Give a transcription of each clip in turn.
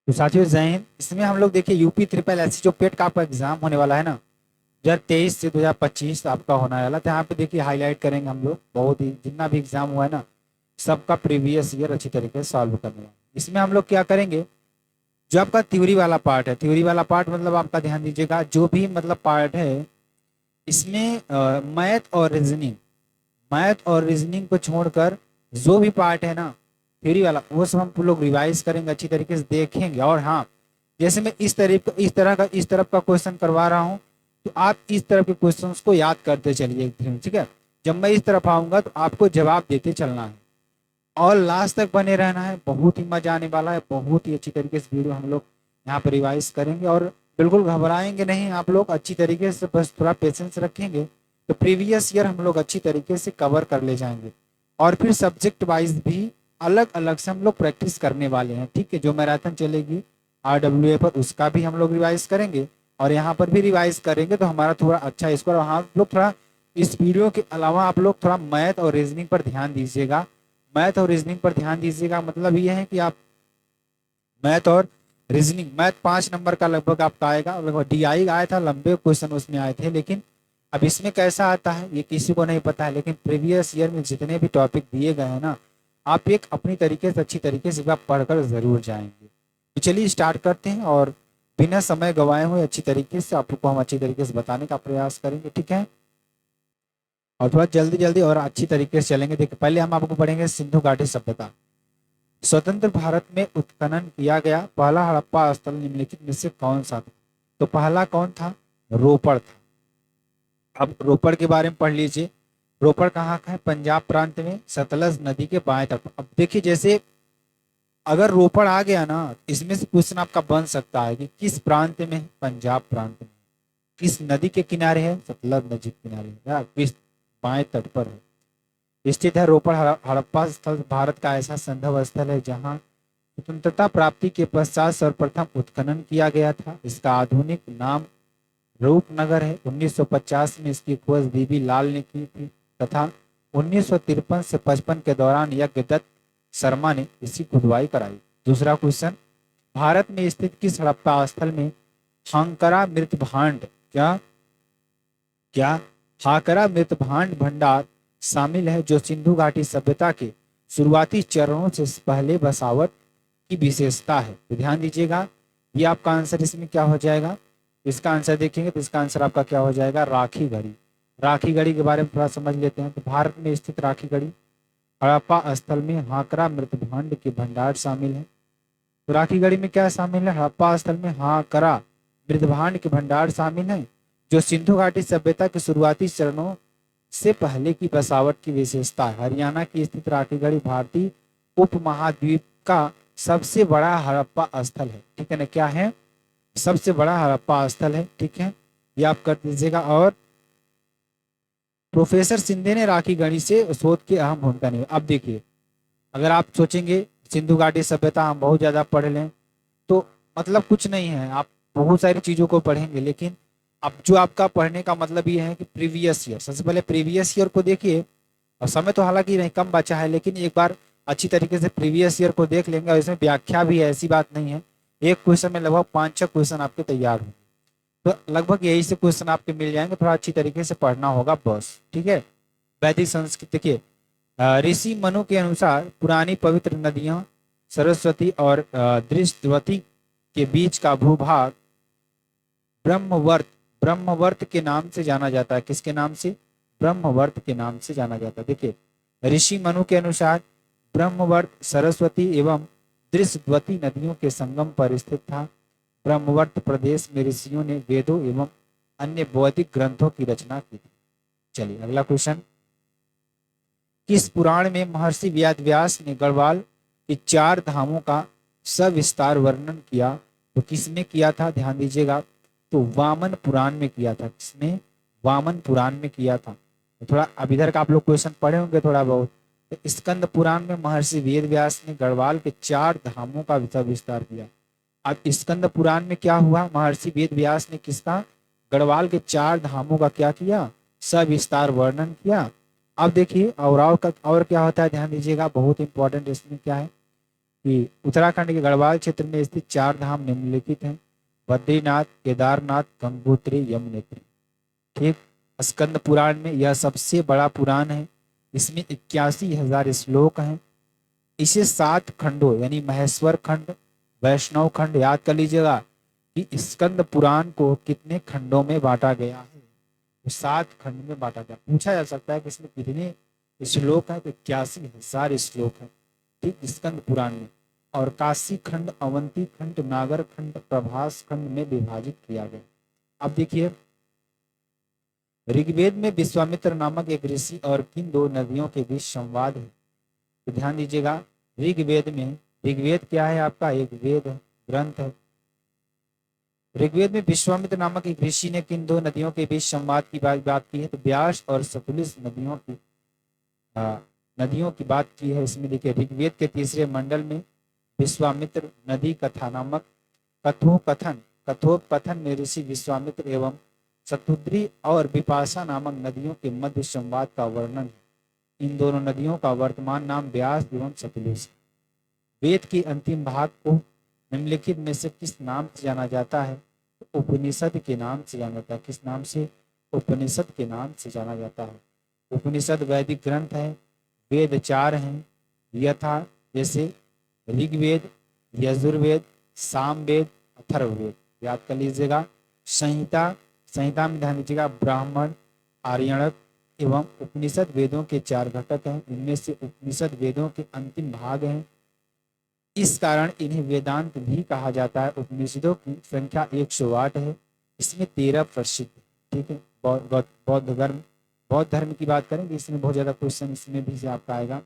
तो साथियों जय हिंद। इसमें हम लोग देखिए यूपी ट्रिपल एससी जो पेट का आपका एग्जाम होने वाला है ना 2023 से 2025 आपका होने वाला, तो यहाँ पे देखिए हाईलाइट करेंगे हम लोग बहुत ही जितना भी एग्जाम हुआ है ना सबका प्रीवियस ईयर अच्छी तरीके से सॉल्व करने वाला। इसमें हम लोग क्या करेंगे, जो आपका थ्योरी वाला पार्ट है, थ्योरी वाला पार्ट मतलब आपका ध्यान दीजिएगा, जो भी मतलब पार्ट है इसमें मैथ और रीजनिंग को छोड़कर जो भी पार्ट है ना थ्योरी वाला वो सब हम लोग रिवाइज करेंगे, अच्छी तरीके से देखेंगे। और हाँ, जैसे मैं इस तरफ का क्वेश्चन करवा रहा हूँ तो आप इस तरफ के क्वेश्चंस को याद करते चलिए, ठीक है। जब मैं इस तरफ आऊंगा तो आपको जवाब देते चलना है और लास्ट तक बने रहना है। बहुत ही मजा आने वाला है, बहुत ही अच्छी तरीके से वीडियो हम लोग यहाँ पर रिवाइज करेंगे और बिल्कुल घबराएंगे नहीं आप लोग, अच्छी तरीके से बस थोड़ा पेशेंस रखेंगे तो प्रीवियस ईयर हम लोग अच्छी तरीके से कवर कर ले जाएंगे। और फिर सब्जेक्ट वाइज भी अलग अलग से हम लोग प्रैक्टिस करने वाले हैं, ठीक है। जो मैराथन चलेगी RWA पर उसका भी हम लोग रिवाइज करेंगे और यहाँ पर भी रिवाइज करेंगे तो हमारा थोड़ा अच्छा स्कोर। हाँ, आप लोग थोड़ा इस वीडियो के अलावा आप लोग थोड़ा मैथ और रीजनिंग पर ध्यान दीजिएगा। मैथ और रीजनिंग पर ध्यान दीजिएगा मतलब ये है कि आप मैथ और रीजनिंग, मैथ 5 नंबर का लगभग आपका आएगा, लगभग DI आया था, लंबे क्वेश्चन उसमें आए थे। लेकिन अब इसमें कैसा आता है ये किसी को नहीं पता है, लेकिन प्रीवियस ईयर में जितने भी टॉपिक दिए गए हैं ना आप एक अपनी तरीके से अच्छी तरीके से आप पढ़कर जरूर जाएंगे। तो चलिए स्टार्ट करते हैं और बिना समय गंवाए हुए अच्छी तरीके से आपको हम अच्छी तरीके से बताने का प्रयास करेंगे, ठीक है। और थोड़ा जल्दी जल्दी और अच्छी तरीके से चलेंगे। देखिए पहले हम आपको पढ़ेंगे सिंधु घाटी सभ्यता। स्वतंत्र भारत में उत्खनन किया गया पहला हड़प्पा स्थल निम्नलिखित में से कौन सा था? तो पहला कौन था? रोपड़ था। अब रोपड़ के बारे में पढ़ लीजिए। रोपड़ कहाँ का है? पंजाब प्रांत में सतलज नदी के बाएं तट पर। अब देखिए जैसे अगर रोपड़ आ गया ना इसमें से क्वेश्चन आपका बन सकता है कि किस प्रांत में है? पंजाब प्रांत में। किस नदी के किनारे है? सतलज नदी के किनारे है या किस बाएं तट पर है स्थित है? रोपड़ हड़प्पा स्थल भारत का ऐसा संदर्भ स्थल है जहाँ स्वतंत्रता प्राप्ति के पश्चात सर्वप्रथम उत्खनन किया गया था। इसका आधुनिक नाम रूपनगर है। 1950 में इसकी खोज बीबी लाल ने की थी तथा 1953 से 55 के दौरान यज्ञदत्त शर्मा ने इसकी खुदवाई कराई। दूसरा क्वेश्चन, भारत में स्थित किस हड़प्पा स्थल में हांकरा मृत भांड क्या क्या हाकरा मृत भांड भंडार शामिल है जो सिंधु घाटी सभ्यता के शुरुआती चरणों से पहले बसावट की विशेषता है? तो ध्यान दीजिएगा ये आपका आंसर इसमें क्या हो जाएगा, इसका आंसर देखेंगे तो इसका आंसर आपका क्या हो जाएगा? राखी गढ़ी। राखी गढ़ी के बारे में थोड़ा समझ लेते हैं। तो भारत में स्थित राखी गढ़ी हड़प्पा स्थल में हाकरा मृत भांड के भंडार शामिल है। तो राखी गढ़ी में क्या शामिल है? हड़प्पा स्थल में हाकरा मृत भांड के भंडार शामिल है जो सिंधु घाटी सभ्यता के शुरुआती चरणों से पहले की बसावट की विशेषता है। हरियाणा की स्थित राखीगढ़ी भारतीय उपमहाद्वीप का सबसे बड़ा हड़प्पा स्थल है, ठीक है ना। क्या है? सबसे बड़ा हड़प्पा स्थल है, ठीक है, ये आप कर दीजिएगा। और प्रोफेसर सिंधे ने राखी गढ़ी से शोध की अहम भूमिका निभाई। अब देखिए अगर आप सोचेंगे सिंधु घाटी सभ्यता हम बहुत ज्यादा पढ़ लें तो मतलब कुछ नहीं है, आप बहुत सारी चीजों को पढ़ेंगे लेकिन अब जो आपका पढ़ने का मतलब ये है कि प्रीवियस ईयर, सबसे पहले प्रीवियस ईयर को देखिए। और समय तो हालांकि नहीं कम बचा है लेकिन एक बार अच्छी तरीके से प्रीवियस ईयर को देख लेंगे और इसमें व्याख्या भी है, ऐसी बात नहीं है। एक क्वेश्चन में लगभग 5-6 क्वेश्चन आपके तैयार होंगे तो लगभग यही से क्वेश्चन आपके मिल जाएंगे, थोड़ा अच्छी तरीके से पढ़ना होगा बस, ठीक है। वैदिक संस्कृत देखिए ऋषि मनु के अनुसार पुरानी पवित्र नदियां सरस्वती और दृष्टवती के बीच का भूभाग ब्रह्मवर्त ब्रह्मवर्त के नाम से जाना जाता है। किसके नाम से? ब्रह्मवर्त के नाम से जाना जाता है। देखिए ऋषि मनु के अनुसार ब्रह्मवर्त सरस्वती एवं दृष्टवती नदियों के संगम पर स्थित था। ब्रह्मवर्त प्रदेश में ऋषियों ने वेदों एवं अन्य बौद्धिक ग्रंथों की रचना की थी। चलिए अगला क्वेश्चन, किस पुराण में महर्षि व्यास व्यास ने गढ़वाल के 4 धामों का सविस्तार वर्णन किया? तो किसमें किया था? ध्यान दीजिएगा, तो वामन पुराण में किया था। किसमें? वामन पुराण में किया था। तो थोड़ा अब इधर का आप लोग क्वेश्चन पढ़े होंगे थोड़ा बहुत। तो स्कंद पुराण में महर्षि वेद व्यास ने गढ़वाल के 4 धामों का सविस्तार किया। अब स्कंद पुराण में क्या हुआ? महर्षि वेद व्यास ने किसका? गढ़वाल के 4 धामों का क्या किया? सविस्तार वर्णन किया। अब देखिए और क्या होता है, ध्यान दीजिएगा, बहुत इंपॉर्टेंट इसमें क्या है, कि उत्तराखंड के गढ़वाल क्षेत्र में स्थित 4 धाम निम्नलिखित हैं: बद्रीनाथ, केदारनाथ, गंगोत्री, यमुनोत्री। ठीक। स्कंद पुराण में यह सबसे बड़ा पुराण है। इसमें 81,000 श्लोक हैं। इसे 7 खंडों यानी महेश्वर खंड, वैष्णव खंड, याद कर लीजिएगा कि स्कंद पुराण को कितने खंडों में बांटा गया है, तो 7 खंड में बांटा गया। पूछा जा सकता है कि इसमें कितने श्लोक हैं, तो 81,000 श्लोक हैं। ठीक, स्कंद पुराण में। और काशी खंड, अवंती खंड, नागर खंड, प्रभास खंड में विभाजित किया गया। अब देखिए, ऋग्वेद में विश्वामित्र नामक एक ऋषि और किन 2 नदियों के बीच संवाद है, तो ध्यान दीजिएगा। ऋग्वेद में, ऋग्वेद क्या है आपका, एक वेद है, ग्रंथ है। ऋग्वेद में विश्वामित्र नामक एक ऋषि ने किन 2 नदियों के बीच संवाद की बात की है, तो व्यास और सतलुज नदियों की बात की है। इसमें देखिए, ऋग्वेद के 3रे मंडल में विश्वामित्र नदी कथा नामक कथोपकथन में ऋषि विश्वामित्र एवं शतुद्री और विपाशा नामक नदियों के मध्य संवाद का वर्णन है। इन दोनों नदियों का वर्तमान नाम व्यास एवं सतलुज। वेद के अंतिम भाग को निम्नलिखित में से किस नाम से जाना जाता है, तो उपनिषद के नाम से जाना जाता है। किस नाम से, उपनिषद के नाम से जाना जाता है। उपनिषद वैदिक ग्रंथ है। वेद 4 हैं, यथा जैसे ऋग्वेद, यजुर्वेद, सामवेद, अथर्ववेद। याद कर लीजिएगा। संहिता में ध्यान दीजिएगा, ब्राह्मण, आर्यणक एवं उपनिषद वेदों के 4 घटक हैं। इनमें से उपनिषद वेदों के अंतिम भाग हैं। इस कारण इन्हें वेदांत भी कहा जाता है। उपनिषदों की संख्या 108 है। इसमें 13 प्रसिद्ध। ठीक है। बौद्ध धर्म की बात करेंगे, इसमें बहुत ज्यादा क्वेश्चन इसमें भी आपका आएगा।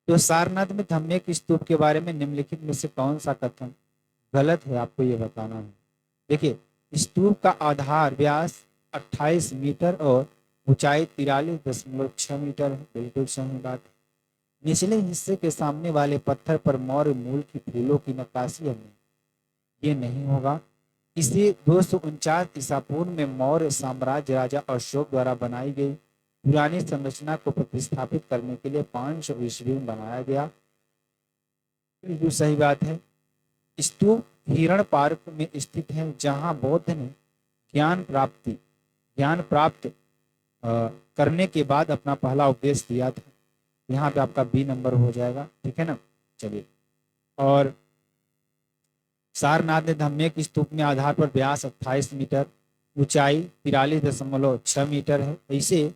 तो सारनाथ में धम्मेक स्तूप के बारे में निम्नलिखित में से कौन सा कथन गलत है, आपको ये बताना है। देखिए, स्तूप का आधार व्यास 28 मीटर और ऊंचाई 43.6 मीटर है। बिल्कुल सही बात है। निचले हिस्से के सामने वाले पत्थर पर मौर्य मूल की फूलों की नक्काशी है, ये नहीं होगा। इसे 249 ईसा पूर्व में मौर्य साम्राज्य राजा अशोक द्वारा बनाई गई पुरानी संरचना को प्रतिस्थापित करने के लिए 500 ईस्वी में बनाया गया। बिल्कुल सही बात है। स्तूप हिरण पार्क में स्थित है, जहां बुद्ध ने ज्ञान प्राप्त करने के बाद अपना पहला उपदेश दिया था। यहाँ पे आपका बी नंबर हो जाएगा। ठीक है ना। चलिए, और सारनाथ ने धम्मेक स्तूप में आधार पर व्यास 28 मीटर, ऊंचाई 43.6 मीटर है। इसे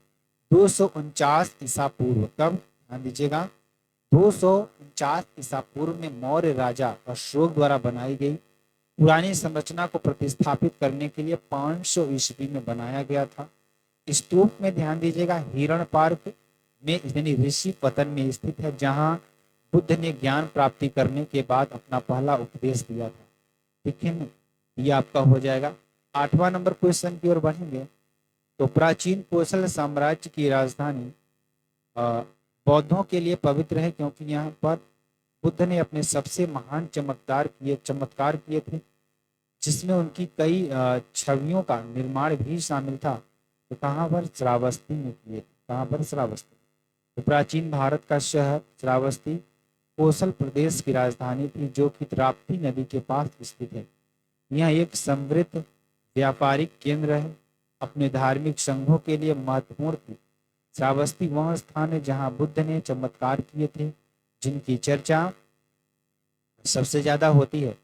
249 ईसा पूर्व, कब, ध्यान दीजिएगा, 249 ईसा पूर्व में मौर्य राजा अशोक द्वारा बनाई गई पुरानी संरचना को प्रतिस्थापित करने के लिए 500 ईस्वी में बनाया गया था। स्तूप में ध्यान दीजिएगा हिरण पार्क में यानी ऋषि पतन में स्थित है, जहां बुद्ध ने ज्ञान प्राप्ति करने के बाद अपना पहला उपदेश दिया था। ठीक है ना। ये आपका हो जाएगा। 8वां नंबर क्वेश्चन की ओर बढ़ेंगे। तो प्राचीन कोसल साम्राज्य की राजधानी बौद्धों के लिए पवित्र है, क्योंकि यहाँ पर बुद्ध ने अपने सबसे महान चमत्कार किए थे, जिसमें उनकी कई छवियों का निर्माण भी शामिल था। तो कहाँ पर, श्रावस्ती में किए। कहाँ पर, श्रावस्ती। तो प्राचीन भारत का शहर श्रावस्ती कोसल प्रदेश की राजधानी थी, जो कि ताप्ती नदी के पास स्थित है। यह एक समृद्ध व्यापारिक केंद्र है, अपने धार्मिक संघों के लिए महत्वपूर्ण थी। श्रावस्ती वह स्थान है जहां बुद्ध ने चमत्कार किए थे, जिनकी चर्चा सबसे ज्यादा होती है।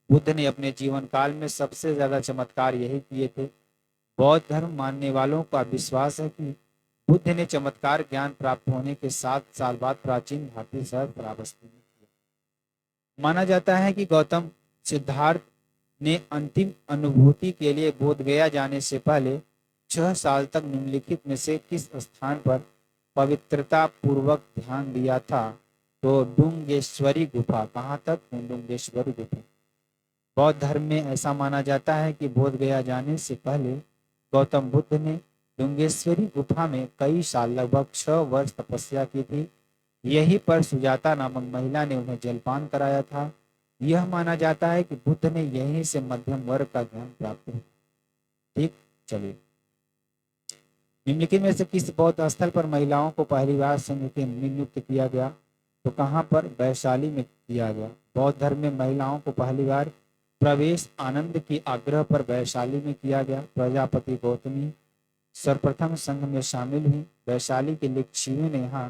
बुद्ध ने अपने जीवन काल में सबसे ज्यादा चमत्कार यही किए थे। बौद्ध धर्म मानने वालों का विश्वास है कि बुद्ध ने चमत्कार ज्ञान प्राप्त होने के 7 साल बाद प्राचीन भारतीय शहर श्रावस्ती में किया। माना जाता है कि गौतम सिद्धार्थ ने अंतिम अनुभूति के लिए बोधगया जाने से पहले 6 साल तक निम्नलिखित में से किस स्थान पर पवित्रता पूर्वक ध्यान दिया था, तो डुंगेश्वरी गुफा। कहाँ तक, डुंगेश्वरी गुफा। बौद्ध धर्म में ऐसा माना जाता है कि बोधगया जाने से पहले गौतम बुद्ध ने डुंगेश्वरी गुफा में कई साल लगभग 6 वर्ष तपस्या की थी। यहीं पर सुजाता नामक महिला ने उन्हें जलपान कराया था। यह माना जाता है कि बुद्ध ने यहीं से मध्यम वर्ग का ज्ञान प्राप्त किया। ठीक, चलिए। निम्नलिखित में से किस बौद्ध स्थल पर महिलाओं को पहली बार संघ के नियुक्त किया गया, तो कहाँ पर? वैशाली में किया गया। बौद्ध धर्म में महिलाओं को पहली बार प्रवेश आनंद की आग्रह पर वैशाली में किया गया। प्रजापति गौतमी सर्वप्रथम संघ में शामिल हुई। वैशाली के लिच्छियों ने यहाँ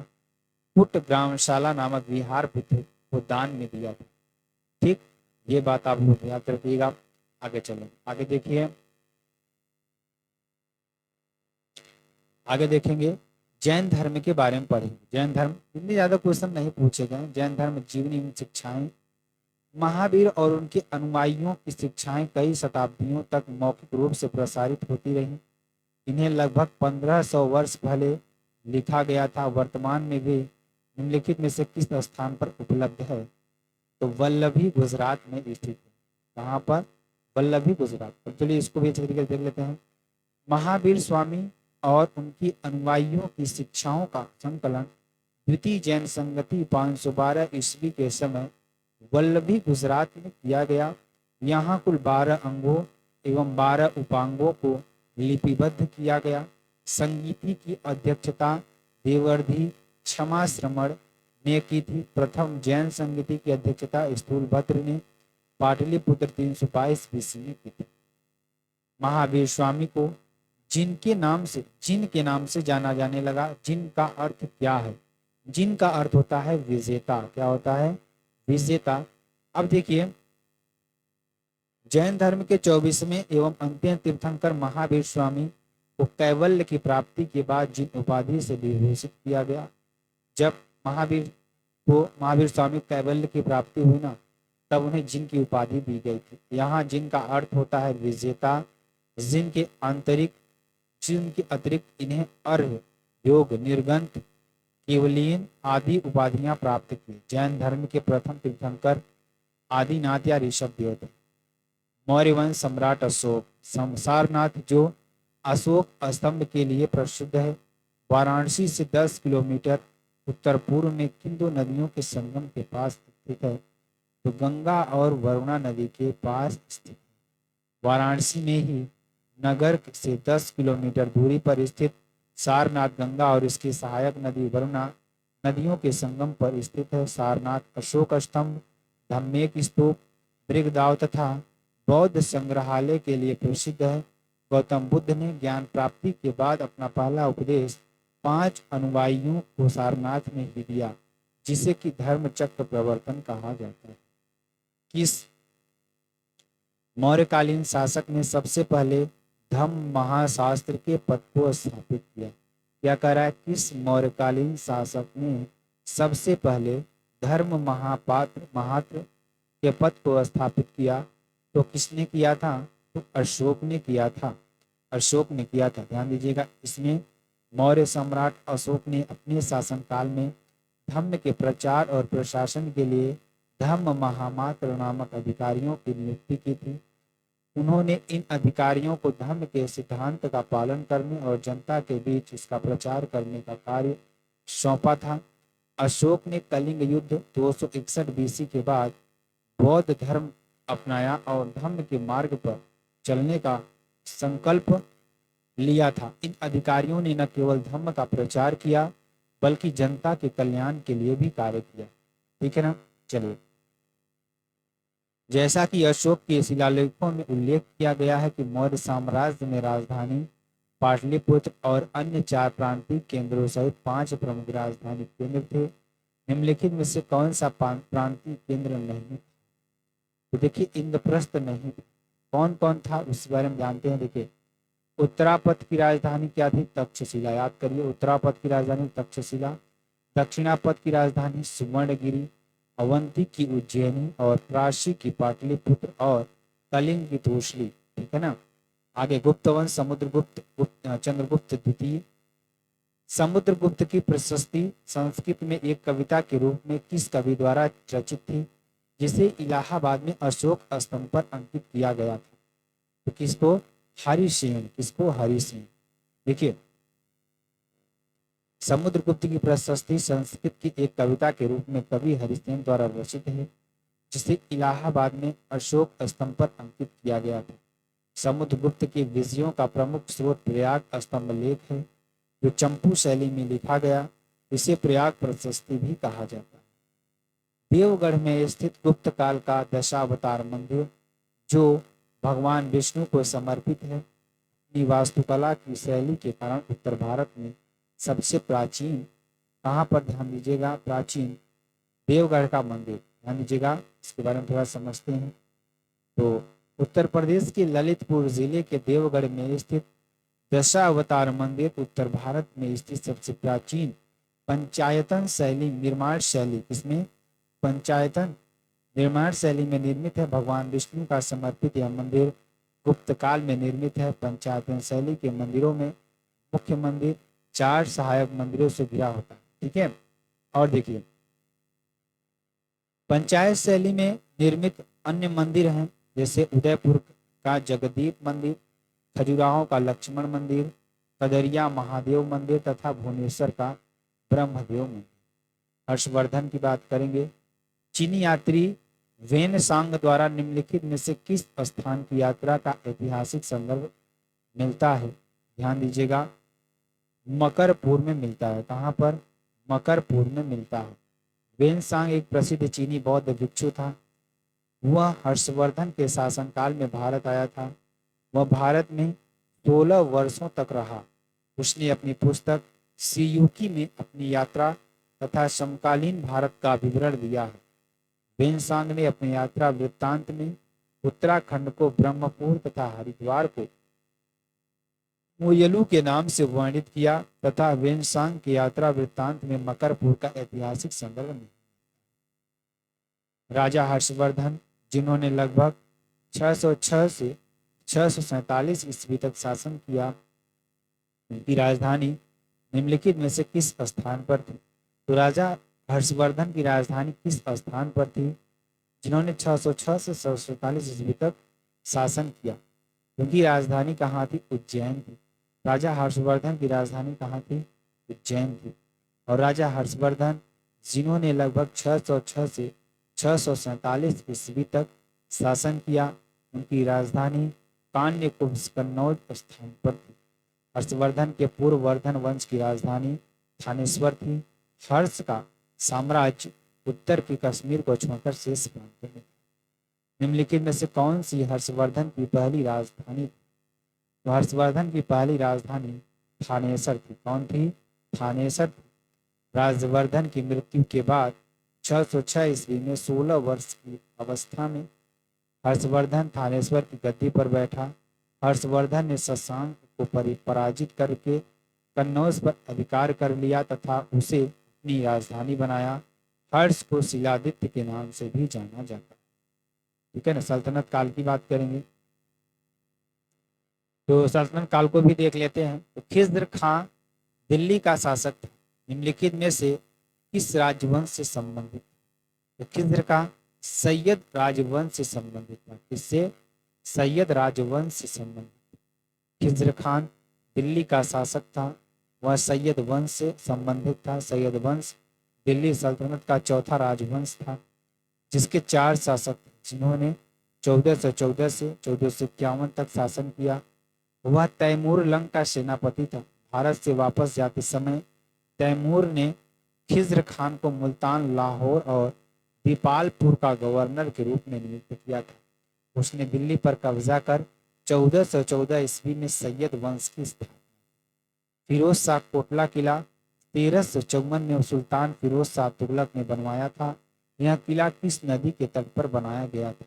पुट ग्रामशाला नामक विहार भी थे वो दान में दिया था। ठीक, ये बात आप लोग याद रखिएगा। आगे चलें, आगे देखिए, आगे देखेंगे जैन धर्म के बारे में पढ़ेंगे। जैन धर्म इतने ज्यादा क्वेश्चन नहीं पूछे गए। जैन धर्म जीवनी एवं शिक्षाएं। महावीर और उनके अनुयायियों की शिक्षाएं कई शताब्दियों तक मौखिक रूप से प्रसारित होती रहीं। इन्हें लगभग 1500 वर्ष पहले लिखा गया था। वर्तमान में वे निम्नलिखित में से किस स्थान पर उपलब्ध है? तो वल्लभी गुजरात में स्थित है। कहाँ पर? वल्लभी गुजरात। तो चलिए इसको भी अच्छे तरीके से देख लेते हैं। महावीर स्वामी और उनकी अनुयायियों की शिक्षाओं का संकलन द्वितीय जैन संगति 512 ईस्वी के समय वल्लभी गुजरात में किया गया। यहाँ कुल 12 अंगों एवं 12 उपांगों को लिपिबद्ध किया गया। संगीति की अध्यक्षता देवर्धि क्षमा श्रमण ने की थी। प्रथम जैन संगीति की अध्यक्षता स्थूलभद्र ने पाटलिपुत्र 322 ईस्वी में की थी। महावीर स्वामी को जिन के नाम से जाना जाने लगा। जिन का अर्थ क्या है? जिन का अर्थ होता है विजेता। क्या होता है? विजेता। अब देखिए, जैन धर्म के 24वें एवं अंतिम तीर्थंकर महावीर स्वामी को कैवल्य की प्राप्ति के बाद जिन उपाधि से विभूषित किया गया। जब महावीर स्वामी कैवल्य की प्राप्ति हुई ना, तब उन्हें जिन की उपाधि दी गई थी। यहाँ जिन का अर्थ होता है विजेता। जिन के अतिरिक्त इन्हें अर्घ, योग, निर्गंथ, केवलीन आदि उपाधियां प्राप्त की। जैन धर्म के प्रथम तीर्थंकर आदिनाथ या ऋषभदेव थे। मौर्य वंश सम्राट अशोक। सारनाथ जो अशोक स्तंभ के लिए प्रसिद्ध है, वाराणसी से 10 किलोमीटर उत्तर पूर्व में किंदु नदियों के संगम के पास स्थित है। तो गंगा और वरुणा नदी के पास स्थित है। वाराणसी में ही नगर से 10 किलोमीटर दूरी पर स्थित सारनाथ गंगा और इसकी सहायक नदी वरुणा नदियों के संगम पर स्थित है। सारनाथ अशोक स्तंभ, धम्मेक स्तूप, मृगदाव तथा बौद्ध संग्रहालय के लिए प्रसिद्ध है। गौतम बुद्ध ने ज्ञान प्राप्ति के बाद अपना पहला उपदेश 5 अनुयायियों को सारनाथ में ही दिया, जिसे कि धर्म चक्र प्रवर्तन कहा जाता है। किस मौर्यकालीन शासक ने सबसे पहले धम्म महाशास्त्र के पद को स्थापित किया? क्या कह रहा है? किस मौर्यकालीन शासक ने सबसे पहले धर्म महात्र के पद को स्थापित किया? तो किसने किया था? तो अशोक ने किया था। अशोक ने किया था। ध्यान दीजिएगा, इसमें मौर्य सम्राट अशोक ने अपने शासनकाल में धम्म के प्रचार और प्रशासन के लिए धम्म महामात्र नामक अधिकारियों की नियुक्ति की थी। उन्होंने इन अधिकारियों को धर्म के सिद्धांत का पालन करने और जनता के बीच इसका प्रचार करने का कार्य सौंपा था। अशोक ने कलिंग युद्ध 261 बीसी के बाद बौद्ध धर्म अपनाया और धर्म के मार्ग पर चलने का संकल्प लिया था। इन अधिकारियों ने न केवल धर्म का प्रचार किया, बल्कि जनता के कल्याण के लिए भी कार्य किया। ठीक है ना? चलिए, जैसा कि अशोक के शिलालेखों में उल्लेख किया गया है कि मौर्य साम्राज्य में राजधानी पाटलिपुत्र और अन्य 4 प्रांतीय केंद्रों सहित 5 प्रमुख राजधानी केंद्र थे। निम्नलिखित में से कौन सा प्रांतीय केंद्र नहीं? तो देखिए, इंद्रप्रस्थ नहीं था। कौन कौन था उस बारे में जानते हैं। देखिए, उत्तरापथ की राजधानी क्या थी? तक्षशिला। याद करिए, उत्तरापथ की राजधानी तक्षशिला। दक्षिणापथ की राजधानी सुवर्णगिरी, अवंती की उज्जैनी और प्राची की पाटलिपुत्र और कलिंग की तोषली। ठीक है ना? आगे गुप्त वंश समुद्रगुप्त चंद्रगुप्त द्वितीय। समुद्रगुप्त की प्रशस्ति संस्कृत में एक कविता के रूप में किस कवि द्वारा रचित थी, जिसे इलाहाबाद में अशोक स्तंभ पर अंकित किया गया था? तो किसको? हरिसेन। किसको? हरिसेन। देखिए, समुद्रगुप्त की प्रशस्ति संस्कृत की एक कविता के रूप में कवि हरिसेन द्वारा रचित है, जिसे इलाहाबाद में अशोक स्तंभ पर अंकित किया गया था। समुद्रगुप्त की विजयों का प्रमुख स्रोत प्रयाग स्तंभ लेख है, जो चंपू शैली में लिखा गया। इसे प्रयाग प्रशस्ति भी कहा जाता है। देवगढ़ में स्थित गुप्त काल का दशावतार मंदिर जो भगवान विष्णु को समर्पित है, अपनी वास्तुकला की शैली के कारण उत्तर भारत में सबसे प्राचीन, कहाँ पर ध्यान दीजिएगा, प्राचीन देवगढ़ का मंदिर, ध्यान दीजिएगा, इसके बारे में थोड़ा समझते हैं। तो उत्तर प्रदेश के ललितपुर जिले के देवगढ़ में स्थित दशावतार मंदिर उत्तर भारत में स्थित सबसे प्राचीन पंचायतन शैली निर्माण शैली, इसमें पंचायतन निर्माण शैली में निर्मित है। भगवान विष्णु का समर्पित यह मंदिर गुप्त काल में निर्मित है। पंचायतन शैली के मंदिरों में मुख्य मंदिर 4 सहायक मंदिरों से घिरा होता है, ठीक है। और देखिए, पंचायत शैली में निर्मित अन्य मंदिर हैं, जैसे उदयपुर का जगदीप मंदिर, खजुराहो का लक्ष्मण मंदिर, कदरिया महादेव मंदिर तथा भुवनेश्वर का ब्रह्मदेव मंदिर। हर्षवर्धन की बात करेंगे, चीनी यात्री वेन सांग द्वारा निम्नलिखित में से किस स्थान की यात्रा का ऐतिहासिक संदर्भ मिलता है? ध्यान दीजिएगा, मकरपुर में मिलता है। कहाँ पर? मकरपुर में मिलता है। वेन सांग एक प्रसिद्ध चीनी बौद्ध भिक्षु था। वह हर्षवर्धन के शासनकाल में भारत आया था। वह भारत में 16 वर्षों तक रहा। उसने अपनी पुस्तक सियुकी में अपनी यात्रा तथा समकालीन भारत का विवरण दिया है। वेनसांग ने अपनी यात्रा वृत्तांत में उत्तराखंड को ब्रह्मपुर तथा हरिद्वार को मोयलू के नाम से वर्णित किया तथा वेनसांग की यात्रा वृत्तांत में मकरपुर का ऐतिहासिक संदर्भ मिला। राजा हर्षवर्धन, जिन्होंने लगभग 606 से 647 ईस्वी तक शासन किया, उनकी राजधानी निम्नलिखित में से किस स्थान पर थी? तो राजा हर्षवर्धन की राजधानी किस स्थान पर थी, जिन्होंने 606 से 647 ईस्वी तक शासन किया? उनकी राजधानी कहाँ थी? उज्जैन थी। राजा हर्षवर्धन की राजधानी कहाँ थी? उज्जैन थी। और राजा हर्षवर्धन, जिन्होंने लगभग 606 से 647 ईस्वी तक शासन किया, उनकी राजधानी कान्यकुब्ज कन्नौज स्थान पर थी। हर्षवर्धन के पूर्व वर्धन वंश की राजधानी थानेश्वर थी। हर्ष का साम्राज्य उत्तर की कश्मीर को छोड़कर शेष प्रांतों में। निम्नलिखित में से कौन सी हर्षवर्धन की पहली राजधानी थी? तो हर्षवर्धन की पहली राजधानी थानेसर थी। कौन थी? थानेसर थी। राजवर्धन की मृत्यु के बाद 606 ईस्वी में 16 वर्ष की अवस्था में हर्षवर्धन थानेश्वर की गद्दी पर बैठा। हर्षवर्धन ने शशांक को पराजित करके कन्नौज पर अधिकार कर लिया तथा उसे अपनी राजधानी बनाया। हर्ष को शिलादित्य के नाम से भी जाना जाता है, ठीक है ना। सल्तनत काल की बात करेंगे तो सल्तनत काल को भी देख लेते हैं। तो खिज्र खां दिल्ली का शासक था। निम्नलिखित में से किस राजवंश से संबंधित? तो खिज्र का सैयद राजवंश से संबंधित था। किससे? सैयद राजवंश से संबंधित। खिज्र खान दिल्ली का शासक था। वह सैयद वंश से संबंधित था। सैयद वंश दिल्ली सल्तनत का चौथा राजवंश था, जिसके 4 शासक जिन्होंने 1414 से 1451 तक शासन किया। वह तैमूर लंग का सेनापति था। भारत से वापस जाते समय तैमूर ने खिज्र खान को मुल्तान, लाहौर और दीपालपुर का गवर्नर के रूप में नियुक्त किया था। उसने दिल्ली पर कब्जा कर 1414 ईस्वी में सैयद वंश की स्थापना। फिरोज शाह कोटला किला 1354 में सुल्तान फिरोज शाह तुगलक ने बनवाया था। यह किला किस नदी के तट पर बनाया गया था?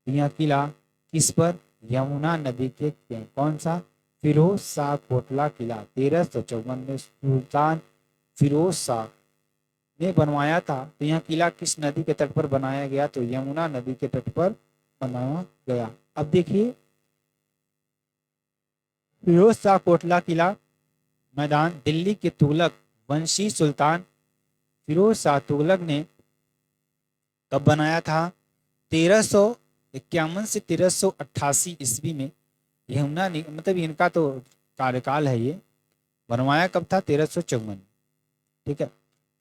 यह किला किस पर? यमुना नदी के कौन सा? फिरोज शाह कोटला किला 1354 में सुल्तान फिरोज शाह ने बनवाया था। तो यह किला किस नदी के तट पर बनाया गया? तो यमुना नदी के तट पर बनाया गया। अब देखिए, फिरोज शाह कोटला किला मैदान दिल्ली के तुगलक वंशी सुल्तान फिरोज शाह तुगलक ने कब बनाया था? 1351 से 1388 ईस्वी में। यमुना मतलब इनका तो कार्यकाल है। ये बनवाया कब था? 1354, ठीक है।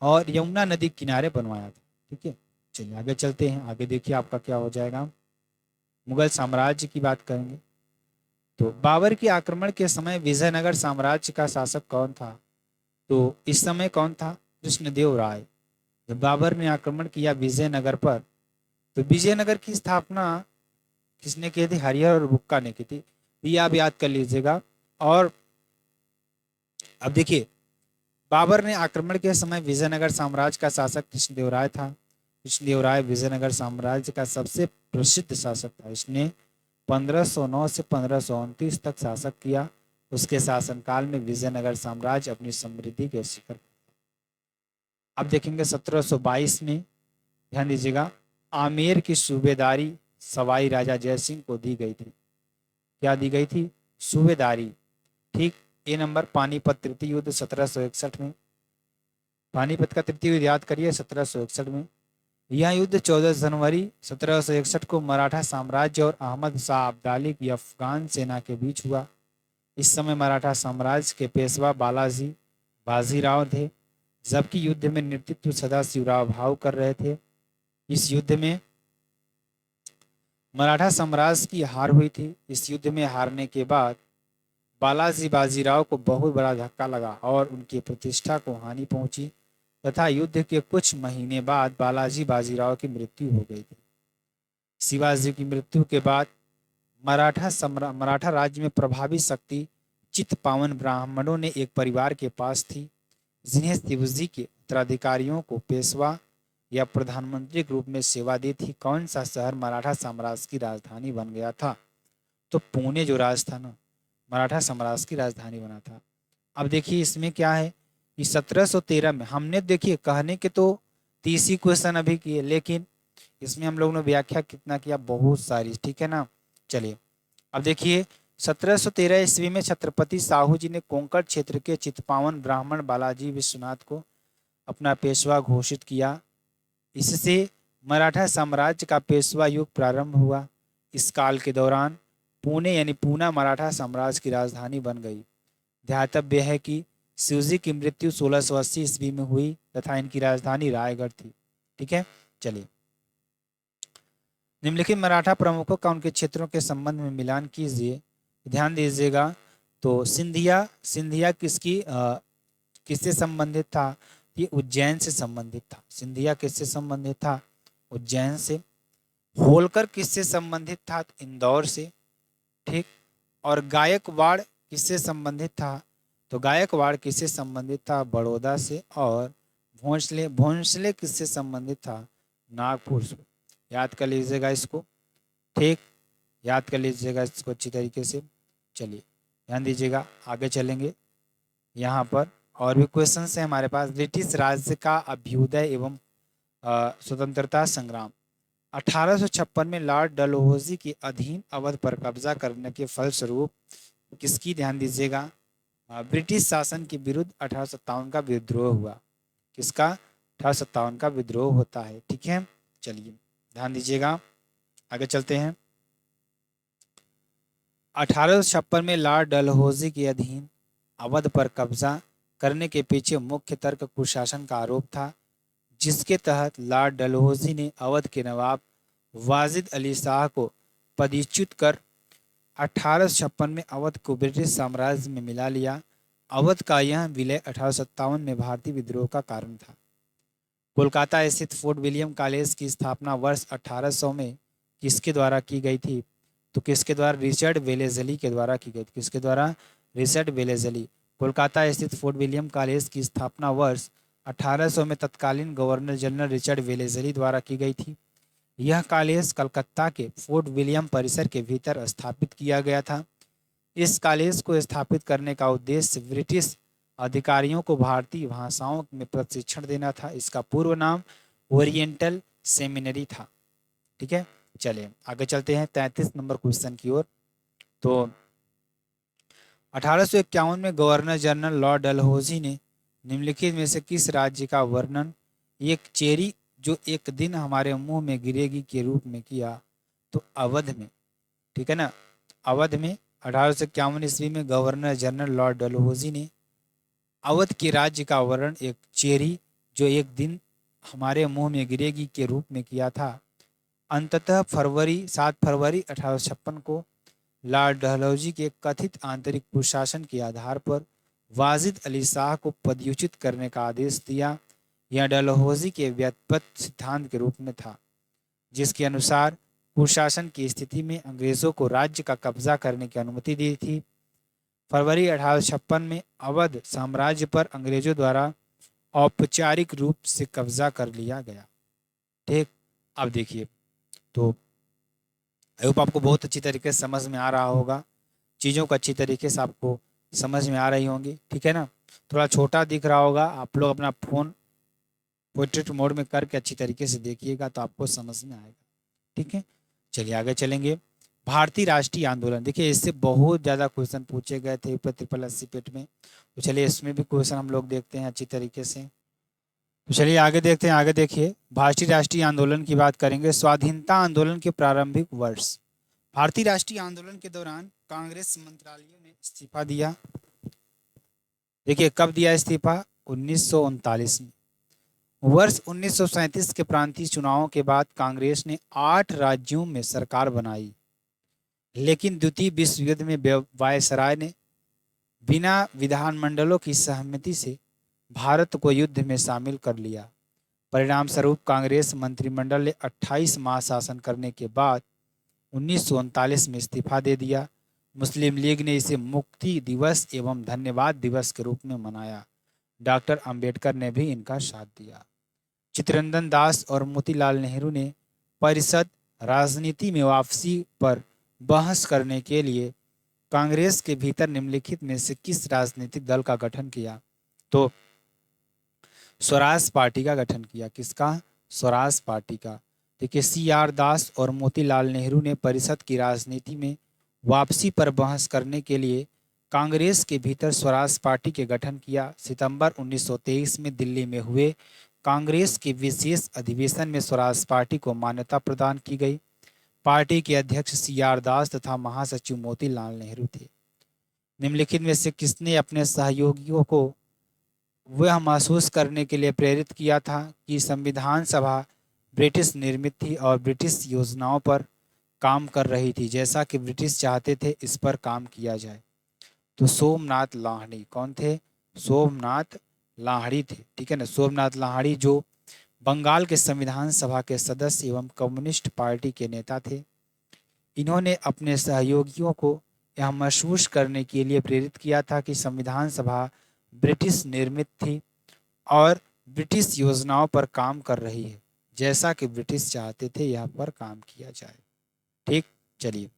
और यमुना नदी किनारे बनवाया था, ठीक है। चलिए आगे चलते हैं। आगे देखिए आपका क्या हो जाएगा। मुगल साम्राज्य की बात करेंगे तो बाबर के आक्रमण के समय विजयनगर साम्राज्य का शासक कौन था? तो इस समय कौन था? कृष्णदेव राय। जब बाबर ने आक्रमण किया विजयनगर पर, तो विजयनगर की स्थापना किसने की थी? हरिहर और बुक्का ने की थी। ये आप याद कर लीजिएगा। और अब देखिए, बाबर ने आक्रमण के समय विजयनगर साम्राज्य का शासक कृष्णदेवराय था। कृष्णदेवराय विजयनगर साम्राज्य का सबसे प्रसिद्ध शासक था। इसने 1509 से 1529 तक शासक किया। उसके शासनकाल में विजयनगर साम्राज्य अपनी समृद्धि के शिखर। अब देखेंगे 1722 में, ध्यान दीजिएगा, आमेर की सूबेदारी सवाई राजा जयसिंह को दी गई थी। क्या दी गई थी? सूबेदारी। ठीक। ए नंबर, पानीपत तृतीय युद्ध 1761 में। पानीपत का तृतीय युद्ध याद करिए 1761 में। यह युद्ध 14 जनवरी 1761 को मराठा साम्राज्य और अहमद शाह अब्दाली की अफगान सेना के बीच हुआ। इस समय मराठा साम्राज्य के पेशवा बालाजी बाजीराव थे, जबकि युद्ध में नेतृत्व सदाशिवराव भाऊ कर रहे थे। इस युद्ध में मराठा साम्राज्य की हार हुई थी। इस युद्ध में हारने के बाद बालाजी बाजीराव को बहुत बड़ा धक्का लगा और उनकी प्रतिष्ठा को हानि पहुंची तथा युद्ध के कुछ महीने बाद बालाजी बाजीराव की मृत्यु हो गई थी। शिवाजी की मृत्यु के बाद मराठा राज्य में प्रभावी शक्ति चित्तपावन ब्राह्मणों ने एक परिवार के पास थी, जिन्हें शिवजी के उत्तराधिकारियों को पेशवा या प्रधानमंत्री के रूप में सेवा दी थी। कौन सा शहर मराठा साम्राज्य की राजधानी बन गया था? तो पुणे जो राजधानी मराठा साम्राज्य की राजधानी बना था। अब देखिए इसमें क्या है कि 1713 में हमने, देखिए कहने के तो 30 ही क्वेश्चन अभी किए, लेकिन इसमें हम लोगों ने व्याख्या कितना किया? बहुत सारी। ठीक है ना। चलिए अब देखिए 1713 ईस्वी में छत्रपति साहू जी ने कोंकण क्षेत्र के चित्तपावन ब्राह्मण बालाजी विश्वनाथ को अपना पेशवा घोषित किया। इससे मराठा साम्राज्य का पेशवा युग प्रारंभ हुआ। इस काल के दौरान पुणे यानी पूना मराठा साम्राज्य की राजधानी बन गई। ध्यातव्य है कि शिवजी की मृत्यु 1680 ईस्वी में हुई तथा इनकी राजधानी रायगढ़ थी। ठीक है। चलिए, निम्नलिखित मराठा प्रमुखों का उनके क्षेत्रों के संबंध में मिलान कीजिए। ध्यान दीजिएगा। तो सिंधिया किससे संबंधित था? ये उज्जैन से संबंधित था। सिंधिया किससे संबंधित था? उज्जैन से। होलकर किससे संबंधित था? इंदौर से। ठीक। और गायकवाड़ किससे संबंधित था? तो गायकवाड़ किससे संबंधित था? बड़ौदा से। और भोंसले किससे संबंधित था? नागपुर से। याद कर लीजिएगा इसको। ठीक, याद कर लीजिएगा इसको अच्छी तरीके से। चलिए ध्यान दीजिएगा, आगे चलेंगे। यहाँ पर और भी क्वेश्चन है हमारे पास। ब्रिटिश राज्य का अभ्युदय एवं स्वतंत्रता संग्राम। 1856 में लॉर्ड डलहौजी के अधीन अवध पर कब्जा करने के फलस्वरूप किसकी, ध्यान दीजिएगा, ब्रिटिश शासन के विरुद्ध 1857 का विद्रोह हुआ। किसका? 1857 का विद्रोह होता है। ठीक है। चलिए ध्यान दीजिएगा, आगे चलते हैं। 1856 में लॉर्ड डलहौजी के अधीन अवध पर कब्जा करने के पीछे मुख्य तर्क कुशासन का आरोप था, जिसके तहत लॉर्ड डलहौजी ने अवध के नवाब वाजिद अली शाह को पदच्युत कर 1856 में अवध को ब्रिटिश साम्राज्य में मिला लिया। अवध का यह विलय 1857 में भारतीय विद्रोह का कारण था। कोलकाता स्थित फोर्ट विलियम कॉलेज की स्थापना वर्ष 1800 में किसके द्वारा की गई थी? तो किसके द्वारा? रिचर्ड वेलेजली के द्वारा की गई थी। किसके द्वारा? Richard Wellesley. कोलकाता स्थित फोर्ट विलियम कॉलेज की स्थापना वर्ष 1800 में तत्कालीन गवर्नर जनरल रिचर्ड वेलेजली द्वारा की गई थी। यह कॉलेज कलकत्ता के फोर्ट विलियम परिसर के भीतर स्थापित किया गया था। इस कॉलेज को स्थापित करने का उद्देश्य ब्रिटिश अधिकारियों को भारतीय भाषाओं में प्रशिक्षण देना था। इसका पूर्व नाम ओरिएंटल सेमिनरी था। ठीक है। चलिए आगे चलते हैं 33 नंबर क्वेश्चन की ओर। तो 1851 में गवर्नर जनरल लॉर्ड डलहौजी ने निम्नलिखित में से किस राज्य का वर्णन एक चेरी जो एक दिन हमारे मुंह में गिरेगी के रूप में किया? तो अवध में। ठीक है ना। अवध में 1851 ईस्वी में गवर्नर जनरल लॉर्ड डलहौजी ने अवध के राज्य का वर्णन एक चेरी जो एक दिन हमारे मुंह में गिरेगी के रूप में किया था। अंततः 7 फरवरी 1856 को लॉर्ड डलहौजी के कथित आंतरिक कुशासन के आधार पर वाजिद अली शाह को पदच्युत करने का आदेश दिया। यह डलहौजी के व्युत्पत्ति सिद्धांत के रूप में था, जिसके अनुसार कुशासन की स्थिति में अंग्रेजों को राज्य का कब्जा करने की अनुमति दी थी। फरवरी 1856 में अवध साम्राज्य पर अंग्रेजों द्वारा औपचारिक रूप से कब्जा कर लिया गया। ठीक, अब देखिए, तो आई होप आपको बहुत अच्छी तरीके से समझ में आ रहा होगा, चीज़ों को अच्छी तरीके से आपको समझ में आ रही होंगी। ठीक है ना, थोड़ा छोटा दिख रहा होगा, आप लोग अपना फ़ोन पोर्ट्रेट मोड में करके अच्छी तरीके से देखिएगा तो आपको समझ में आएगा। ठीक है, चलिए आगे चलेंगे। भारतीय राष्ट्रीय आंदोलन, देखिए इससे बहुत ज़्यादा क्वेश्चन पूछे गए थे ऊपर 8088 पेट में, तो चलिए इसमें भी क्वेश्चन हम लोग देखते हैं अच्छी तरीके से। तो चलिए आगे देखते हैं, आगे देखिए, भारतीय राष्ट्रीय आंदोलन की बात करेंगे। स्वाधीनता आंदोलन के प्रारंभिक वर्ष। भारतीय राष्ट्रीय आंदोलन के दौरान कांग्रेस मंत्रालयों ने इस्तीफा दिया। देखिए कब दिया इस्तीफा? 1939 में। वर्ष 1937 के प्रांतीय चुनावों के बाद कांग्रेस ने 8 राज्यों में सरकार बनाई, लेकिन द्वितीय विश्व युद्ध में वायसराय ने बिना विधानमंडलों की सहमति से भारत को युद्ध में शामिल कर लिया। परिणाम स्वरूप कांग्रेस मंत्रिमंडल ने 28 माह शासन करने के बाद 1939 में इस्तीफा दे दिया। मुस्लिम लीग ने इसे मुक्ति दिवस एवं धन्यवाद दिवस के रूप में मनाया। डॉक्टर अंबेडकर ने भी इनका साथ दिया। चित्तरंजन दास और मोतीलाल नेहरू ने परिषद राजनीति में वापसी पर बहस करने के लिए कांग्रेस के भीतर निम्नलिखित में से किस राजनीतिक दल का गठन किया? तो स्वराज पार्टी का गठन किया। किसका? स्वराज पार्टी का। देखिए CR दास और मोतीलाल नेहरू ने परिषद की राजनीति में वापसी पर बहस करने के लिए कांग्रेस के भीतर स्वराज पार्टी के गठन किया। सितंबर 1923 में दिल्ली में हुए कांग्रेस के विशेष अधिवेशन में स्वराज पार्टी को मान्यता प्रदान की गई। पार्टी के अध्यक्ष CR दास तथा महासचिव मोतीलाल नेहरू थे। निम्नलिखित में से किसने अपने सहयोगियों को वह महसूस करने के लिए प्रेरित किया था कि संविधान सभा ब्रिटिश निर्मित थी और ब्रिटिश योजनाओं पर काम कर रही थी, जैसा कि ब्रिटिश चाहते थे इस पर काम किया जाए? तो सोमनाथ लाहिड़ी। कौन थे? सोमनाथ लाहिड़ी थे। ठीक है ना, सोमनाथ लाहिड़ी जो बंगाल के संविधान सभा के सदस्य एवं कम्युनिस्ट पार्टी के नेता थे। इन्होंने अपने सहयोगियों को यह महसूस करने के लिए प्रेरित किया था कि संविधान सभा ब्रिटिश निर्मित थी और ब्रिटिश योजनाओं पर काम कर रही है, जैसा कि ब्रिटिश चाहते थे यह पर काम किया जाए। ठीक, चलिए,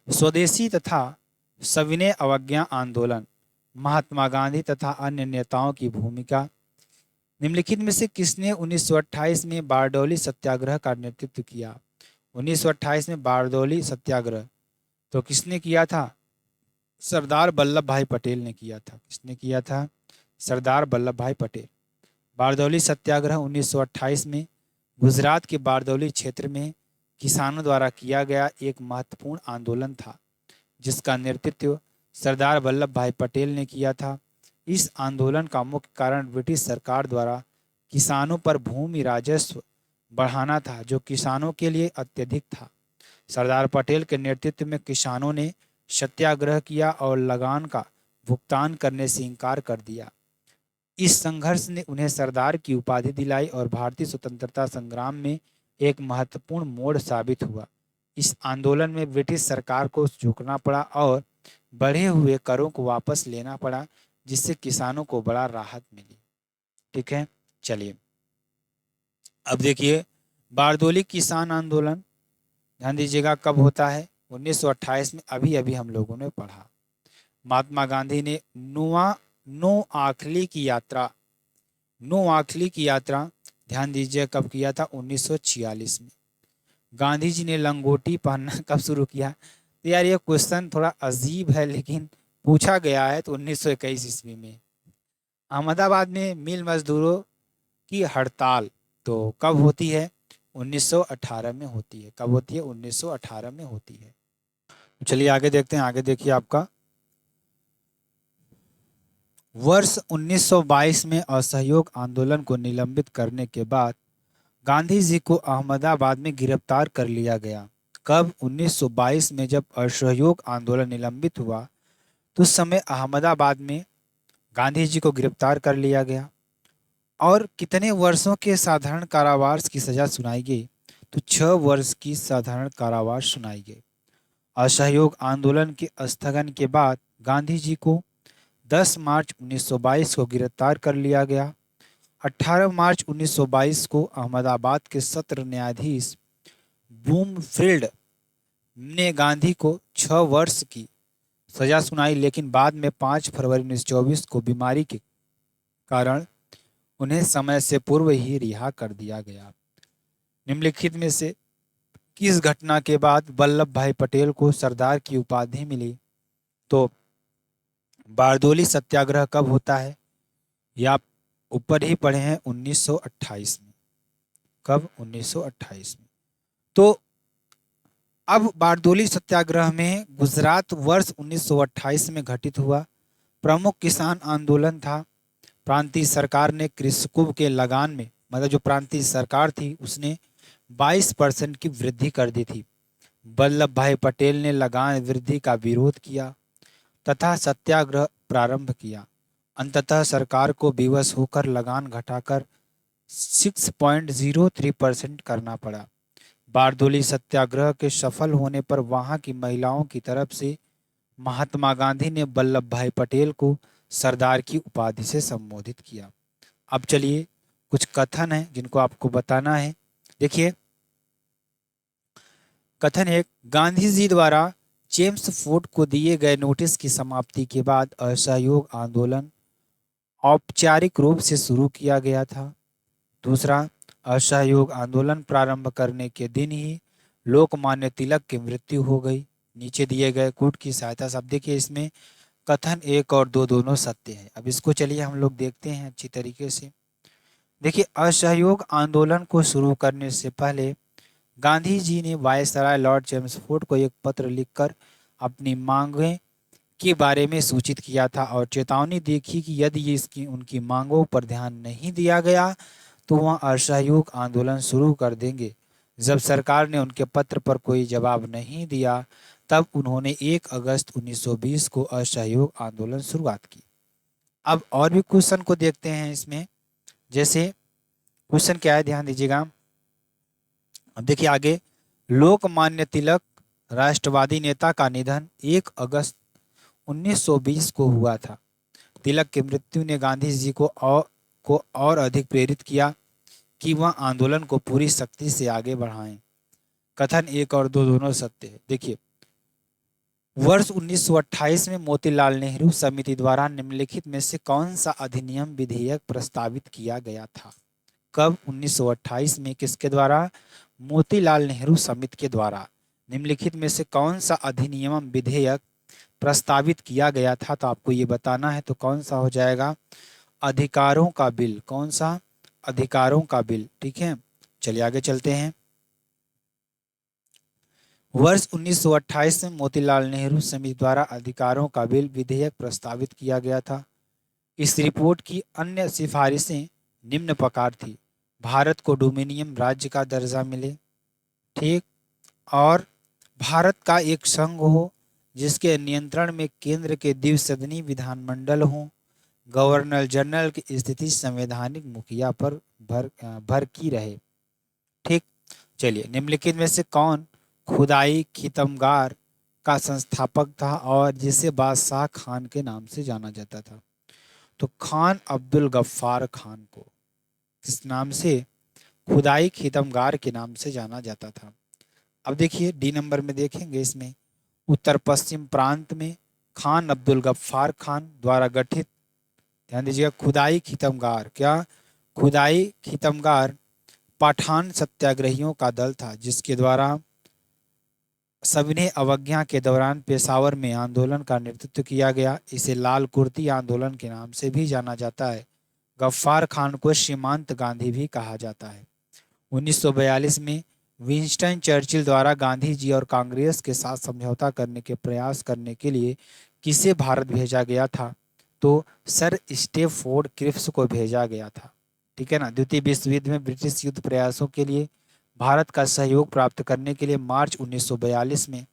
स्वदेशी तथा सविनय अवज्ञा आंदोलन, महात्मा गांधी तथा अन्य नेताओं की भूमिका। निम्नलिखित में से किसने 1928 में बारडोली सत्याग्रह का नेतृत्व किया? 1928 में बारडोली सत्याग्रह तो किसने किया था? सरदार वल्लभ भाई पटेल ने किया था। किसने किया था? सरदार वल्लभ भाई पटेल। बारडोली सत्याग्रह 1928 में गुजरात के बारडोली क्षेत्र में किसानों द्वारा किया गया एक महत्वपूर्ण आंदोलन था, जिसका नेतृत्व सरदार वल्लभ भाई पटेल ने किया था। इस आंदोलन का मुख्य कारण ब्रिटिश सरकार द्वारा किसानों पर भूमि राजस्व बढ़ाना था, जो किसानों के लिए अत्यधिक था। सरदार पटेल के नेतृत्व में किसानों ने सत्याग्रह किया और लगान का भुगतान करने से इनकार कर दिया। इस संघर्ष ने उन्हें सरदार की उपाधि दिलाई और भारतीय स्वतंत्रता संग्राम में एक महत्वपूर्ण मोड़ साबित हुआ। इस आंदोलन में ब्रिटिश सरकार को झुकना पड़ा और बढ़े हुए करों को वापस लेना पड़ा, जिससे किसानों को बड़ा राहत मिली। ठीक है, चलिए अब देखिए बारडोली किसान आंदोलन, ध्यान दीजिएगा कब होता है? 1928 में, अभी अभी हम लोगों ने पढ़ा। महात्मा गांधी ने नोआखली की यात्रा ध्यान दीजिए कब किया था? 1946 में। गांधी जी ने लंगोटी पहनना कब शुरू किया? तो यार ये क्वेश्चन थोड़ा अजीब है, लेकिन पूछा गया है तो 1921 ईस्वी में। अहमदाबाद में मिल मजदूरों की हड़ताल तो कब होती है? 1918 में होती है। कब होती है? 1918 में होती है। चलिए आगे देखते हैं, आगे देखिए आपका वर्ष 1922 में असहयोग आंदोलन को निलंबित करने के बाद गांधी जी को अहमदाबाद में गिरफ्तार कर लिया गया। कब? 1922 में जब असहयोग आंदोलन निलंबित हुआ तो उस समय अहमदाबाद में गांधी जी को गिरफ्तार कर लिया गया। और कितने वर्षों के साधारण कारावास की सजा सुनाई गई? तो 6 वर्ष की साधारण कारावास सुनाई गई। असहयोग आंदोलन के स्थगन के बाद गांधी जी को 10 मार्च 1922 को गिरफ्तार कर लिया गया। 18 मार्च 1922 को अहमदाबाद के सत्र न्यायाधीश ब्रूमफील्ड ने गांधी को 6 वर्ष की सजा सुनाई, लेकिन बाद में 5 फरवरी 1924 को बीमारी के कारण उन्हें समय से पूर्व ही रिहा कर दिया गया। निम्नलिखित में से किस घटना के बाद वल्लभ भाई पटेल को सरदार की उपाधि मिली? तो बारदोली सत्याग्रह कब होता है? या आप ऊपर ही पढ़े हैं 1928 में। कब? 1928 में। तो अब बारदोली सत्याग्रह में गुजरात वर्ष 1928 में घटित हुआ प्रमुख किसान आंदोलन था। प्रांतीय सरकार ने कृषकों के लगान में, मतलब जो प्रांतीय सरकार थी उसने 22% की वृद्धि कर दी थी। वल्लभ भाई पटेल ने लगान वृद्धि का विरोध किया तथा सत्याग्रह प्रारंभ किया। अंततः सरकार को विवश होकर लगान घटाकर 6.03% करना पड़ा। बारदोली सत्याग्रह के सफल होने पर वहां की महिलाओं की तरफ से महात्मा गांधी ने वल्लभ भाई पटेल को सरदार की उपाधि से संबोधित किया। अब चलिए कुछ कथन है जिनको आपको बताना है। देखिए, कथन एक, गांधी जी द्वारा जेम्स फोर्ड को दिए गए नोटिस की समाप्ति के बाद असहयोग आंदोलन औपचारिक रूप से शुरू किया गया था। दूसरा, असहयोग आंदोलन प्रारंभ करने के दिन ही लोकमान्य तिलक की मृत्यु हो गई। नीचे दिए गए कूट की सहायता से। अब देखिए इसमें कथन 1 और 2 दोनों सत्य है। अब इसको चलिए हम लोग देखते हैं अच्छी तरीके से। देखिए, असहयोग आंदोलन को शुरू करने से पहले गांधी जी ने वायसराय लॉर्ड चेम्सफोर्ड को एक पत्र लिखकर अपनी मांगें के बारे में सूचित किया था और चेतावनी दी कि यदि इसकी उनकी मांगों पर ध्यान नहीं दिया गया तो वह असहयोग आंदोलन शुरू कर देंगे। जब सरकार ने उनके पत्र पर कोई जवाब नहीं दिया तब उन्होंने 1 अगस्त 1920 को असहयोग आंदोलन शुरुआत की। अब और भी क्वेश्चन को देखते हैं इसमें। जैसे क्वेश्चन क्या है, ध्यान दीजिएगा। अब देखिए आगे, लोकमान्य तिलक राष्ट्रवादी नेता का निधन 1 अगस्त 1920 को हुआ था। तिलक की मृत्यु ने गांधी जी को और अधिक प्रेरित किया कि वह आंदोलन को पूरी शक्ति से आगे बढ़ाएं। कथन 1 और 2 दोनों सत्य है। देखिए, वर्ष 1928 में मोतीलाल नेहरू समिति द्वारा निम्नलिखित में से कौन सा अधिनियम विधेयक प्रस्तावित किया गया था? कब? 1928 में। किसके द्वारा? मोतीलाल नेहरू समिति के द्वारा। निम्नलिखित में से कौन सा अधिनियम विधेयक प्रस्तावित किया गया था? तो आपको ये बताना है। तो कौन सा हो जाएगा? अधिकारों का बिल। कौन सा? अधिकारों का बिल। ठीक है, चलिए आगे चलते हैं। वर्ष 1928 में मोतीलाल नेहरू समिति द्वारा अधिकारों का बिल विधेयक प्रस्तावित किया गया था। इस रिपोर्ट की अन्य सिफारिशें निम्न प्रकार थी। भारत को डोमिनियन राज्य का दर्जा मिले, ठीक, और भारत का एक संघ हो जिसके नियंत्रण में केंद्र के द्विसदनी विधानमंडल हो, गवर्नर जनरल की स्थिति संवैधानिक मुखिया पर भर की रहे। ठीक, चलिए, निम्नलिखित में से कौन खुदाई खितमगार का संस्थापक था और जिसे बादशाह खान के नाम से जाना जाता था? तो खान अब्दुल गफ्फार खान को किस नाम से? खुदाई खितमगार के नाम से जाना जाता था। अब देखिए डी नंबर में देखेंगे, इसमें उत्तर पश्चिम प्रांत में खान अब्दुल गफ्फार खान द्वारा गठित, ध्यान दीजिएगा, खुदाई खितमगार, क्या? खुदाई खितमगार पठान सत्याग्रहियों का दल था जिसके द्वारा सविनय अवज्ञा के दौरान पेशावर में आंदोलन का नेतृत्व किया गया। इसे लाल कुर्ती आंदोलन के नाम से भी जाना जाता है। गफ्फार खान को सीमांत गांधी भी कहा जाता है। 1942 में विंस्टन चर्चिल द्वारा गांधी जी और कांग्रेस के साथ समझौता करने के प्रयास करने के लिए किसे भारत भेजा गया था? तो सर स्टेफोर्ड क्रिप्स को भेजा गया था। ठीक है ना। द्वितीय विश्व युद्ध में ब्रिटिश युद्ध प्रयासों के लिए भारत का सहयोग प्राप्त करने के लिए मार्च 1942 में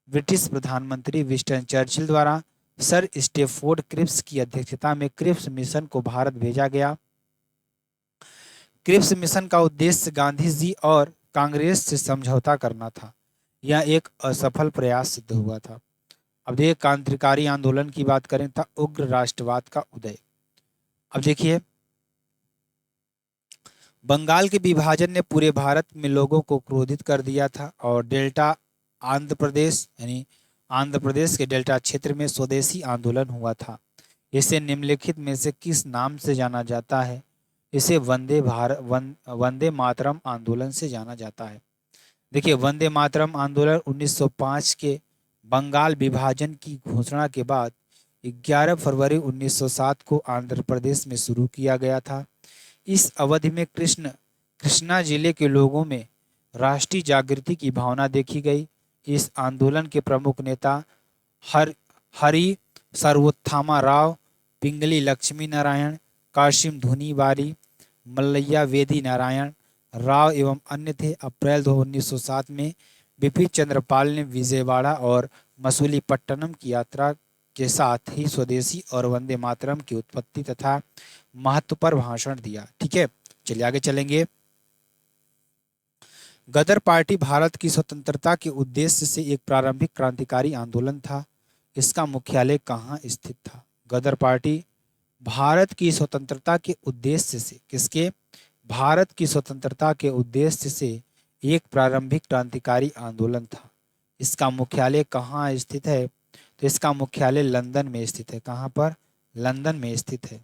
ब्रिटिश प्रधानमंत्री विंस्टन चर्चिल द्वारा सर स्टेफोर्ड क्रिप्स की अध्यक्षता में क्रिप्स मिशन को भारत भेजा गया। क्रिप्स मिशन का उद्देश्य गांधी जी और कांग्रेस से समझौता करना था। यह एक असफल प्रयास सिद्ध हुआ था। अब देखिए क्रांतिकारी आंदोलन की बात करें तो उग्र राष्ट्रवाद का उदय। अब देखिए बंगाल के विभाजन ने पूरे भारत में लोगों को क्रोधित कर दिया था और डेल्टा आंध्र प्रदेश यानी आंध्र प्रदेश के डेल्टा क्षेत्र में स्वदेशी आंदोलन हुआ था। इसे निम्नलिखित में से किस नाम से जाना जाता है? इसे वंदे मातरम आंदोलन से जाना जाता है। देखिए वंदे मातरम आंदोलन 1905 के बंगाल विभाजन की घोषणा के बाद 11 फरवरी 1907 को आंध्र प्रदेश में शुरू किया गया था। इस अवधि में कृष्णा जिले के लोगों में राष्ट्रीय जागृति की भावना देखी गई। इस आंदोलन के प्रमुख नेता हरि सर्वोत्थामा राव, पिंगली लक्ष्मी नारायण, कासिम धुनीवारी, मल्लैया वेदी नारायण राव एवं अन्य थे। अप्रैल 1907 में बिपिन चंद्र पाल ने विजयवाड़ा और मसूलीपट्टनम की यात्रा के साथ ही स्वदेशी और वंदे मातरम की उत्पत्ति तथा महत्व पर भाषण दिया। ठीक है, चलिए आगे चलेंगे। गदर पार्टी भारत की स्वतंत्रता के उद्देश्य से एक प्रारंभिक क्रांतिकारी आंदोलन था। इसका मुख्यालय कहाँ स्थित था? गदर पार्टी भारत की स्वतंत्रता के उद्देश्य से किसके? भारत की स्वतंत्रता के उद्देश्य से एक प्रारंभिक क्रांतिकारी आंदोलन था। इसका मुख्यालय कहाँ स्थित है? तो इसका मुख्यालय लंदन में स्थित है। कहाँ पर? लंदन में स्थित है।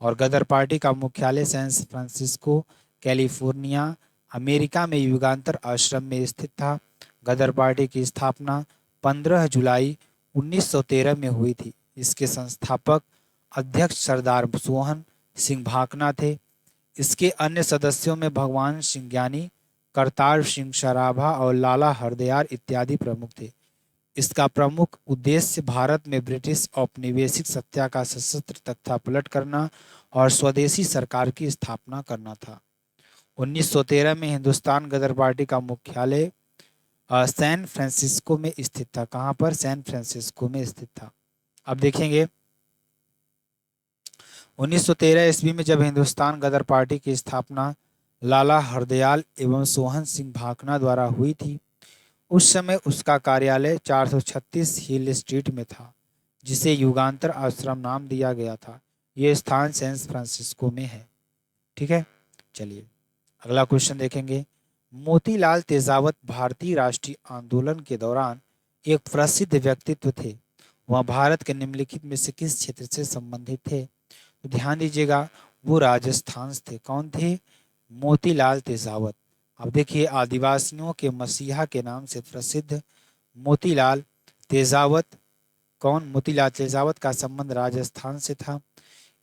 और गदर पार्टी का मुख्यालय सैन फ्रांसिस्को कैलिफोर्निया अमेरिका में युगांतर आश्रम में स्थित था। गदर पार्टी की स्थापना 15 जुलाई 1913 में हुई थी। इसके संस्थापक अध्यक्ष सरदार सोहन सिंह भाकना थे। इसके अन्य सदस्यों में भगवान सिंह ज्ञानी, करतार सिंह सराभा और लाला हरदयाल इत्यादि प्रमुख थे। इसका प्रमुख उद्देश्य भारत में ब्रिटिश औपनिवेशिक सत्ता का सशस्त्र तख्तापलट करना और स्वदेशी सरकार की स्थापना करना था। 1913 में हिंदुस्तान गदर पार्टी का मुख्यालय सैन फ्रांसिस्को में स्थित था। कहाँ पर? सैन फ्रांसिस्को में स्थित था। अब देखेंगे 1913 ईस्वी में जब हिंदुस्तान गदर पार्टी की स्थापना लाला हरदयाल एवं सोहन सिंह भाकना द्वारा हुई थी, उस समय उसका कार्यालय 436 हिल स्ट्रीट में था, जिसे युगांतर आश्रम नाम दिया गया था। यह स्थान सैन फ्रांसिस्को में है। ठीक है, चलिए अगला क्वेश्चन देखेंगे। मोतीलाल तेजावत भारतीय राष्ट्रीय आंदोलन के दौरान एक प्रसिद्ध व्यक्तित्व थे। वह भारत के निम्नलिखित में से किस क्षेत्र से संबंधित थे? तो ध्यान दीजिएगा, वो राजस्थान से थे। कौन थे? मोतीलाल तेजावत। अब देखिए आदिवासियों के मसीहा के नाम से प्रसिद्ध मोतीलाल तेजावत। कौन? मोतीलाल तेजावत का संबंध राजस्थान से था।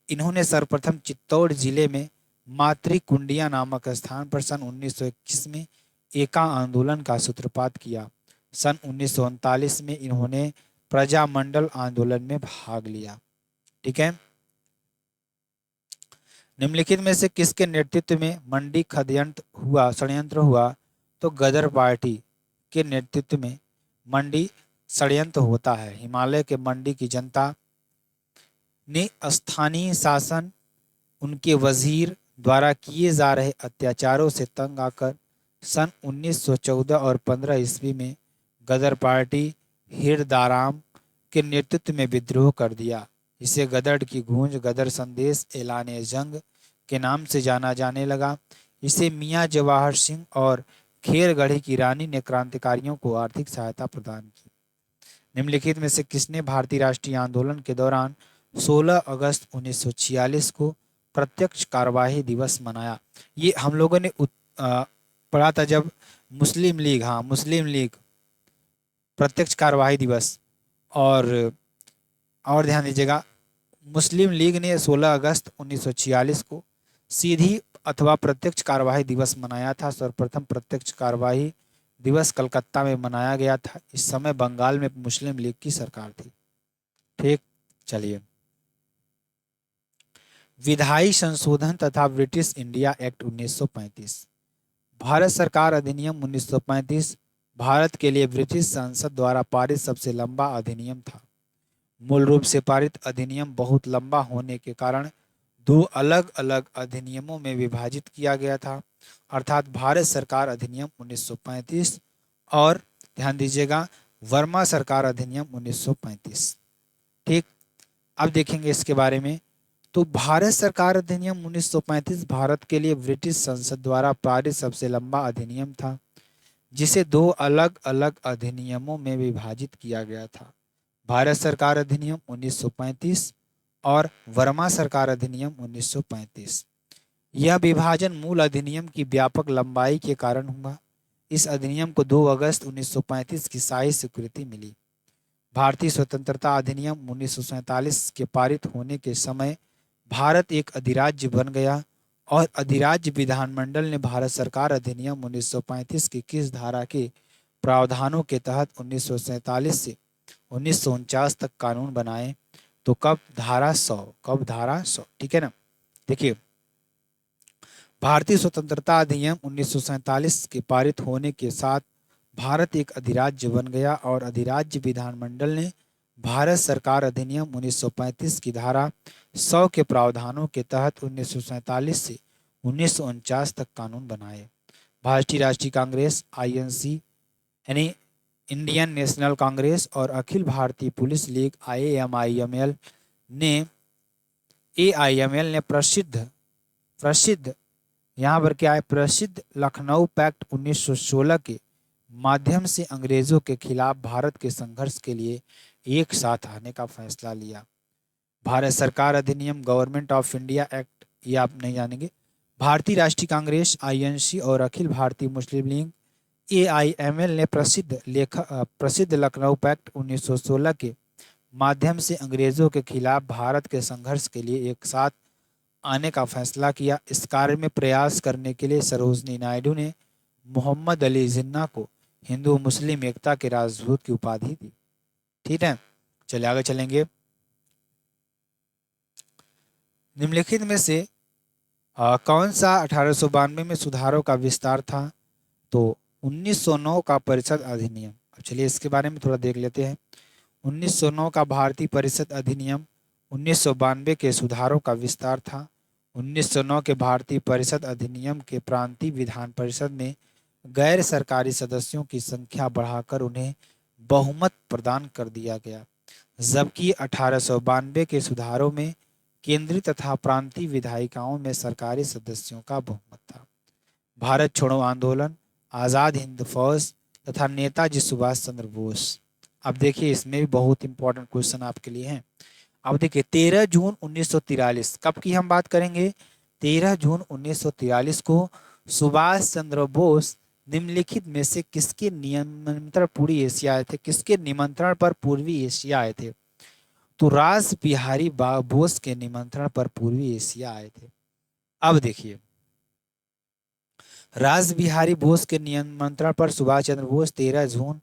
इन्होंने सर्वप्रथम चित्तौड़ जिले में मातृकुंडिया नामक स्थान पर सन 1921 में एका आंदोलन का सूत्रपात किया। सन 1939 में इन्होंने प्रजामंडल आंदोलन में भाग लिया। ठीक है, निम्नलिखित में से किसके नेतृत्व में मंडी षड्यंत्र हुआ? तो गदर पार्टी के नेतृत्व में मंडी षड्यंत्र होता है। हिमालय के मंडी की जनता ने स्थानीय शासन, उनके वजीर द्वारा किए जा रहे अत्याचारों से तंग आकर सन 1914 और 15 ईस्वी में गदर पार्टी हिरदाराम के नेतृत्व में विद्रोह कर दिया। इसे गदर की गूंज, गदर संदेश, ऐलान जंग के नाम से जाना जाने लगा। इसे मियां जवाहर सिंह और खेरगढ़ी की रानी ने क्रांतिकारियों को आर्थिक सहायता प्रदान की। निम्नलिखित में से किसने भारतीय राष्ट्रीय आंदोलन के दौरान 16 अगस्त 1946 को प्रत्यक्ष कार्यवाही दिवस मनाया? ये हम लोगों ने पढ़ा था जब मुस्लिम लीग प्रत्यक्ष कार्यवाही दिवस। और ध्यान दीजिएगा, मुस्लिम लीग ने 16 अगस्त 1946 को सीधी अथवा प्रत्यक्ष कार्यवाही दिवस मनाया था। सर्वप्रथम प्रत्यक्ष कार्यवाही दिवस कलकत्ता में मनाया गया था। इस समय बंगाल में मुस्लिम लीग की सरकार थी। ठीक, चलिए विधायी संशोधन तथा ब्रिटिश इंडिया एक्ट 1935। भारत सरकार अधिनियम 1935 भारत के लिए ब्रिटिश संसद द्वारा पारित सबसे लंबा अधिनियम था। मूल रूप से पारित अधिनियम बहुत लंबा होने के कारण दो अलग अलग अधिनियमों में विभाजित किया गया था, अर्थात भारत सरकार अधिनियम 1935 और ध्यान दीजिएगा वर्मा सरकार अधिनियम 1935। ठीक, अब देखेंगे इसके बारे में। तो भारत सरकार अधिनियम 1935 भारत के लिए ब्रिटिश संसद द्वारा पारित सबसे लंबा अधिनियम था, जिसे दो अलग अलग अधिनियमों में विभाजित किया गया था, भारत सरकार अधिनियम 1935 और वर्मा सरकार अधिनियम 1935। यह विभाजन मूल अधिनियम की व्यापक लंबाई के कारण हुआ। इस अधिनियम को 2 अगस्त 1935 की शाही स्वीकृति मिली। भारतीय स्वतंत्रता अधिनियम 1947 के पारित होने के समय भारत एक अधिराज्य बन गया और अधिराज्य विधानमंडल ने भारत सरकार अधिनियम 1935 की किस धारा के प्रावधानों के तहत 1947 से 1949 तक कानून बनाए। तो कब धारा 100, कब धारा 100, ठीक है ना। देखिए, भारतीय स्वतंत्रता अधिनियम 1947 के पारित होने के साथ भारत एक अधिराज्य बन गया और अधिराज्य विधानमंडल ने भारत सरकार अधिनियम 1935 की धारा 100 के प्रावधानों के तहत 1947 से 1949 तक कानून बनाए। भारतीय राष्ट्रीय कांग्रेस आईएनसी यानी इंडियन नेशनल कांग्रेस और अखिल भारतीय पुलिस लीग एआईएमआईएल ने प्रसिद्ध यहाँ पर क्या है, प्रसिद्ध लखनऊ पैक्ट 1916 के माध्यम से अंग्रेजों के खिलाफ भारत के संघर्ष के लिए एक साथ आने का फैसला लिया। भारत सरकार अधिनियम गवर्नमेंट ऑफ इंडिया एक्ट, ये आप नहीं जानेंगे। भारतीय राष्ट्रीय कांग्रेस आईएनसी और अखिल भारतीय मुस्लिम लीग एआईएमएल ने प्रसिद्ध लखनऊ पैक्ट 1916 के माध्यम से अंग्रेजों के खिलाफ भारत के संघर्ष के लिए एक साथ आने का फैसला किया। इस कार्य में प्रयास करने के लिए सरोजनी नायडू ने मोहम्मद अली जिन्ना को हिंदू मुस्लिम एकता के राजदूत की उपाधि दी। ठीक है, चलिए आगे चलेंगे। निम्नलिखित में से कौन सा 1892 में सुधारों का विस्तार था? तो 1909 का परिषद अधिनियम। अब चलिए इसके बारे में थोड़ा देख लेते हैं। 1909 का भारतीय परिषद अधिनियम 1992 के सुधारों का विस्तार था। 1909 के भारतीय परिषद अधिनियम के प्रांतीय विधान परिषद में गैर सरकारी सदस्यों की संख्या बढ़ाकर उन्हें बहुमत प्रदान कर दिया गया, जबकि 1892 के सुधारों में केंद्रीय तथा प्रांतीय विधायिकाओं में सरकारी सदस्यों का बहुमत था। भारत छोड़ो आंदोलन, आज़ाद हिंद फौज तथा नेताजी सुभाष चंद्र बोस। अब देखिए इसमें भी बहुत इंपॉर्टेंट क्वेश्चन आपके लिए हैं। अब देखिए 13 जून 1943 कब की हम बात करेंगे? 13 जून 1943 को सुभाष चंद्र बोस निम्नलिखित में से किसके निमंत्रण पूर्वी एशिया आए थे? किसके निमंत्रण पर पूर्वी एशिया आए थे? तो रास बिहारी बोस के निमंत्रण पर पूर्वी एशिया आए थे। अब देखिए रास बिहारी बोस के निमंत्रण पर सुभाष चंद्र बोस 13 जून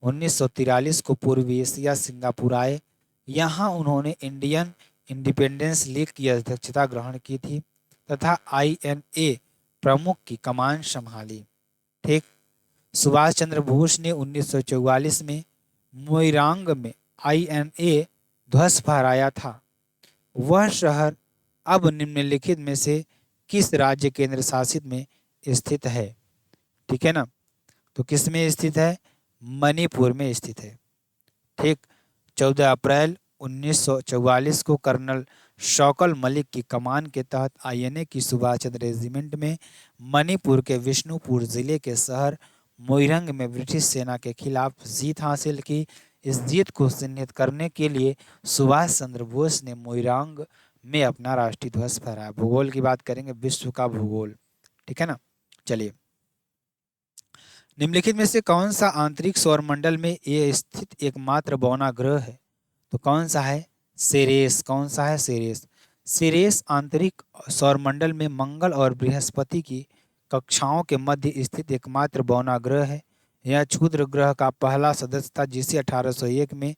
1943 को पूर्वी एशिया सिंगापुर आए। यहाँ उन्होंने इंडियन इंडिपेंडेंस लीग की अध्यक्षता ग्रहण की थी तथा आईएनए प्रमुख की कमान संभाली। ठीक, सुभाष चंद्र बोस ने 1944 में मोइरांग में आईएनए ध्वज फहराया था। वह शहर अब निम्नलिखित में से किस राज्य केंद्र शासित में स्थित है? ठीक है ना, तो किस में स्थित है? मणिपुर में स्थित है। ठीक, 14 अप्रैल 1944 को कर्नल शौकत मलिक की कमान के तहत आईएनए की सुभाष चंद्र रेजिमेंट में मणिपुर के विष्णुपुर जिले के शहर मोइरंग में ब्रिटिश सेना के खिलाफ जीत हासिल की। इस जीत को चिन्हित करने के लिए सुभाष चंद्र बोस ने मोइरांग में अपना राष्ट्रीय ध्वज फहराया। भूगोल की बात करेंगे, विश्व का भूगोल। ठीक है ना, चलिए निम्नलिखित में से कौन सा आंतरिक सौर मंडल में ये स्थित एकमात्र बौना ग्रह है? तो कौन सा है? सेरेस। कौन सा है? सेरेस। सेरेस आंतरिक सौर मंडल में मंगल और बृहस्पति की कक्षाओं के मध्य स्थित एकमात्र बौना ग्रह है। यह क्षुद्र ग्रह का पहला सदस्य था जिसे 1801 में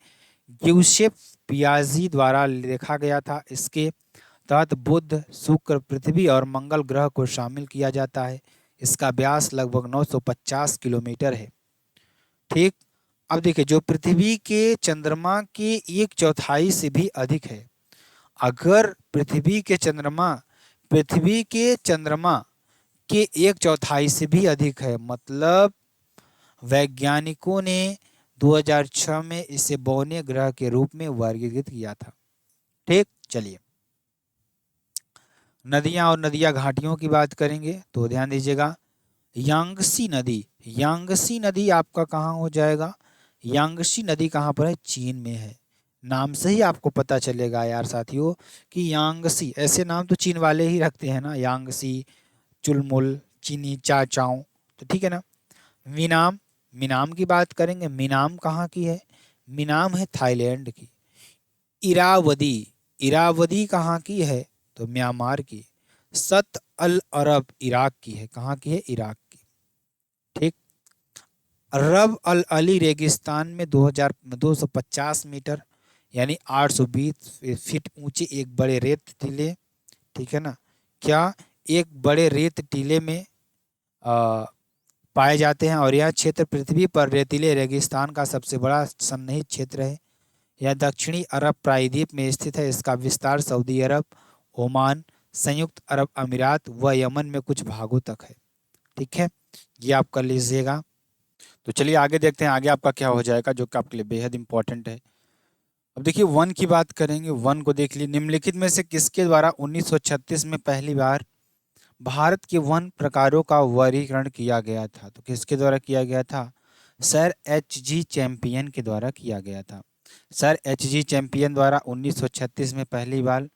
ग्यूसेप पियाजी द्वारा देखा गया था। इसके तहत बुध, शुक्र, पृथ्वी और मंगल ग्रह को शामिल किया जाता है। इसका व्यास लगभग 950 किलोमीटर है। ठीक, अब देखिए जो पृथ्वी के चंद्रमा के 1/4 से भी अधिक है। अगर पृथ्वी के चंद्रमा के 1/4 से भी अधिक है, मतलब वैज्ञानिकों ने 2006 में इसे बौने ग्रह के रूप में वर्गीकृत किया था। ठीक, चलिए नदियां और नदियां घाटियों की बात करेंगे तो ध्यान दीजिएगा, यांगसी नदी आपका कहाँ हो जाएगा, यांगसी नदी कहाँ पर है, चीन में है। नाम से ही आपको पता चलेगा यार साथियों कि यांगसी, ऐसे नाम तो चीन वाले ही रखते हैं ना, यांगसी, चुलमुल, चीनी चाचाओ, तो ठीक है ना। मिनाम, मिनाम की बात करेंगे, मिनाम कहाँ की है, मिनाम है थाईलैंड की। इरावदी, इरावदी कहाँ की है, तो म्यांमार की। सत अल अरब इराक की है, कहाँ की है, इराक की। ठीक, रब अल अली रेगिस्तान में 250 मीटर यानी 820 फीट ऊंचे एक बड़े रेत टीले, ठीक है ना, क्या एक बड़े रेत टीले में पाए जाते हैं और यह क्षेत्र पृथ्वी पर रेतीले रेगिस्तान का सबसे बड़ा सन्निहित क्षेत्र है। यह दक्षिणी अरब प्रायद्वीप में स्थित है। इसका विस्तार सऊदी अरब, ओमान, संयुक्त अरब अमीरात व यमन में कुछ भागों तक है। ठीक है, ये आप कर लीजिएगा। तो चलिए आगे देखते हैं, आगे आपका क्या हो जाएगा जो कि आपके लिए बेहद इंपॉर्टेंट है। अब देखिए वन की बात करेंगे, वन को देख लीजिए, निम्नलिखित में से किसके द्वारा 1936 में पहली बार भारत के वन प्रकारों का वर्गीकरण किया गया था, तो किसके द्वारा किया गया था, सर एच.जी. चैंपियन के द्वारा किया गया था। Sir H.G.. चैंपियन द्वारा 1936 में पहली बार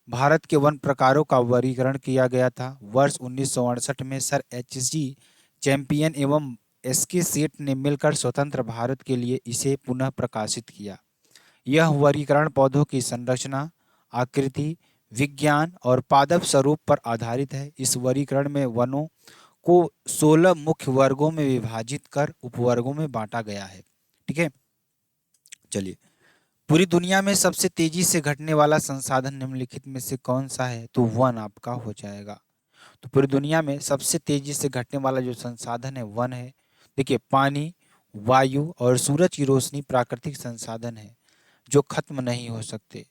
भारत के वन प्रकारों का वर्गीकरण किया गया था। वर्ष 1968 में सर एच.जी. चैंपियन एवं एसके सेठ ने मिलकर स्वतंत्र भारत के लिए इसे पुनः प्रकाशित किया। यह वर्गीकरण पौधों की संरचना, आकृति, विज्ञान और पादप स्वरूप पर आधारित है। इस वर्गीकरण में वनों को 16 मुख्य वर्गों में विभाजित कर उपवर्गों में बांटा गया है। ठीक है, चलिए पूरी दुनिया में सबसे तेजी से घटने वाला संसाधन निम्नलिखित में से कौन सा है, तो वन आपका हो जाएगा। तो पूरी दुनिया में सबसे तेजी से घटने वाला जो संसाधन है वन है। देखिए पानी, वायु और सूरज की रोशनी प्राकृतिक संसाधन है जो खत्म नहीं हो सकते,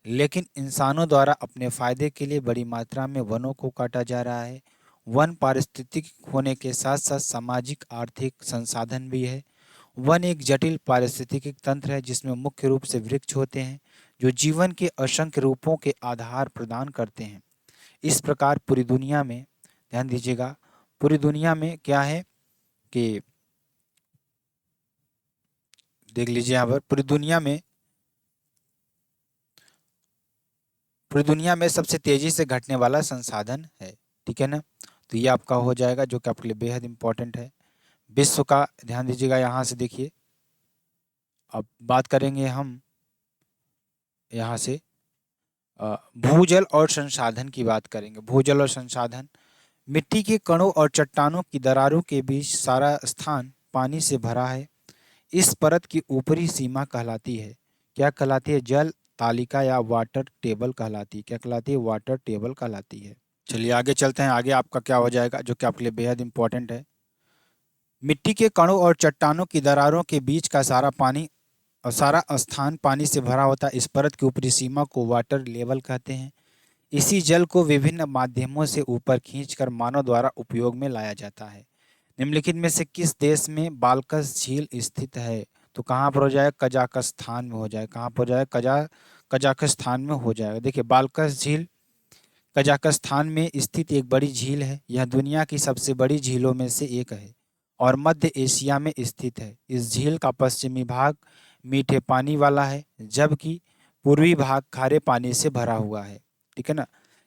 लेकिन इंसानों द्वारा अपने फायदे के लिए बड़ी मात्रा में वनों को काटा जा रहा है। वन पारिस्थितिक होने के साथ साथ सामाजिक आर्थिक संसाधन भी है। वन एक जटिल पारिस्थितिक तंत्र है जिसमें मुख्य रूप से वृक्ष होते हैं जो जीवन के असंख्य रूपों के आधार प्रदान करते हैं। इस प्रकार पूरी दुनिया में, ध्यान दीजिएगा, पूरी दुनिया में क्या है कि देख लीजिए यहाँ पर पूरी दुनिया में सबसे तेजी से घटने वाला संसाधन है। ठीक है ना, तो ये आपका हो जाएगा जो कि आपके लिए बेहद इंपॉर्टेंट है। विश्व का ध्यान दीजिएगा, यहाँ से देखिए, अब बात करेंगे हम यहाँ से भूजल और संसाधन की बात करेंगे। भूजल और संसाधन, मिट्टी के कणों और चट्टानों की दरारों के बीच सारा स्थान पानी से भरा है। इस परत की ऊपरी सीमा कहलाती है, क्या कहलाती है, जल तालिका या वाटर टेबल कहलाती है। क्या कहलाती है, वाटर टेबल कहलाती है। चलिए आगे चलते हैं, आगे आपका क्या हो जाएगा जो कि आपके लिए बेहद इंपॉर्टेंट है। मिट्टी के कणों और चट्टानों की दरारों के बीच का सारा स्थान पानी से भरा होता है। इस परत की ऊपरी सीमा को वाटर लेवल कहते हैं। इसी जल को विभिन्न माध्यमों से ऊपर खींचकर मानव द्वारा उपयोग में लाया जाता है। निम्नलिखित में से किस देश में बाल्कस झील स्थित है, तो कहाँ पर हो जाएगा, कजाकिस्तान में हो जाएगा। कहाँ पर हो जाएगा, कजाकिस्तान में हो जाएगा। देखिए बाल्कस झील कजाकिस्तान में स्थित एक बड़ी झील है। यह दुनिया की सबसे बड़ी झीलों में से एक है और मध्य एशिया में स्थित है। इस झील का पश्चिमी भाग मीठे पानी वाला है जबकि पूर्वी भाग खारे पानी से भरा हुआ है। ठीक है ना।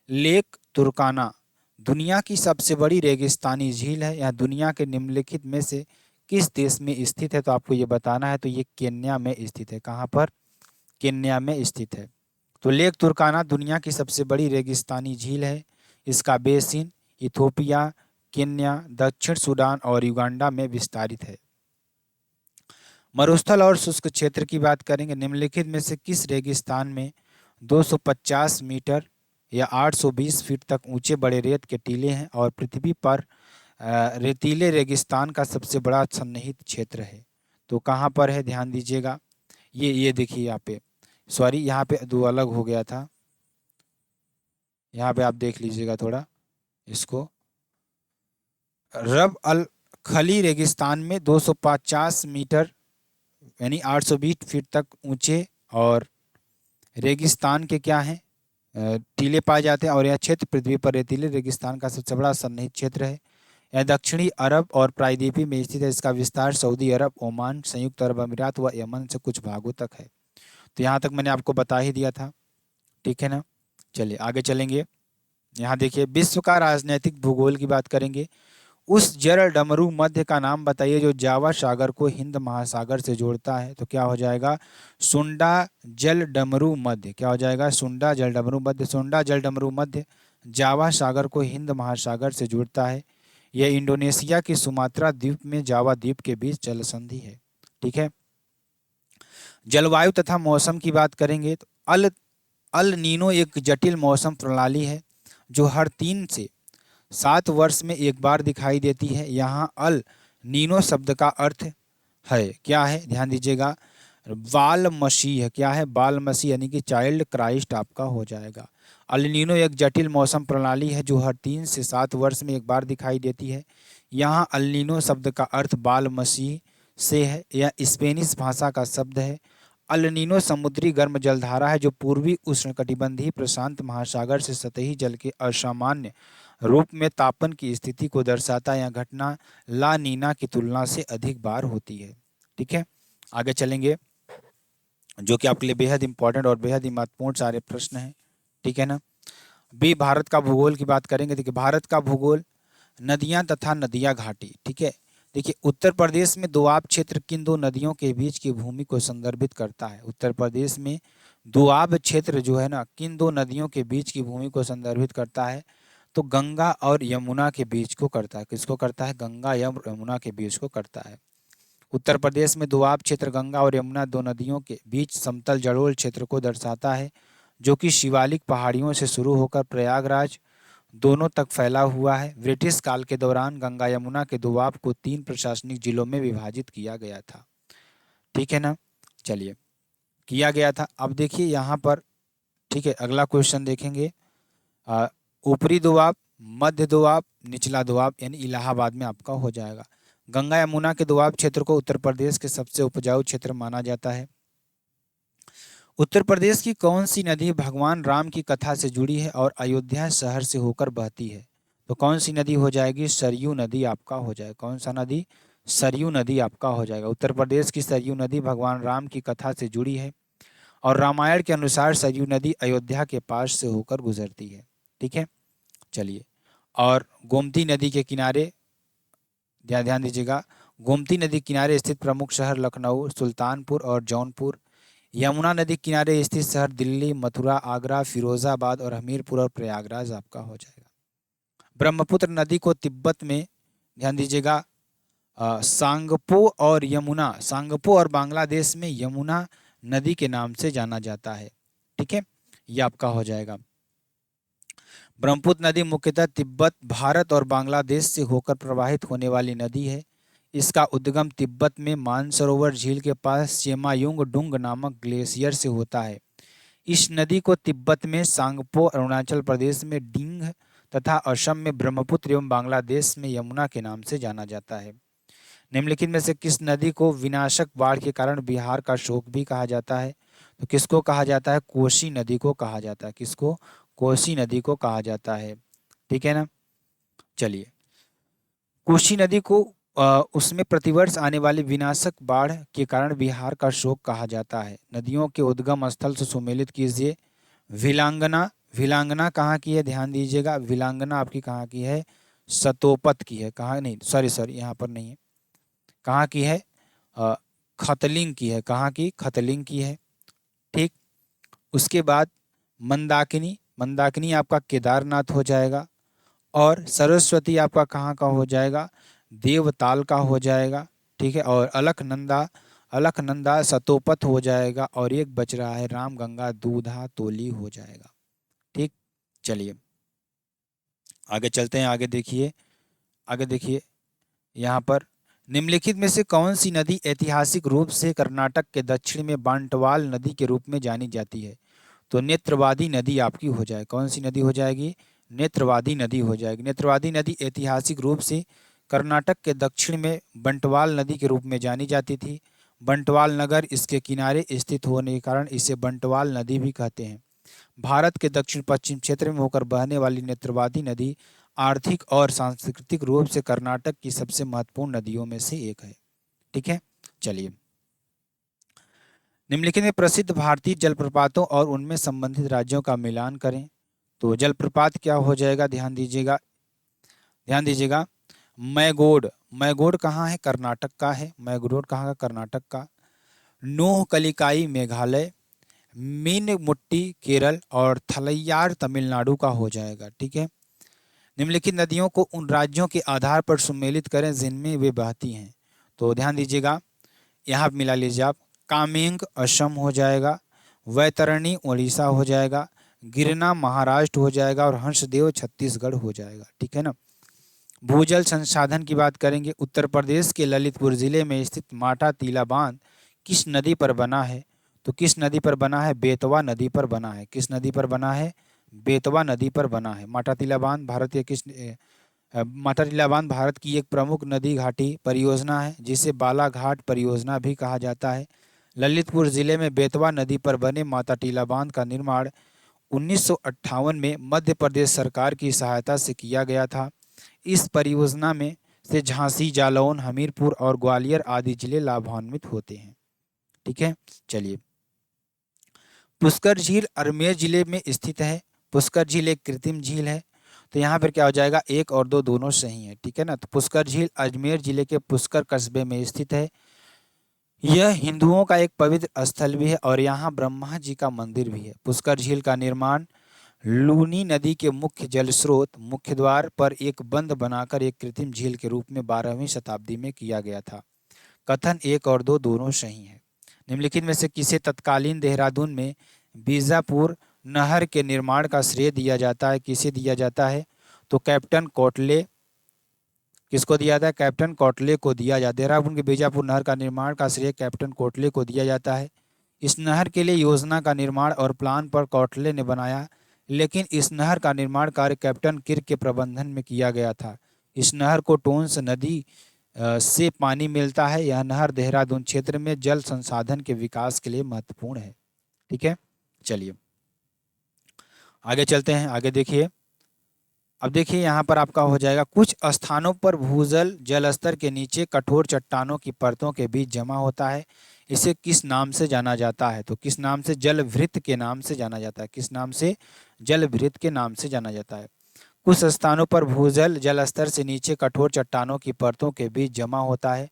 लेक तुर्काना दुनिया की सबसे बड़ी रेगिस्तानी झील है। यह दुनिया के निम्नलिखित में से किस देश में स्थित है, तो आपको ये बताना है। तो ये केन्या में स्थित है। कहाँ पर, केन्या में स्थित है। तो लेक तुर्काना दुनिया की सबसे बड़ी रेगिस्तानी झील है। इसका बेसिन इथोपिया, केन्या, दक्षिण सूडान और युगांडा में विस्तारित है। मरुस्थल और शुष्क क्षेत्र की बात करेंगे। निम्नलिखित में से किस रेगिस्तान में 250 मीटर या 820 फीट तक ऊंचे बड़े रेत के टीले हैं और पृथ्वी पर रेतीले रेगिस्तान का सबसे बड़ा सन्निहित क्षेत्र है, तो कहाँ पर है, ध्यान दीजिएगा। ये देखिए यहाँ पे, सॉरी यहाँ पे दो अलग हो गया था, यहाँ पे आप देख लीजिएगा थोड़ा इसको। रब अल खली रेगिस्तान में 250 मीटर यानी 820 फीट तक ऊंचे और रेगिस्तान के क्या हैं, टीले पाए जाते हैं। और यह क्षेत्र पृथ्वी पर रेतीले रेगिस्तान का सबसे बड़ा सन्निहित क्षेत्र है। यह दक्षिणी अरब और प्रायद्वीपीय में स्थित है। इसका विस्तार सऊदी अरब, ओमान, संयुक्त अरब अमीरात व यमन से कुछ भागों तक है। तो यहाँ तक मैंने आपको बता ही दिया था, ठीक है ना। चलिए आगे चलेंगे। यहाँ देखिए विश्व का राजनीतिक भूगोल की बात करेंगे। उस जल डमरू मध्य का नाम बताइए जो जावा सागर को हिंद महासागर से जोड़ता है। तो क्या हो जाएगा, सुंडा जल डमरू मध्य। क्या हो जाएगा, सुंडा जल डमरू मध्य। सुंडा जल डमरू मध्य जावा सागर को हिंद महासागर से जोड़ता है। यह इंडोनेशिया की सुमात्रा द्वीप में जावा द्वीप के बीच जल संधि है, ठीक है। जलवायु तथा मौसम की बात करेंगे तो अल नीनो एक जटिल मौसम प्रणाली है जो हर 3 से 7 वर्ष में एक बार दिखाई देती है। यहाँ अल नीनो शब्द का अर्थ है, क्या है, ध्यान दीजिएगा, बाल मसीह। क्या है, बाल मसीह यानी कि चाइल्ड क्राइस्ट आपका हो जाएगा। अल नीनो एक जटिल मौसम प्रणाली है जो हर 3 से 7 वर्ष में एक बार दिखाई देती है। यहाँ अल नीनो शब्द का अर्थ बाल मसीह से है। यह स्पेनिश भाषा का शब्द है। अल नीनो समुद्री गर्म जलधारा है जो पूर्वी उष्णकटिबंधीय प्रशांत महासागर से सतही जल के असामान्य रूप में तापन की स्थिति को दर्शाता है। यह घटना ला नीना की तुलना से अधिक बार होती है, ठीक है। आगे चलेंगे, जो कि आपके लिए बेहद इंपॉर्टेंट और बेहद ही महत्वपूर्ण सारे प्रश्न हैं, ठीक है ना। बी, भारत का भूगोल की बात करेंगे। देखिए भारत का भूगोल, नदियां तथा नदियां घाटी, ठीक है। देखिए उत्तर प्रदेश में दोआब क्षेत्र किन 2 नदियों के बीच की भूमि को संदर्भित करता है। उत्तर प्रदेश में दोआब क्षेत्र जो है ना, किन 2 नदियों के बीच की भूमि को संदर्भित करता है। तो गंगा और यमुना के बीच को करता है। किसको करता है, गंगा या यमुना के बीच को करता है। उत्तर प्रदेश में दोआब क्षेत्र गंगा और यमुना 2 नदियों के बीच समतल जलोढ़ क्षेत्र को दर्शाता है जो कि शिवालिक पहाड़ियों से शुरू होकर प्रयागराज दोनों तक फैला हुआ है। ब्रिटिश काल के दौरान गंगा यमुना के दोआब को 3 प्रशासनिक जिलों में विभाजित किया गया था, ठीक है ना। चलिए, किया गया था। अब देखिए यहाँ पर, ठीक है, अगला क्वेश्चन देखेंगे। ऊपरी दोआब, मध्य दोआब, निचला दोआब, यानी इलाहाबाद में आपका हो जाएगा। गंगा यमुना के दोआब क्षेत्र को उत्तर प्रदेश के सबसे उपजाऊ क्षेत्र माना जाता है। उत्तर प्रदेश की कौन सी नदी भगवान राम की कथा से जुड़ी है और अयोध्या शहर से होकर बहती है। तो कौन सी नदी हो जाएगी, सरयू नदी आपका हो जाएगा। कौन सा नदी, सरयू नदी आपका हो जाएगा। उत्तर प्रदेश की सरयू नदी भगवान राम की कथा से जुड़ी है और रामायण के अनुसार सरयू नदी अयोध्या के पास से होकर गुजरती है, ठीक है। चलिए, और गोमती नदी के किनारे, ध्यान दीजिएगा, गोमती नदी किनारे स्थित प्रमुख शहर लखनऊ, सुल्तानपुर और जौनपुर। यमुना नदी किनारे स्थित शहर दिल्ली, मथुरा, आगरा, फिरोजाबाद और हमीरपुर और प्रयागराज आपका हो जाएगा। ब्रह्मपुत्र नदी को तिब्बत में, ध्यान दीजिएगा, सांगपो और यमुना, सांगपो और बांग्लादेश में यमुना नदी के नाम से जाना जाता है, ठीक है। ये आपका हो जाएगा। ब्रह्मपुत्र नदी मुख्यतः तिब्बत, भारत और बांग्लादेश से होकर प्रवाहित होने वाली नदी है। इसका उद्गम तिब्बत में मानसरोवर झील के पास चेमायुंग डुंग नामक ग्लेशियर से होता है। इस नदी को तिब्बत में सांगपो, अरुणाचल प्रदेश में डिंग तथा असम में ब्रह्मपुत्र एवं बांग्लादेश में यमुना के नाम से जाना जाता है। निम्नलिखित में से किस नदी को विनाशक बाढ़ के कारण बिहार का शोक भी कहा जाता है। तो किसको कहा जाता है, कोसी नदी को कहा जाता है। किसको, कोसी नदी को कहा जाता है, ठीक है ना। चलिए, कोसी नदी को उसमें प्रतिवर्ष आने वाली विनाशक बाढ़ के कारण बिहार का शोक कहा जाता है। नदियों के उद्गम स्थल से सुमेलित कीजिए। विलांगना, विलांगना कहाँ की है, ध्यान दीजिएगा, विलांगना आपकी कहाँ की है, सतोपत की है। कहाँ, नहीं सॉरी यहाँ पर नहीं है, कहाँ की है, खतलिंग की है। कहाँ की, खतलिंग की है, ठीक। उसके बाद मंदाकिनी, मंदाकिनी आपका केदारनाथ हो जाएगा। और सरस्वती आपका कहाँ का हो जाएगा, देवताल का हो जाएगा, ठीक है। और अलकनंदा, अलकनंदा सतोपत हो जाएगा। और एक बच रहा है रामगंगा दूधा तोली हो जाएगा, ठीक। चलिए आगे चलते हैं। आगे देखिए, आगे देखिए, यहाँ पर निम्नलिखित में से कौन सी नदी ऐतिहासिक रूप से कर्नाटक के दक्षिण में बांटवाल नदी के रूप में जानी जाती है। तो नेत्रवादी नदी आपकी हो जाए। कौन सी नदी हो जाएगी? नेत्रवादी नदी हो जाएगी। नेत्रवादी नदी ऐतिहासिक रूप से कर्नाटक के दक्षिण में बंटवाल नदी के रूप में जानी जाती थी। बंटवाल नगर इसके किनारे स्थित होने के कारण इसे बंटवाल नदी भी कहते हैं। भारत के दक्षिण पश्चिम क्षेत्र में होकर बहने वाली नेत्रवादी नदी आर्थिक और सांस्कृतिक रूप से कर्नाटक की सबसे महत्वपूर्ण नदियों में से एक है। ठीक है, चलिए निम्नलिखित में प्रसिद्ध भारतीय जलप्रपातों और उनमें संबंधित राज्यों का मिलान करें। तो जलप्रपात क्या हो जाएगा? ध्यान दीजिएगा, ध्यान दीजिएगा। मैगोड, मैगोड कहाँ है? कर्नाटक का है। मैगोड कहाँ का? कर्नाटक का। नोह कलिकाई मेघालय, मीनमुट्टी केरल और थलैयार तमिलनाडु का हो जाएगा। ठीक है, निम्नलिखित नदियों को उन राज्यों के आधार पर सम्मिलित करें जिनमें वे बहती हैं। तो ध्यान दीजिएगा, यहाँ मिला लीजिए आप। कामेंग असम हो जाएगा, वैतरणी उड़ीसा हो जाएगा, गिरना महाराष्ट्र हो जाएगा और हंसदेव छत्तीसगढ़ हो जाएगा। ठीक है ना। भूजल संसाधन की बात करेंगे। उत्तर प्रदेश के ललितपुर जिले में स्थित माटा टीला बांध किस नदी पर बना है? तो किस नदी पर बना है? बेतवा नदी पर बना है। किस नदी पर बना है? बेतवा नदी पर बना है। माटा टीला बांध भारत के माटा टीला बांध भारत की एक प्रमुख नदी घाटी परियोजना है जिसे बालाघाट परियोजना भी कहा जाता है। ललितपुर जिले में बेतवा नदी पर बने माता टीला बांध का निर्माण 1958 में मध्य प्रदेश सरकार की सहायता से किया गया था। इस परियोजना में से झांसी, जालौन, हमीरपुर और ग्वालियर आदि जिले लाभान्वित होते हैं। ठीक है, चलिए पुष्कर झील अजमेर जिले में स्थित है। पुष्कर झील एक कृत्रिम झील है। तो यहाँ पर क्या हो जाएगा? 1 और 2 दोनों सही है। ठीक है ना। तो पुष्कर झील अजमेर जिले के पुष्कर कस्बे में स्थित है। यह हिंदुओं का एक पवित्र स्थल भी है और यहाँ ब्रह्मा जी का मंदिर भी है। पुष्कर झील का निर्माण लूनी नदी के मुख्य जल स्रोत मुख्य द्वार पर एक बंद बनाकर एक कृत्रिम झील के रूप में 12वीं शताब्दी में किया गया था। कथन 1 और 2 दोनों सही हैं। निम्नलिखित में से किसे तत्कालीन देहरादून में बीजापुर नहर के निर्माण का श्रेय दिया जाता है? किसे दिया जाता है? तो कैप्टन कोटले। किसको दिया जाता है? कैप्टन कोटले को दिया जाता है। देहरादून के बीजापुर नहर का निर्माण का श्रेय कैप्टन कोटले को दिया जाता है। इस नहर के लिए योजना का निर्माण और प्लान पर कोटले ने बनाया, लेकिन इस नहर का निर्माण कार्य कैप्टन किर्क के प्रबंधन में किया गया था। इस नहर को टोंस नदी से पानी मिलता है। यह नहर देहरादून क्षेत्र में जल संसाधन के विकास के लिए महत्वपूर्ण है। ठीक है, चलिए आगे चलते हैं। आगे देखिए, अब देखिए यहाँ पर आपका हो जाएगा कुछ स्थानों पर भूजल जल स्तर के नीचे कठोर चट्टानों की परतों के बीच जमा होता है। इसे किस नाम से जाना जाता है? तो किस नाम से? जलभृत के नाम से जाना जाता है। किस नाम से? जलभृत के नाम से जाना जाता है। कुछ स्थानों पर भूजल जल स्तर से नीचे कठोर चट्टानों की परतों के बीच जमा होता है।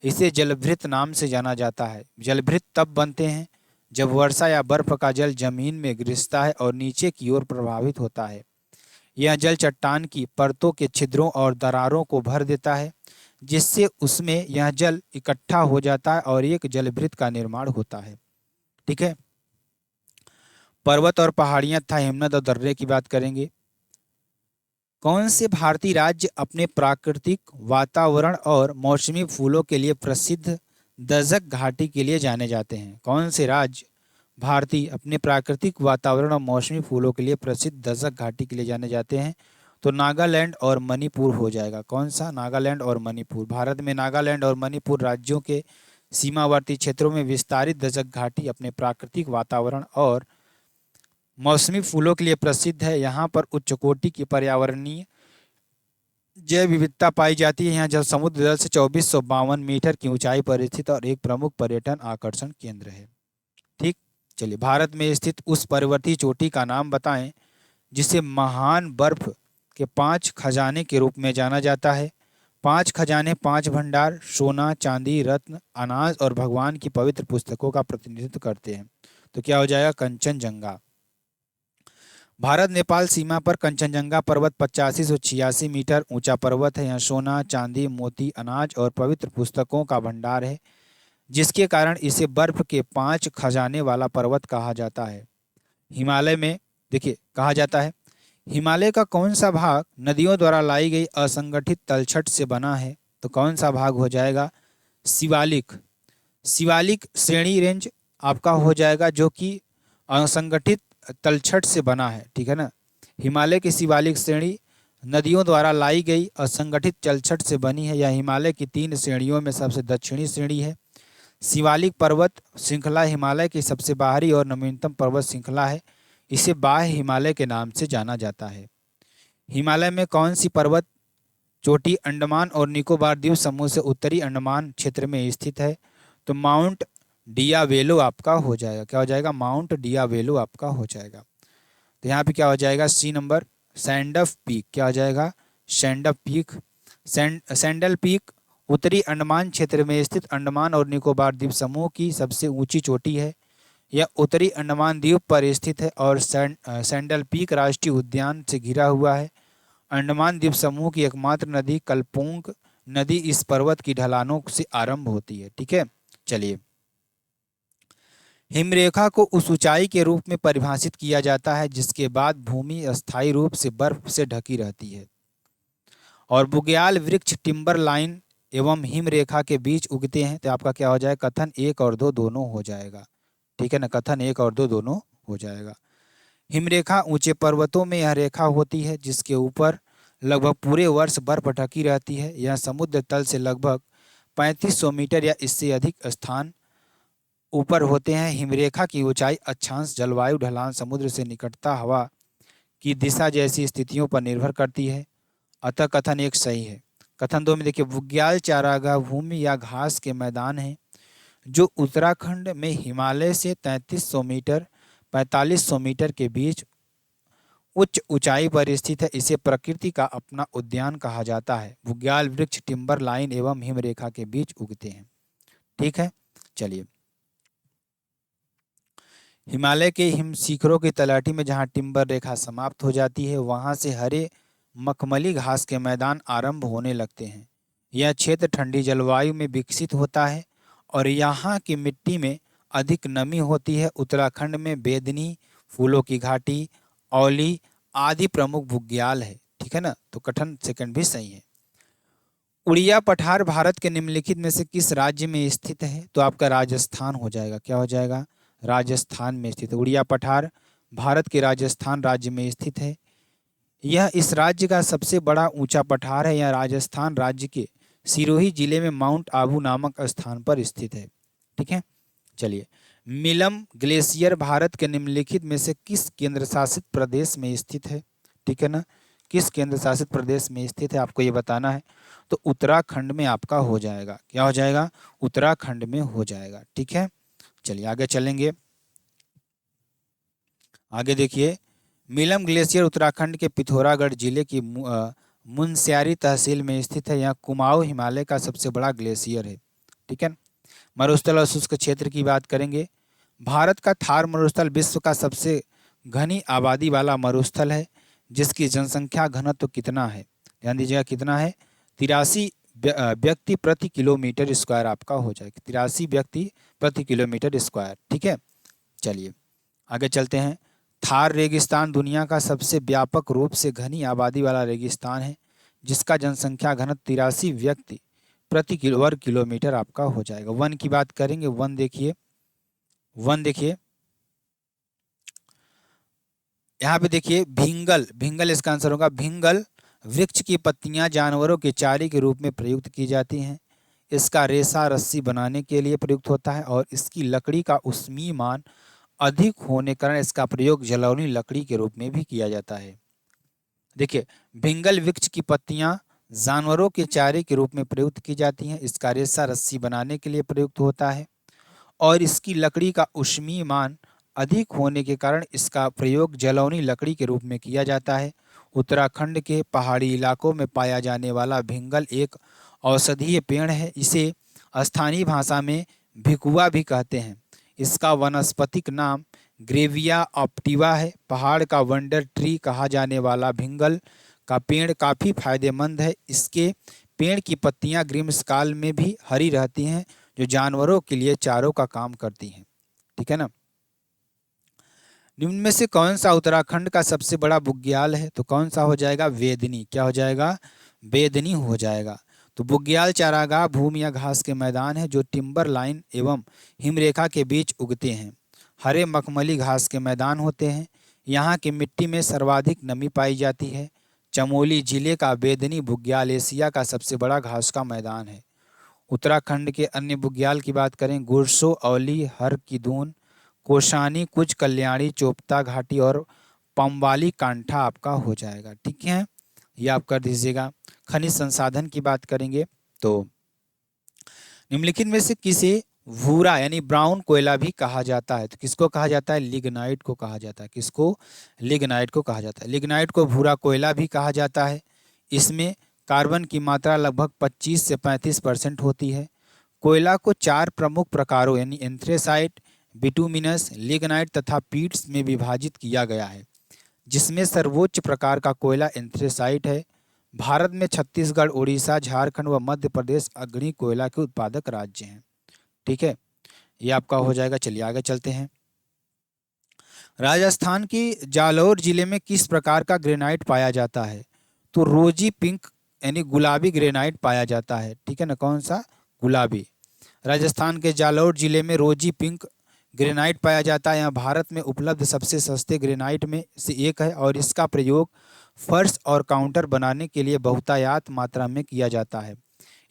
इसे जलभृत नाम से जाना जाता है। जलभृत तब बनते हैं जब वर्षा या बर्फ का जल जमीन में गिरता है और नीचे की ओर प्रवाहित होता है। यह जल चट्टान की परतों के छिद्रों और दरारों को भर देता है, जिससे उसमें यह जल इकट्ठा हो जाता है और एक जलभृत का निर्माण होता है। ठीक है, पर्वत और पहाड़ियां तथा हिमनद और दर्रे की बात करेंगे। कौन से भारतीय राज्य अपने प्राकृतिक वातावरण और मौसमी फूलों के लिए प्रसिद्ध दजक घाटी के लिए जाने जाते हैं? कौन से राज्य भारतीय अपने प्राकृतिक वातावरण और मौसमी फूलों के लिए प्रसिद्ध दजक घाटी के लिए जाने जाते हैं? तो नागालैंड और मणिपुर हो जाएगा। कौन सा? नागालैंड और मणिपुर। भारत में नागालैंड और मणिपुर राज्यों के सीमावर्ती क्षेत्रों में विस्तारित दजक घाटी अपने प्राकृतिक वातावरण और मौसमी फूलों के लिए प्रसिद्ध है। यहाँ पर उच्च कोटि की पर्यावरणीय जैव विविधता पाई जाती है। यहाँ जल समुद्र जल से 2452 मीटर की ऊंचाई पर स्थित और एक प्रमुख पर्यटन आकर्षण केंद्र है। ठीक, चलिए भारत में स्थित उस पर्वतीय चोटी का नाम बताएं जिसे महान बर्फ के 5 खजाने के रूप में जाना जाता है। 5 खजाने 5 भंडार सोना, चांदी, रत्न, अनाज और भगवान की पवित्र पुस्तकों का प्रतिनिधित्व करते हैं। तो क्या हो जाएगा? कंचनजंगा। भारत नेपाल सीमा पर कंचनजंगा पर्वत 8586 मीटर ऊंचा पर्वत है। यहाँ सोना, चांदी, मोती, अनाज और पवित्र पुस्तकों का भंडार है, जिसके कारण इसे बर्फ के 5 खजाने वाला पर्वत कहा जाता है। हिमालय में देखिए कहा जाता है, हिमालय का कौन सा भाग नदियों द्वारा लाई गई असंगठित तलछट से बना है? तो कौन सा भाग हो जाएगा? शिवालिक। शिवालिक श्रेणी रेंज आपका हो जाएगा जो कि असंगठित तलछट से बना है, ठीक है ना। हिमालय की शिवालिक श्रेणी नदियों द्वारा लाई गई असंगठित तलछट से बनी है। यह हिमालय की 3 श्रेणियों में सबसे दक्षिणी श्रेणी है। शिवालिक पर्वत श्रृंखला हिमालय की सबसे बाहरी और नवीनतम पर्वत श्रृंखला है। इसे बाह्य हिमालय के नाम से जाना जाता है। हिमालय में कौन सी पर्वत चोटी अंडमान और निकोबार द्वीप समूह से उत्तरी अंडमान क्षेत्र में स्थित है? तो माउंट डियावेलो आपका हो जाएगा। क्या हो जाएगा? माउंट डियावेलो आपका हो जाएगा। तो यहाँ पे क्या हो जाएगा? सी नंबर सैंडफ पीक। क्या हो जाएगा? सैंडफ पीक। सैंडल पीक उत्तरी अंडमान क्षेत्र में स्थित अंडमान और निकोबार द्वीप समूह की सबसे ऊंची चोटी है। यह उत्तरी अंडमान द्वीप पर स्थित है और सैंडल पीक राष्ट्रीय उद्यान से घिरा हुआ है। अंडमान द्वीप समूह की एकमात्र नदी कलपोंग नदी इस पर्वत की ढलानों से आरंभ होती है, ठीक है। चलिए, हिमरेखा को उस ऊंचाई के रूप में परिभाषित किया जाता है जिसके बाद भूमि अस्थायी रूप से बर्फ से ढकी रहती है और बुग्याल वृक्ष टिम्बर लाइन एवं हिमरेखा के बीच उगते हैं। तो आपका क्या हो जाएगा? कथन 1 और 2 दोनों हो जाएगा, ठीक है ना। कथन 1 और 2 दोनों हो जाएगा। हिमरेखा ऊंचे पर्वतों में यह रेखा होती है जिसके ऊपर लगभग पूरे वर्ष बर्फ ढकी रहती है। यह समुद्र तल से लगभग 3500 मीटर या इससे अधिक स्थान ऊपर होते हैं। हिमरेखा की ऊंचाई अक्षांश, जलवायु, ढलान, समुद्र से निकटता, हवा की दिशा जैसी स्थितियों पर निर्भर करती है। अतः कथन 1 सही है। कथन 2 में देखिए, बुग्याल चारागाह भूमि या घास के मैदान है जो उत्तराखंड में हिमालय से 3300 मीटर 4500 मीटर के बीच उच्च ऊंचाई पर स्थित है। इसे प्रकृति का अपना उद्यान कहा जाता है। बुग्याल वृक्ष टिम्बर लाइन एवं हिमरेखा के बीच उगते हैं, ठीक है। चलिए, हिमालय के हिम शिखरों की तलहटी में जहां टिम्बर रेखा समाप्त हो जाती है वहां से हरे मखमली घास के मैदान आरंभ होने लगते हैं। यह क्षेत्र ठंडी जलवायु में विकसित होता है और यहाँ की मिट्टी में अधिक नमी होती है। उत्तराखंड में बेदनी, फूलों की घाटी, औली आदि प्रमुख बुग्याल है, ठीक है ना। तो कथन 2 भी सही है। उड़िया पठार भारत के निम्नलिखित में से किस राज्य में स्थित है? तो आपका राजस्थान हो जाएगा। क्या हो जाएगा? राजस्थान में स्थित है। उड़िया पठार भारत के राजस्थान राज्य में स्थित है। यह इस राज्य का सबसे बड़ा ऊंचा पठार है। यह राजस्थान राज्य के सिरोही जिले में माउंट आबू नामक स्थान पर स्थित है, ठीक है। चलिए, मिलम ग्लेशियर भारत के निम्नलिखित में से किस केंद्र शासित प्रदेश में स्थित है? ठीक है ना, किस केंद्र शासित प्रदेश में स्थित है आपको ये बताना है। तो उत्तराखंड में आपका हो जाएगा। क्या हो जाएगा? उत्तराखंड में हो जाएगा, ठीक है। चलिए आगे चलेंगे। आगे देखिए, मिलम ग्लेशियर उत्तराखंड के पिथौरागढ़ जिले की मुनस्यारी तहसील में स्थित है। यह कुमाऊं हिमालय का सबसे बड़ा ग्लेशियर है, ठीक है। मरुस्थल और शुष्क क्षेत्र की बात करेंगे। भारत का थार मरुस्थल विश्व का सबसे घनी आबादी वाला मरुस्थल है जिसकी जनसंख्या घनत्व कितना है? ध्यान दीजिएगा, कितना है? 83 व्यक्ति प्रति किलोमीटर स्क्वायर आपका हो जाएगा। 83 व्यक्ति प्रति किलोमीटर स्क्वायर, ठीक है। चलिए आगे चलते हैं। थार रेगिस्तान दुनिया का सबसे व्यापक रूप से घनी आबादी वाला रेगिस्तान है जिसका जनसंख्या घनत्व 83 व्यक्ति प्रति वर्ग किलोमीटर आपका हो जाएगा। वन की बात करेंगे। वन देखिए, वन देखिए यहाँ पे देखिए, भिंगल, भिंगल इसका आंसर होगा। भिंगल वृक्ष की पत्तियां जानवरों के चारे के रूप में प्रयुक्त की जाती हैं। इसका रेशा रस्सी बनाने के लिए प्रयुक्त होता है और इसकी लकड़ी का ऊष्मीय मान अधिक होने कारण इसका प्रयोग जलौनी लकड़ी के रूप में भी किया जाता है। देखिए, भिंगल वृक्ष की पत्तियां जानवरों के चारे के रूप में प्रयुक्त की जाती हैं। इसका रेशा रस्सी बनाने के लिए प्रयुक्त होता है और इसकी लकड़ी का ऊष्मीय मान अधिक होने के कारण इसका प्रयोग जलौनी लकड़ी के रूप में किया जाता है। उत्तराखंड के पहाड़ी इलाकों में पाया जाने वाला भिंगल एक औषधीय पेड़ है। इसे स्थानीय भाषा में भिकुआ भी कहते हैं। इसका वनस्पतिक नाम ग्रेविया ऑप्टिवा है। पहाड़ का वंडर ट्री कहा जाने वाला भिंगल का पेड़ काफ़ी फायदेमंद है। इसके पेड़ की पत्तियां ग्रीष्मकाल में भी हरी रहती हैं जो जानवरों के लिए चारों का काम करती हैं, ठीक है ना। निम्न में से कौन सा उत्तराखंड का सबसे बड़ा बुग्याल है? तो कौन सा हो जाएगा? वेदनी। क्या हो जाएगा? वेदनी हो जाएगा। तो बुग्याल चारागाह भूमि या घास के मैदान है जो टिम्बर लाइन एवं हिमरेखा के बीच उगते हैं। हरे मखमली घास के मैदान होते हैं। यहाँ की मिट्टी में सर्वाधिक नमी पाई जाती है। चमोली जिले का बेदनी बुग्याल एशिया का सबसे बड़ा घास का मैदान है। उत्तराखंड के अन्य बुग्याल की बात करें, गुरसो, औली, हर की दून, कोशानी, कुछ, कल्याणी, चोपता घाटी और पंवाली कांठा आपका हो जाएगा। ठीक है, ये आप कर दीजिएगा। खनिज संसाधन की बात करेंगे तो निम्नलिखित में से किसे भूरा यानी ब्राउन कोयला भी कहा जाता है? तो किसको कहा जाता है? लिग्नाइट को कहा जाता है। किसको? लिग्नाइट को कहा जाता है। लिग्नाइट को भूरा कोयला भी कहा जाता है। इसमें कार्बन की मात्रा लगभग 25 से 35% होती है। कोयला को 4 प्रमुख प्रकारों यानी एंथ्रेसाइट, बिटुमिनस, लिग्नाइट तथा पीट्स में विभाजित किया गया है, जिसमें सर्वोच्च प्रकार का कोयला एंथ्रेसाइट है। भारत में छत्तीसगढ़, उड़ीसा, झारखंड व मध्य प्रदेश अग्रणी कोयला के उत्पादक राज्य हैं। ठीक है, ये आपका हो जाएगा। चलिए आगे चलते हैं। राजस्थान की जालौर जिले में किस प्रकार का ग्रेनाइट पाया जाता है? तो रोजी पिंक यानी गुलाबी ग्रेनाइट पाया जाता है। ठीक है ना, कौन सा? गुलाबी। राजस्थान के जालौर जिले में रोजी पिंक ग्रेनाइट पाया जाता है। यह भारत में उपलब्ध सबसे सस्ते ग्रेनाइट में से एक है और इसका प्रयोग फर्श और काउंटर बनाने के लिए बहुतायत मात्रा में किया जाता है।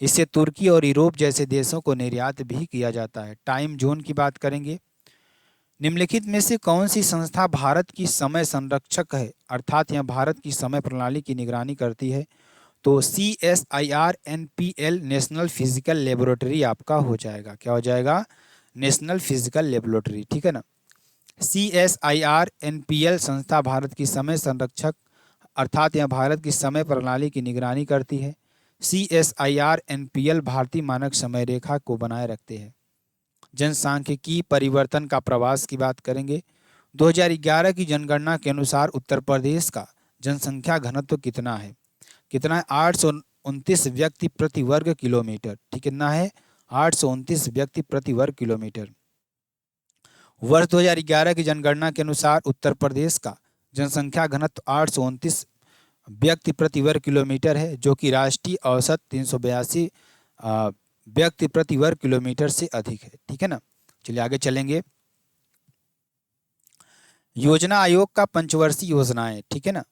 इससे तुर्की और यूरोप जैसे देशों को निर्यात भी किया जाता है। टाइम जोन की बात करेंगे, निम्नलिखित में से कौन सी संस्था भारत की समय संरक्षक है, अर्थात यह भारत की समय प्रणाली की निगरानी करती है? तो CSIR-NPL नेशनल फिजिकल लेबोरेटरी आपका हो जाएगा। क्या हो जाएगा? National physical laboratory. ठीक है ना। CSIR-NPL संस्था भारत की समय संरक्षक अर्थात यह भारत की समय प्रणाली की निगरानी करती है। CSIR-NPL भारतीय मानक समय रेखा को बनाए रखते हैं। जनसांख्यिकी परिवर्तन का प्रवास की बात करेंगे। 2011 की जनगणना के अनुसार उत्तर प्रदेश का जनसंख्या घनत्व कितना है? कितना है? 829 व्यक्ति प्रति वर्ग किलोमीटर। ठीक, कितना है? 829 व्यक्ति प्रति वर्ग किलोमीटर। वर्ष 2011 की जनगणना के अनुसार उत्तर प्रदेश का जनसंख्या घनत्व 829 व्यक्ति प्रति वर्ग किलोमीटर है, जो कि राष्ट्रीय औसत 382 व्यक्ति प्रति वर्ग किलोमीटर से अधिक है। ठीक है ना। चलिए आगे चलेंगे। योजना आयोग का पंचवर्षीय योजनाएं। ठीक है ना।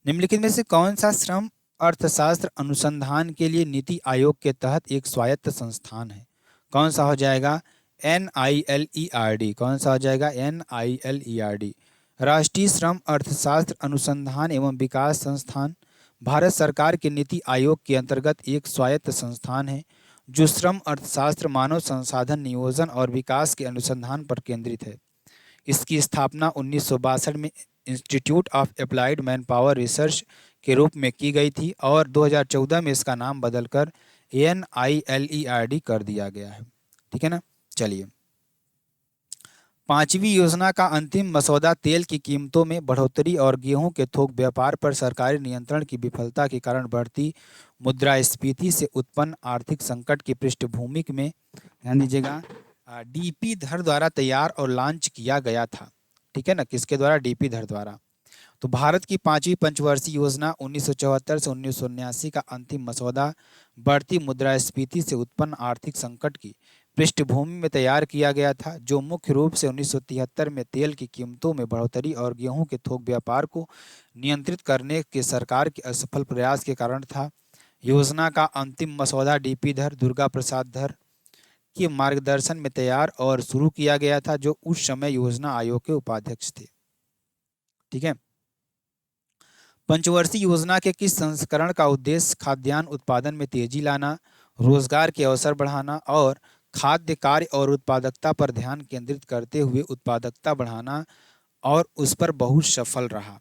निम्नलिखित में से कौन सा श्रम अर्थशास्त्र अनुसंधान के लिए नीति आयोग के तहत एक स्वायत्त संस्थान है? कौन सा हो जाएगा? NILERD। कौन सा हो जाएगा? NILERD। राष्ट्रीय श्रम अर्थशास्त्र अनुसंधान एवं विकास संस्थान भारत सरकार के नीति आयोग के अंतर्गत एक स्वायत्त संस्थान है, जो श्रम अर्थशास्त्र, मानव संसाधन नियोजन और विकास के अनुसंधान पर केंद्रित है। इसकी स्थापना 1962 में institute of applied man power research के रूप में की गई थी और 2014 में इसका नाम बदलकर NILERD कर दिया गया है। ठीक है ना। चलिए, 5वीं योजना का अंतिम मसौदा तेल की कीमतों में बढ़ोतरी और गेहूं के थोक व्यापार पर सरकारी नियंत्रण की विफलता के कारण बढ़ती मुद्रास्फीति से उत्पन्न आर्थिक संकट की पृष्ठभूमि में, ध्यान दीजिएगा, DP धर द्वारा तैयार और लॉन्च किया गया था। ठीक है ना। किसके द्वारा? DP धर द्वारा। तो भारत की 5वीं पंचवर्षीय योजना 1974 से 1979 का अंतिम मसौदा बढ़ती मुद्रास्फीति से उत्पन्न आर्थिक संकट की पृष्ठभूमि में तैयार किया गया था, जो मुख्य रूप से 1973 में तेल की कीमतों में बढ़ोतरी और गेहूं के थोक व्यापार को नियंत्रित करने के सरकार के असफल प्रयास के कारण था। योजना का अंतिम मसौदा DP धर, दुर्गा प्रसाद धर के मार्गदर्शन में तैयार और शुरू किया गया था, जो उस समय योजना आयोग के उपाध्यक्ष थे। ठीक है। पंचवर्षीय योजना के किस संस्करण का उद्देश्य खाद्यान्न उत्पादन में तेजी लाना, रोजगार के अवसर बढ़ाना और खाद्य कार्य और उत्पादकता पर ध्यान केंद्रित करते हुए उत्पादकता बढ़ाना और उस पर बहुत सफल रहा?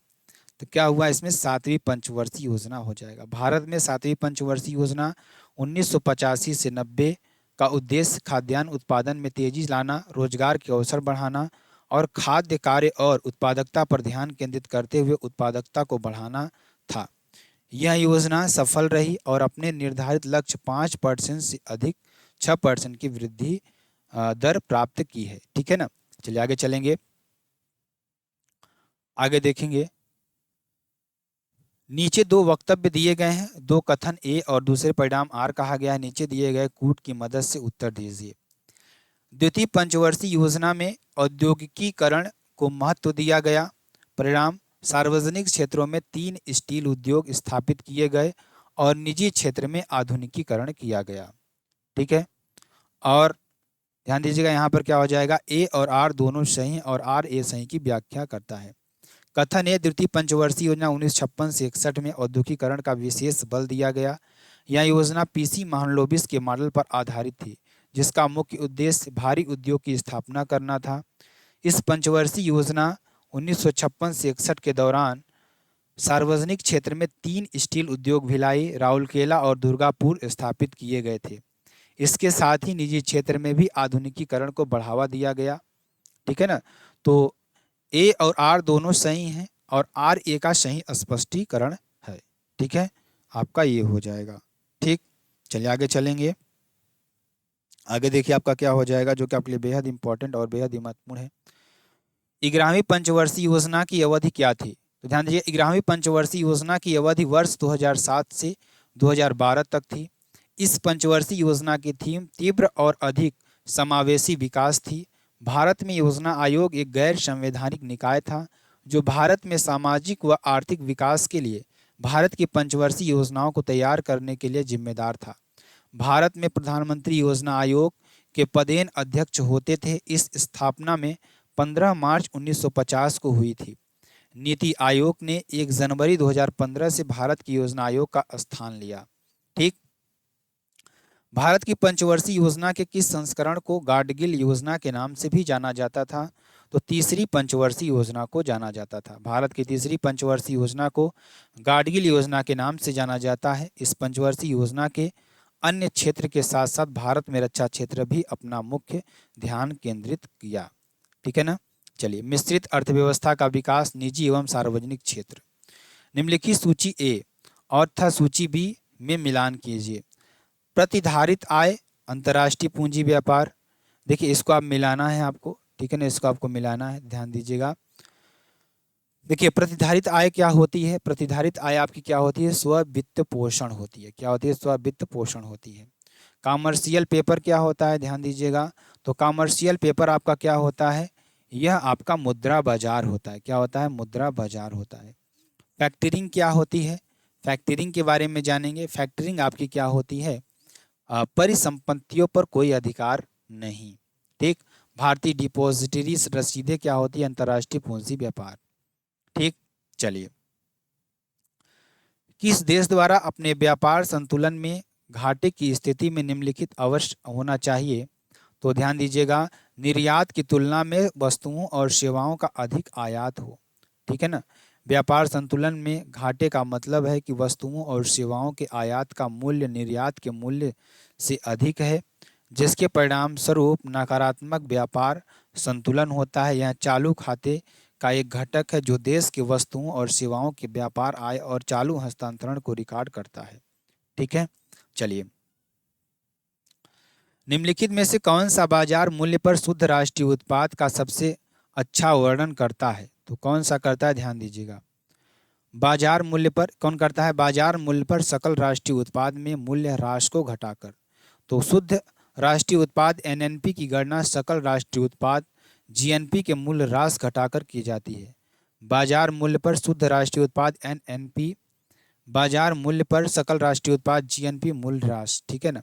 तो क्या हुआ इसमें? 7वीं पंचवर्षीय योजना हो जाएगा। भारत में 7वीं पंचवर्षीय योजना 1985 से 90 का उद्देश्य खाद्यान्न उत्पादन में तेजी लाना, रोजगार के अवसर बढ़ाना और खाद्य कार्य और उत्पादकता पर ध्यान केंद्रित करते हुए उत्पादकता को बढ़ाना था। यह योजना सफल रही और अपने निर्धारित लक्ष्य 5% से अधिक 6% की वृद्धि दर प्राप्त की है। ठीक है ना। चलिए आगे चलेंगे, आगे देखेंगे। नीचे 2 वक्तव्य दिए गए हैं, 2 कथन A और दूसरे परिणाम R कहा गया है। नीचे दिए गए कूट की मदद से उत्तर दीजिए। द्वितीय पंचवर्षीय योजना में औद्योगिकीकरण को महत्व दिया गया। परिणाम, सार्वजनिक क्षेत्रों में 3 स्टील उद्योग स्थापित किए गए और निजी क्षेत्र में आधुनिकीकरण किया गया। ठीक है, और ध्यान दीजिएगा यहाँ पर क्या हो जाएगा, ए और आर दोनों सही और आर ए सही की व्याख्या करता है। कथन है, द्वितीय पंचवर्षीय योजना 1956 से 61 में औद्योगिकीकरण का विशेष बल दिया गया। यह योजना पीसी महालनोबिस के मॉडल पर आधारित थी, जिसका मुख्य उद्देश्य भारी उद्योग की स्थापना करना था। इस पंचवर्षीय योजना 1956 से 61 के दौरान सार्वजनिक क्षेत्र में 3 स्टील उद्योग भिलाई, राउरकेला और दुर्गापुर स्थापित किए गए थे। इसके साथ ही निजी क्षेत्र में भी आधुनिकीकरण को बढ़ावा दिया गया। ठीक है ना, तो ए और आर दोनों सही हैं और आर ए का सही स्पष्टीकरण है। ठीक है, आपका ये हो जाएगा। ठीक, चलिए आगे चलेंगे। आगे देखिए आपका क्या हो जाएगा, जो कि आपके लिए बेहद इंपॉर्टेंट और बेहद ही महत्वपूर्ण है। 11वीं पंचवर्षीय योजना की अवधि क्या थी? तो ध्यान दीजिए, 11वीं पंचवर्षीय योजना की अवधि वर्ष 2007 से 2012 तक थी। इस पंचवर्षीय योजना की थीम तीव्र और अधिक समावेशी विकास थी। भारत में योजना आयोग एक गैर संवैधानिक निकाय था, जो भारत में सामाजिक व आर्थिक विकास के लिए भारत की पंचवर्षीय योजनाओं को तैयार करने के लिए जिम्मेदार था। भारत में प्रधानमंत्री योजना आयोग के पदेन अध्यक्ष होते थे। इस स्थापना में 15 मार्च 1950 को हुई थी। नीति आयोग ने 1 जनवरी 2015 से भारत की योजना आयोग का स्थान लिया। ठीक, भारत की पंचवर्षीय योजना के किस संस्करण को गाडगिल योजना के नाम से भी जाना जाता था? तो तीसरी पंचवर्षीय योजना को जाना जाता था। भारत की तीसरी पंचवर्षीय योजना को गाडगिल योजना के नाम से जाना जाता है। इस पंचवर्षीय योजना के अन्य क्षेत्र के साथ साथ भारत में रक्षा क्षेत्र भी अपना मुख्य ध्यान केंद्रित किया। ठीक है ना, चलिए। मिश्रित अर्थव्यवस्था का विकास, निजी एवं सार्वजनिक क्षेत्र। निम्नलिखित सूची ए और तथा सूची बी में मिलान कीजिए। प्रतिधारित आय, अंतर्राष्ट्रीय पूंजी व्यापार। देखिए इसको आप मिलाना है आपको, ठीक है ना, इसको आपको मिलाना है, ध्यान दीजिएगा। देखिए प्रतिधारित आय क्या होती है? प्रतिधारित आय आपकी क्या होती है? स्व वित्त पोषण होती है। क्या होती है? स्व वित्त पोषण होती है। कॉमर्शियल पेपर क्या होता है? ध्यान दीजिएगा, तो कॉमर्शियल पेपर आपका क्या होता है? यह आपका मुद्रा बाजार होता है। क्या होता है? मुद्रा बाजार होता है। फैक्टरिंग क्या होती है? फैक्टरिंग के बारे में जानेंगे। फैक्टरिंग आपकी क्या होती है? परिसंपत्तियों पर कोई अधिकार नहीं। ठीक, भारतीय डिपॉजिटरी रसीदें क्या होती है? अंतर्राष्ट्रीय पूंजी व्यापार। ठीक, चलिए। किस देश द्वारा अपने व्यापार संतुलन में घाटे की स्थिति में निम्नलिखित अवश्य होना चाहिए? तो ध्यान दीजिएगा, निर्यात की तुलना में वस्तुओं और सेवाओं का अधिक आयात हो। ठीक है ना, व्यापार संतुलन में घाटे का मतलब है कि वस्तुओं और सेवाओं के आयात का मूल्य निर्यात के मूल्य से अधिक है, जिसके परिणाम स्वरूप नकारात्मक व्यापार संतुलन होता है। यह चालू खाते का एक घटक है, जो देश के वस्तुओं और सेवाओं के व्यापार, आय और चालू हस्तांतरण को रिकॉर्ड करता है। ठीक है, चलिए। निम्नलिखित में से कौन सा बाजार मूल्य पर शुद्ध राष्ट्रीय उत्पाद का सबसे अच्छा वर्णन करता है? तो कौन सा करता है? ध्यान दीजिएगा, बाजार मूल्य पर कौन करता है? बाजार मूल्य पर सकल राष्ट्रीय उत्पाद में मूल्य ह्रास को घटाकर। तो शुद्ध राष्ट्रीय उत्पाद एनएनपी की गणना सकल राष्ट्रीय उत्पाद जीएनपी के मूल्य ह्रास घटाकर की जाती है। बाजार मूल्य पर शुद्ध राष्ट्रीय उत्पाद एनएनपी, बाजार मूल्य पर सकल राष्ट्रीय उत्पाद जीएनपी मूल्य ह्रास। ठीक है ना,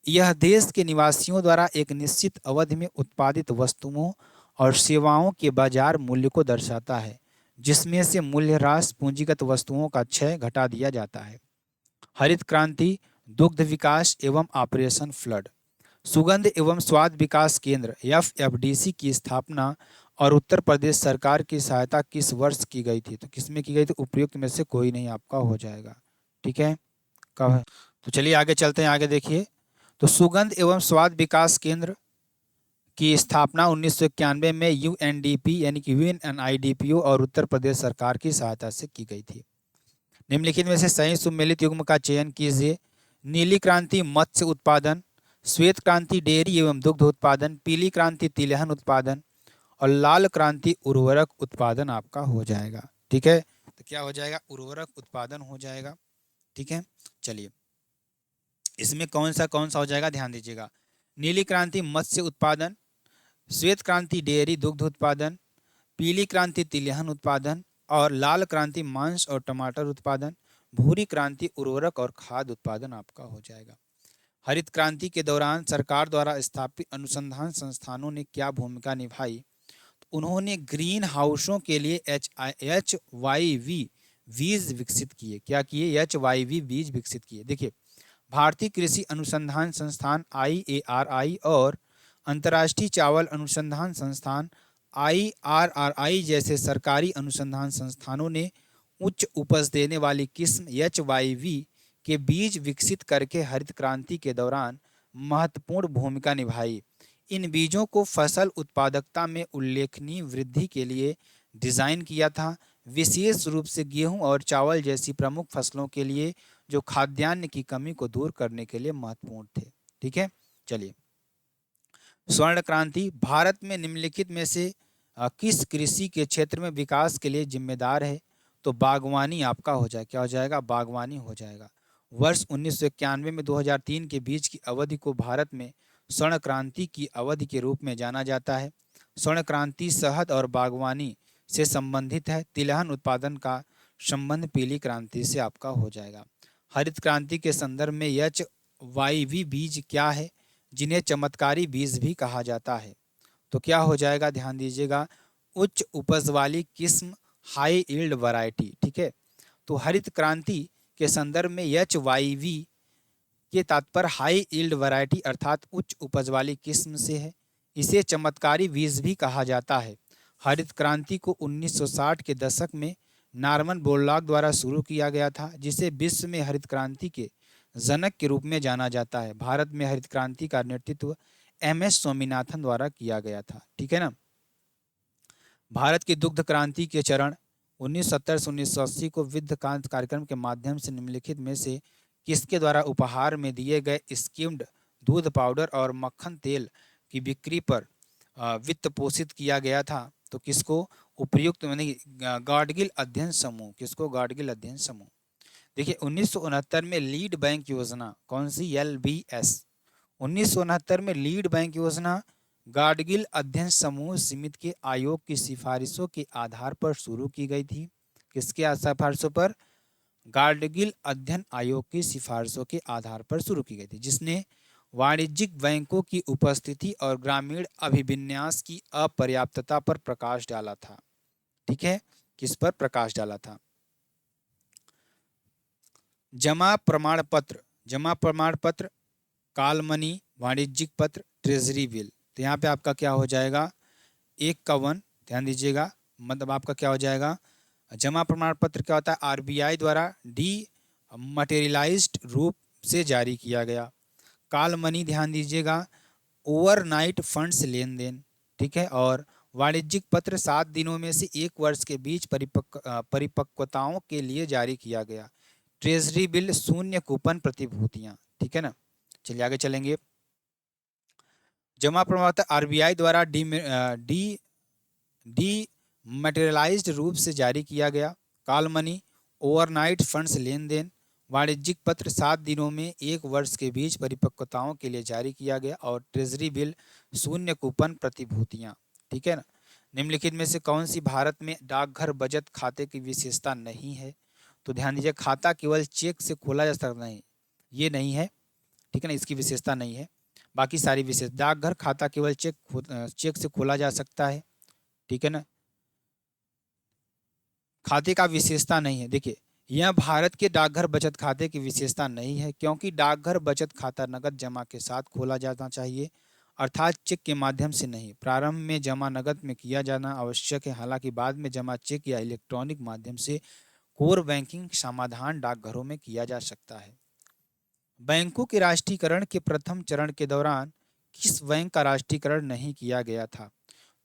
यह देश के निवासियों द्वारा एक निश्चित अवधि में उत्पादित वस्तुओं और सेवाओं के बाजार मूल्य को दर्शाता है, जिसमें से मूल्य ह्रास पूंजीगत वस्तुओं का क्षय घटा दिया जाता है। हरित क्रांति, दुग्ध विकास एवं ऑपरेशन फ्लड। सुगंध एवं स्वाद विकास केंद्र एफएफडीसी की स्थापना और उत्तर प्रदेश सरकार की सहायता किस वर्ष की गई थी? तो किसमें की गई थी? उपयुक्त में से कोई नहीं आपका हो जाएगा। ठीक है, कब है? तो चलिए आगे चलते हैं। आगे देखिए, तो सुगंध एवं स्वाद विकास केंद्र की स्थापना 1991 में यूएनडीपी यानी कि यूएनआईडीपीओ और उत्तर प्रदेश सरकार की सहायता से की गई थी। निम्नलिखित में से सही सुमेलित युग्म का चयन कीजिए। नीली क्रांति मत्स्य उत्पादन, श्वेत क्रांति डेयरी एवं दुग्ध उत्पादन, पीली क्रांति तिलहन उत्पादन और लाल क्रांति उर्वरक उत्पादन आपका हो जाएगा। ठीक है, तो क्या हो जाएगा? उर्वरक उत्पादन हो जाएगा। ठीक है, चलिए। इसमें कौन सा हो जाएगा? ध्यान दीजिएगा, नीली क्रांति मत्स्य उत्पादन, श्वेत क्रांति डेयरी दुग्ध उत्पादन, पीली क्रांति तिलहन उत्पादन और लाल क्रांति मांस और टमाटर उत्पादन, भूरी क्रांति उर्वरक और खाद्य उत्पादन आपका हो जाएगा। हरित क्रांति के दौरान सरकार द्वारा स्थापित अनुसंधान संस्थानों ने क्या भूमिका निभाई? तो उन्होंने ग्रीन हाउसों के लिए HYV बीज विकसित किए। क्या किए? HYV बीज विकसित किए। देखिए, भारतीय कृषि अनुसंधान संस्थान IARI और अंतर्राष्ट्रीय चावल अनुसंधान संस्थान IRRI जैसे सरकारी अनुसंधान संस्थानों ने उच्च उपज देने वाली किस्म HYV के बीज विकसित करके हरित क्रांति के दौरान महत्वपूर्ण भूमिका निभाई। इन बीजों को फसल उत्पादकता में उल्लेखनीय वृद्धि के लिए डिजाइन किया था, विशेष रूप से गेहूं और चावल जैसी प्रमुख फसलों के लिए जो खाद्यान्न की कमी को दूर करने के लिए महत्वपूर्ण थे। ठीक है, चलिए। स्वर्ण क्रांति भारत में निम्नलिखित में से किस कृषि के क्षेत्र में विकास के लिए जिम्मेदार है? तो बागवानी आपका हो जाए, क्या हो जाएगा? बागवानी हो जाएगा। वर्ष 1991 में 2003 के बीच की अवधि को भारत में स्वर्ण क्रांति की अवधि के रूप में जाना जाता है। स्वर्ण क्रांति शहद और बागवानी से संबंधित है। तिलहन उत्पादन का संबंध पीली क्रांति से आपका हो जाएगा। हरित क्रांति के संदर्भ में HYV बीज क्या है? जिन्हें चमत्कारी बीज भी कहा जाता है। तो क्या हो जाएगा? ध्यान दीजिएगा, उच्च उपज वाली किस्म, हाई यील्ड वैरायटी। ठीक है, तो हरित क्रांति के संदर्भ में HYV के तात्पर्य हाई यील्ड वैरायटी अर्थात उच्च उपज वाली किस्म से है। इसे चमत्कारी बीज भी कहा जाता है। हरित क्रांति को 1960 के दशक में नॉर्मन बोरलॉग द्वारा शुरू किया गया था, जिसे विश्व में हरित क्रांति के जनक के रूप में जाना जाता है। भारत में हरित क्रांति का नेतृत्व MS स्वामीनाथन द्वारा किया गया था। ठीक है ना। भारत की दुग्ध क्रांति के चरण 1970 से 1980 को विद्युत कार्यक्रम के माध्यम से निम्नलिखित में से किसके द्वारा उपहार में दिए गए स्किम्ड दूध पाउडर और मक्खन तेल की बिक्री पर वित्त पोषित किया गया था? तो किसको? उपयुक्त यानी गाडगिल अध्ययन समूह। किसको? गाडगिल अध्ययन समूह। देखिए, 1969 में लीड बैंक योजना, कौन सी? LBS। 1969 में लीड बैंक योजना गाडगिल अध्ययन समूह समिति के आयोग की सिफारिशों के आधार पर शुरू की गई थी। किसके सिफारिशों पर? गाडगिल अध्ययन आयोग की सिफारिशों के आधार पर शुरू की गई थी, जिसने वाणिज्यिक बैंकों की उपस्थिति और ग्रामीण अभिविन्यास की अपर्याप्तता पर प्रकाश डाला था। ठीक है, किस पर प्रकाश डाला था? जमा प्रमाण पत्र, जमा प्रमाण पत्र, कॉल मनी, वाणिज्यिक पत्र, ट्रेजरी बिल। तो यहाँ पे आपका क्या हो जाएगा? 1 का 1। ध्यान दीजिएगा, मतलब आपका क्या हो जाएगा? जमा प्रमाण पत्र क्या होता है? RBI द्वारा मटेरियलाइज्ड रूप से जारी किया गया। कॉल मनी, ध्यान दीजिएगा, ओवरनाइट फंड्स लेन देन। ठीक है, और वाणिज्यिक पत्र 7 दिनों में से 1 वर्ष के बीच परिपक्वताओं के लिए जारी किया गया। ट्रेजरी बिल, शून्य कूपन प्रतिभूतियां। ठीक है ना, चलिए आगे चलेंगे। जमा प्रमाण पत्र RBI द्वारा मटेरियलाइज्ड रूप से जारी किया गया। कॉल मनी, ओवरनाइट फंड्स लेन देन। वाणिज्यिक पत्र 7 दिनों में 1 वर्ष के बीच परिपक्वताओं के लिए जारी किया गया। और ट्रेजरी बिल, शून्य कूपन प्रतिभूतियां। ठीक है ना। निम्नलिखित में से कौन सी भारत में डाकघर बचत खाते की विशेषता नहीं है? तो ध्यान दीजिए, खाता केवल चेक से खोला जा सकता नहीं, ये नहीं है। ठीक है ना, इसकी विशेषता नहीं है। बाकी सारी विशेष, डाकघर खाता केवल चेक से खोला जा सकता है। ठीक है ना, खाते का विशेषता नहीं है। देखिए, यह भारत के डाकघर बचत खाते की विशेषता नहीं है, क्योंकि डाकघर बचत खाता नगद जमा के साथ खोला जाना चाहिए, अर्थात चेक के माध्यम से नहीं। प्रारंभ में जमा नगद में किया जाना आवश्यक है, हालांकि बाद में जमा चेक या इलेक्ट्रॉनिक माध्यम से कोर बैंकिंग समाधान डाकघरों में किया जा सकता है। बैंकों के राष्ट्रीयकरण के प्रथम चरण के दौरान किस बैंक का राष्ट्रीयकरण नहीं किया गया था?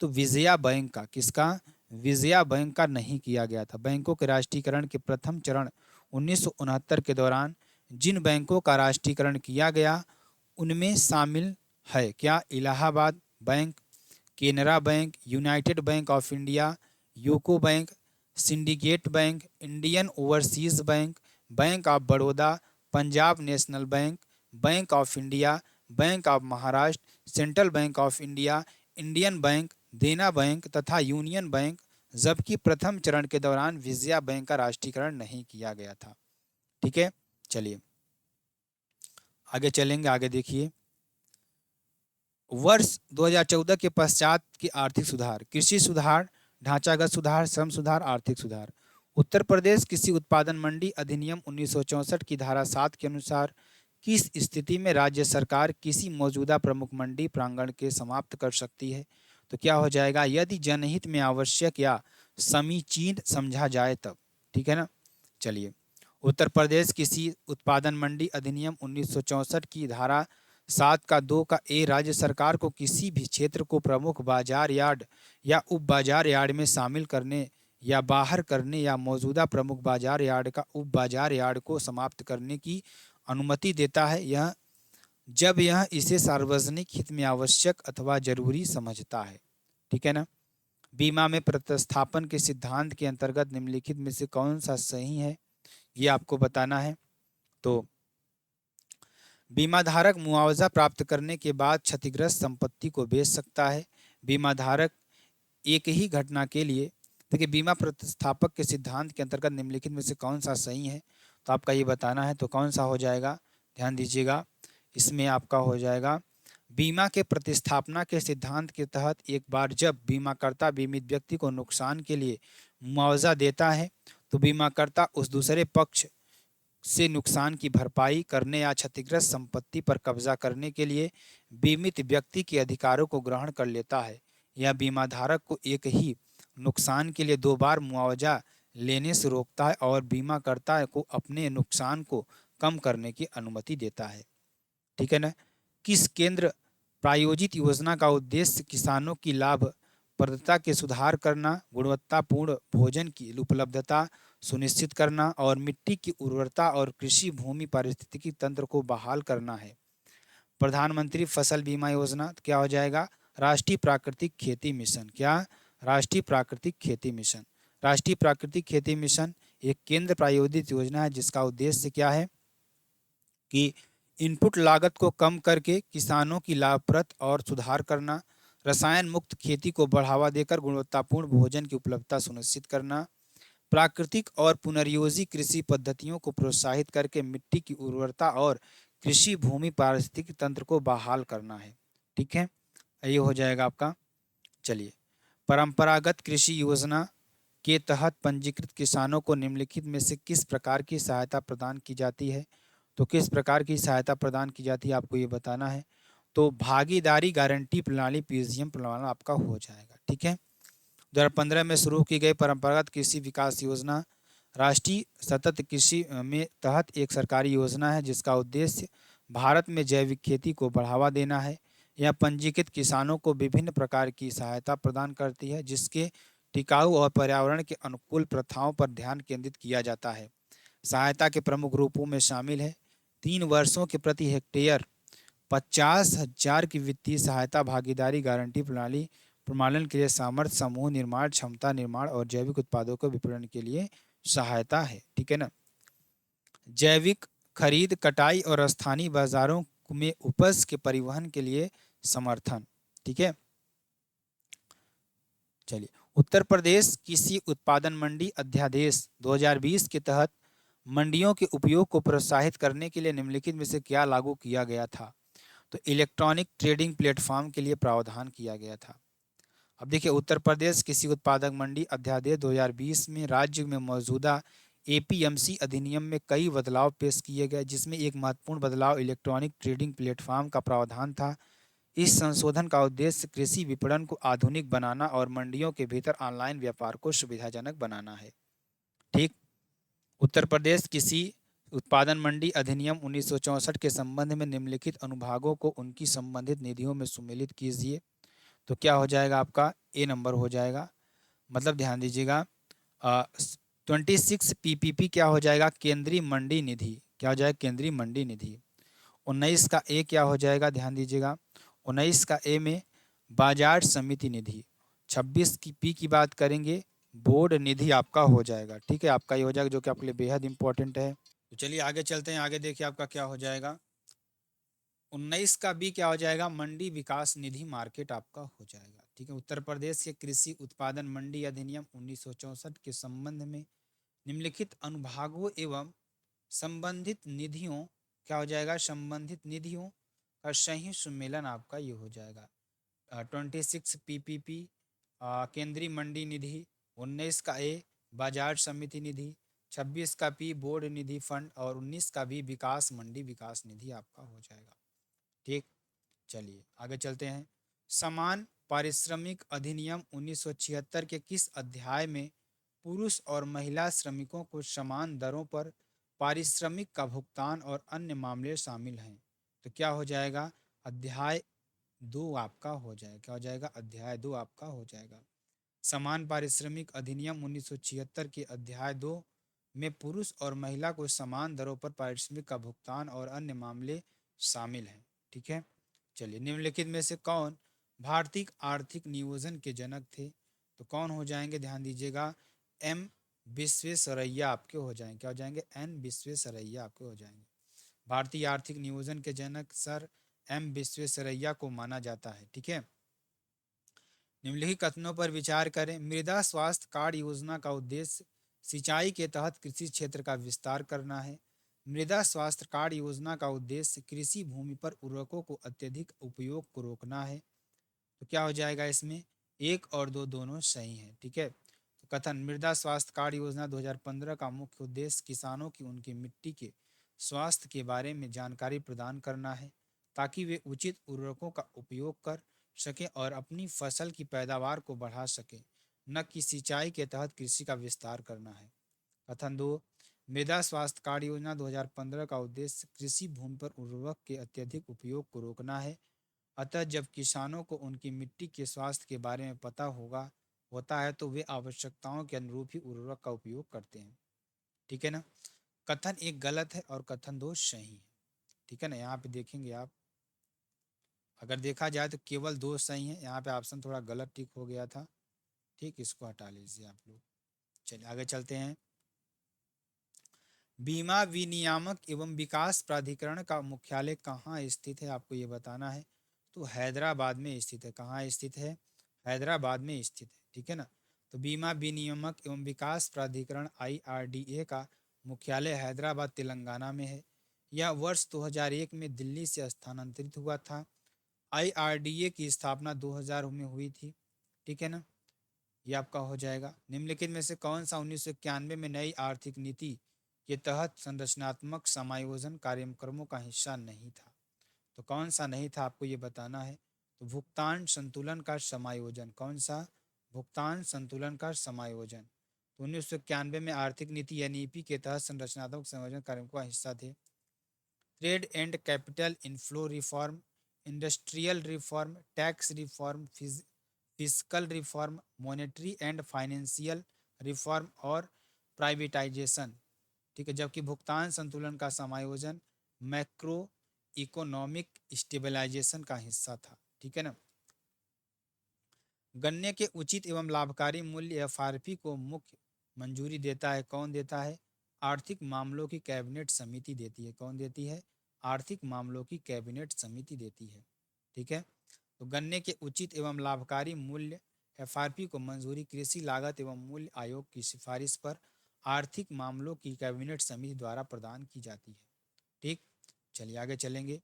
तो विजया बैंक का। किसका? विजया बैंक का नहीं किया गया था। बैंकों के राष्ट्रीयकरण के प्रथम चरण 1969 के दौरान जिन बैंकों का राष्ट्रीयकरण किया गया उनमें शामिल है क्या? Allahabad bank, Canara bank, United bank of India, UCO bank, syndicate bank, Indian overseas bank, bank of Baroda, Punjab national bank, bank of India, bank of Maharashtra, central bank of India, Indian bank, देना बैंक तथा यूनियन बैंक, जबकि प्रथम चरण के दौरान Vijaya bank का राष्ट्रीयकरण नहीं किया गया था। ठीक है, चलिए आगे चलेंगे। आगे देखिए, वर्ष 2014 के पश्चात के आर्थिक सुधार, कृषि सुधार, ढांचागत सुधार, श्रम सुधार, आर्थिक सुधार। उत्तर प्रदेश कृषि उत्पादन मंडी अधिनियम 1964 की धारा 7 के अनुसार किस स्थिति में राज्य सरकार किसी मौजूदा प्रमुख मंडी प्रांगण के समाप्त कर सकती है? तो क्या हो जाएगा, यदि जनहित में आवश्यक या समीचीन समझा जाए तब। ठीक है ना, चलिए। उत्तर प्रदेश कृषि उत्पादन मंडी अधिनियम 1964 की धारा 7 का 2 का ए राज्य सरकार को किसी भी क्षेत्र को प्रमुख बाजार यार्ड या उप बाजार यार्ड में शामिल करने या बाहर करने या मौजूदा प्रमुख बाजार यार्ड का उप बाजार यार्ड को समाप्त करने की अनुमति देता है, यह जब यह इसे सार्वजनिक हित में आवश्यक अथवा जरूरी समझता है। ठीक है ना। बीमा में प्रतिस्थापन के सिद्धांत के अंतर्गत निम्नलिखित में से कौन सा सही है, ये आपको बताना है। तो बीमाधारक मुआवजा प्राप्त करने के बाद क्षतिग्रस्त संपत्ति को बेच सकता है। बीमाधारक एक ही घटना के लिए, देखिए बीमा प्रतिस्थापक के सिद्धांत के अंतर्गत निम्नलिखित में से कौन सा सही है, तो आपका ये बताना है। तो कौन सा हो जाएगा, ध्यान दीजिएगा, इसमें आपका हो जाएगा बीमा के प्रतिस्थापना के सिद्धांत के तहत एक बार जब बीमाकर्ता बीमित व्यक्ति को नुकसान के लिए मुआवजा देता है तो बीमाकर्ता उस दूसरे पक्ष से नुकसान की भरपाई करने या क्षतिग्रस्त संपत्ति पर कब्जा करने के लिए बीमित व्यक्ति के अधिकारों को ग्रहण कर लेता है। यह बीमाधारक को एक ही नुकसान के लिए 2 बार मुआवजा लेने से रोकता है और बीमाकर्ता को अपने नुकसान को कम करने की अनुमति देता है। ठीक है ना। किस केंद्र प्रायोजित योजना का उद्देश्य किसानों की लाभप्रदता के सुधार करना, गुणवत्तापूर्ण भोजन की उपलब्धता सुनिश्चित करना और मिट्टी की उर्वरता और कृषि भूमि पारिस्थितिकी तंत्र को बहाल करना है? प्रधानमंत्री फसल बीमा योजना। क्या हो जाएगा, राष्ट्रीय प्राकृतिक खेती मिशन। क्या, राष्ट्रीय प्राकृतिक खेती मिशन। राष्ट्रीय प्राकृतिक खेती मिशन एक केंद्र प्रायोजित योजना है जिसका उद्देश्य क्या है कि इनपुट लागत को कम करके किसानों की लाभप्रद और सुधार करना, रसायन मुक्त खेती को बढ़ावा देकर गुणवत्तापूर्ण भोजन की उपलब्धता सुनिश्चित करना, प्राकृतिक और पुनर्योजी कृषि पद्धतियों को प्रोत्साहित करके मिट्टी की उर्वरता और कृषि भूमि पारिस्थितिकी तंत्र को बहाल करना है। ठीक है, ये हो जाएगा आपका। चलिए, परंपरागत कृषि योजना के तहत पंजीकृत किसानों को निम्नलिखित में से किस प्रकार की सहायता प्रदान की जाती है? तो किस प्रकार की सहायता प्रदान की जाती है आपको ये बताना है। तो भागीदारी गारंटी प्रणाली पीजीएम प्रणाली आपका हो जाएगा। ठीक है, 2015 में शुरू की गई परंपरागत कृषि विकास योजना राष्ट्रीय सतत कृषि में तहत एक सरकारी योजना है जिसका उद्देश्य भारत में जैविक खेती को बढ़ावा देना है। यह पंजीकृत किसानों को विभिन्न प्रकार की सहायता प्रदान करती है जिसके टिकाऊ और पर्यावरण के अनुकूल प्रथाओं पर ध्यान केंद्रित किया जाता है। सहायता के प्रमुख रूपों में शामिल है 3 वर्षों के प्रति हेक्टेयर 50,000 की वित्तीय सहायता, भागीदारी गारंटी प्रणाली प्रमाणन के लिए सामर्थ्य समूह निर्माण, क्षमता निर्माण और जैविक उत्पादों को विपणन के लिए सहायता है। ठीक है ना। जैविक खरीद, कटाई और स्थानीय बाजारों में उपज के परिवहन के लिए समर्थन। ठीक है, चलिए। उत्तर प्रदेश कृषि उत्पादन मंडी अध्यादेश 2020 के तहत मंडियों के उपयोग को प्रोत्साहित करने के लिए निम्नलिखित में से क्या लागू किया गया था? तो इलेक्ट्रॉनिक ट्रेडिंग प्लेटफॉर्म के लिए प्रावधान किया गया था। अब देखिए, उत्तर प्रदेश कृषि उत्पादक मंडी अध्यादेश 2020 में राज्य में मौजूदा एपीएमसी अधिनियम में कई बदलाव पेश किए गए जिसमें एक महत्वपूर्ण बदलाव इलेक्ट्रॉनिक ट्रेडिंग प्लेटफॉर्म का प्रावधान था। इस संशोधन का उद्देश्य कृषि विपणन को आधुनिक बनाना और मंडियों के भीतर ऑनलाइन व्यापार को सुविधाजनक बनाना है। ठीक, उत्तर प्रदेश कृषि उत्पादन मंडी अधिनियम 1964 के संबंध में निम्नलिखित अनुभागों को उनकी संबंधित निधियों में सम्मिलित कीजिए। तो क्या हो जाएगा आपका, ए नंबर हो जाएगा। मतलब ध्यान दीजिएगा, 26 पीपीपी क्या हो जाएगा, केंद्रीय मंडी निधि। क्या हो जाएगा, केंद्रीय मंडी निधि। 19 का ए क्या हो जाएगा, ध्यान दीजिएगा, 19 का ए में बाजार समिति निधि। 26 की पी की बात करेंगे, बोर्ड निधि आपका हो जाएगा। ठीक है, आपका ये हो जाएगा जो कि आपके लिए बेहद इंपॉर्टेंट है। तो चलिए आगे चलते हैं। आगे देखिए आपका क्या हो जाएगा, 19 का बी क्या हो जाएगा, मंडी विकास निधि मार्केट आपका हो जाएगा। ठीक है, उत्तर प्रदेश के कृषि उत्पादन मंडी अधिनियम 1964 के संबंध में निम्नलिखित अनुभागों एवं संबंधित निधियों क्या हो जाएगा, संबंधित निधियों का संयुक्त सम्मेलन आपका ये हो जाएगा। 26 पीपीपी केंद्रीय मंडी निधि, 19 का ए बाजार समिति निधि, 26 का पी बोर्ड निधि फंड और 19 का भी विकास मंडी विकास निधि आपका हो जाएगा। ठीक, चलिए आगे चलते हैं। समान पारिश्रमिक अधिनियम 1976 के किस अध्याय में पुरुष और महिला श्रमिकों को समान दरों पर पारिश्रमिक का भुगतान और अन्य मामले शामिल हैं? तो क्या हो जाएगा, अध्याय 2 आपका हो जाएगा। क्या हो जाएगा, अध्याय 2 आपका हो जाएगा। समान पारिश्रमिक अधिनियम 1976 के अध्याय 2 में पुरुष और महिला को समान दरों पर पारिश्रमिक का भुगतान और अन्य मामले शामिल हैं। ठीक है, चलिए निम्नलिखित में से कौन भारतीय आर्थिक नियोजन के जनक थे? तो कौन हो जाएंगे, ध्यान दीजिएगा, एम विश्वेश्वरैया आपके हो जाएंगे। क्या हो जाएंगे, एन विश्वेश्वरैया आपके हो जाएंगे। भारतीय आर्थिक नियोजन के जनक सर एम विश्वेश्वरैया को माना जाता है। ठीक है, निम्नलिखित कथनों पर विचार करें। मृदा स्वास्थ्य कार्ड योजना का उद्देश्य सिंचाई के तहत कृषि क्षेत्र का विस्तार करना है। मृदा स्वास्थ्य कार्ड योजना का उद्देश्य कृषि भूमि पर उर्वरकों को अत्यधिक उपयोग को रोकना है। तो क्या हो जाएगा इसमें, 1 और 2 दोनों सही हैं। ठीक है, तो कथन मृदा स्वास्थ्य कार्ड योजना 2015 का मुख्य उद्देश्य किसानों की उनकी मिट्टी के स्वास्थ्य के बारे में जानकारी प्रदान करना है ताकि वे उचित उर्वरकों का उपयोग कर सकें और अपनी फसल की पैदावार को बढ़ा सकें, न कि सिंचाई के तहत कृषि का विस्तार करना है। कथन 2, मृदा स्वास्थ्य कार्ड योजना 2015 का उद्देश्य कृषि भूमि पर उर्वरक के अत्यधिक उपयोग को रोकना है। अतः जब किसानों को उनकी मिट्टी के स्वास्थ्य के बारे में पता होता है तो वे आवश्यकताओं के अनुरूप ही उर्वरक का उपयोग करते हैं। ठीक है ना, कथन 1 गलत है और कथन 2 सही है। ठीक है ना, यहाँ पे देखेंगे आप, अगर देखा जाए तो केवल 2 सही है। यहाँ पे ऑप्शन थोड़ा गलत टिक हो गया था। ठीक, इसको हटा लीजिए आप लोग। चलिए आगे चलते हैं। बीमा विनियामक एवं विकास प्राधिकरण का मुख्यालय कहाँ स्थित है, आपको ये बताना है। तो हैदराबाद में स्थित है। कहाँ स्थित है, हैदराबाद में स्थित है। ठीक है ना, तो बीमा विनियामक एवं विकास प्राधिकरण IRDA का मुख्यालय हैदराबाद तेलंगाना में है। यह वर्ष 2001 में दिल्ली से स्थानांतरित हुआ था। IRDA की स्थापना 2000 में हुई थी। ठीक है ना, ये आपका हो जाएगा। निम्नलिखित में से कौन सा 1991 में नई आर्थिक नीति के तहत संरचनात्मक समायोजन कार्यक्रमों का हिस्सा नहीं था? तो कौन सा नहीं था, आपको ये बताना है। तो भुगतान संतुलन का समायोजन, कौन सा, भुगतान संतुलन का समायोजन। तो 1991 में आर्थिक नीति NEP के तहत संरचनात्मक समायोजन कार्यक्रमों का हिस्सा थे। Trade and capital inflow reform, industrial reform, tax reform, fiscal reform, monetary and financial reform और प्राइवेटाइजेशन। ठीक है, जबकि भुगतान संतुलन का समायोजन मैक्रो इकोनॉमिक स्टेबलाइजेशन का हिस्सा था। ठीक है ना, गन्ने के उचित एवं लाभकारी मूल्य FRP को मुख्य मंजूरी देता है। कौन देता है, आर्थिक मामलों की कैबिनेट समिति देती है। कौन देती है, आर्थिक मामलों की कैबिनेट समिति देती है। ठीक है, तो गन्ने के उचित एवं लाभकारी मूल्य FRP को मंजूरी कृषि लागत एवं मूल्य आयोग की सिफारिश पर आर्थिक मामलों की कैबिनेट समिति द्वारा प्रदान की जाती है। ठीक, चलिए आगे चलेंगे।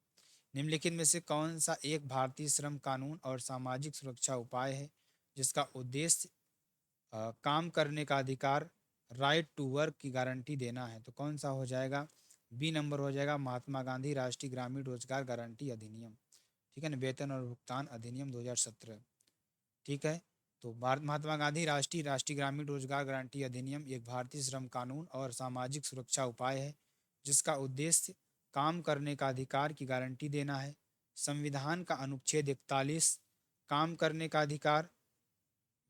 निम्नलिखित में से कौन सा एक भारतीय श्रम कानून और सामाजिक सुरक्षा उपाय है जिसका उद्देश्य काम करने का अधिकार, राइट टू वर्क की गारंटी देना है? तो कौन सा हो जाएगा, बी नंबर हो जाएगा, महात्मा गांधी राष्ट्रीय ग्रामीण रोजगार गारंटी अधिनियम। ठीक है ना, वेतन और भुगतान अधिनियम 2017। ठीक है, तो महात्मा गांधी राष्ट्रीय ग्रामीण रोजगार गारंटी अधिनियम एक भारतीय श्रम कानून और सामाजिक सुरक्षा उपाय है जिसका उद्देश्य काम करने का अधिकार की गारंटी देना है। संविधान का अनुच्छेद 41 काम करने का अधिकार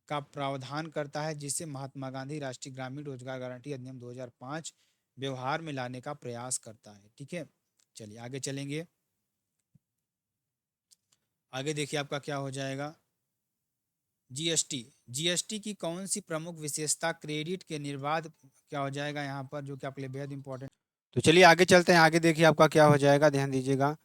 का प्रावधान करता है जिसे महात्मा गांधी राष्ट्रीय ग्रामीण रोजगार गारंटी अधिनियम 2005 व्यवहार में लाने का प्रयास करता है। ठीक है, चलिए आगे चलेंगे। आगे देखिए आपका क्या हो जाएगा, जीएसटी की कौन सी प्रमुख विशेषता क्रेडिट के निर्बाध, क्या हो जाएगा यहाँ पर, जो कि आपके लिए बेहद इंपॉर्टेंट। तो चलिए आगे चलते हैं। आगे देखिए आपका क्या हो जाएगा, ध्यान दीजिएगा।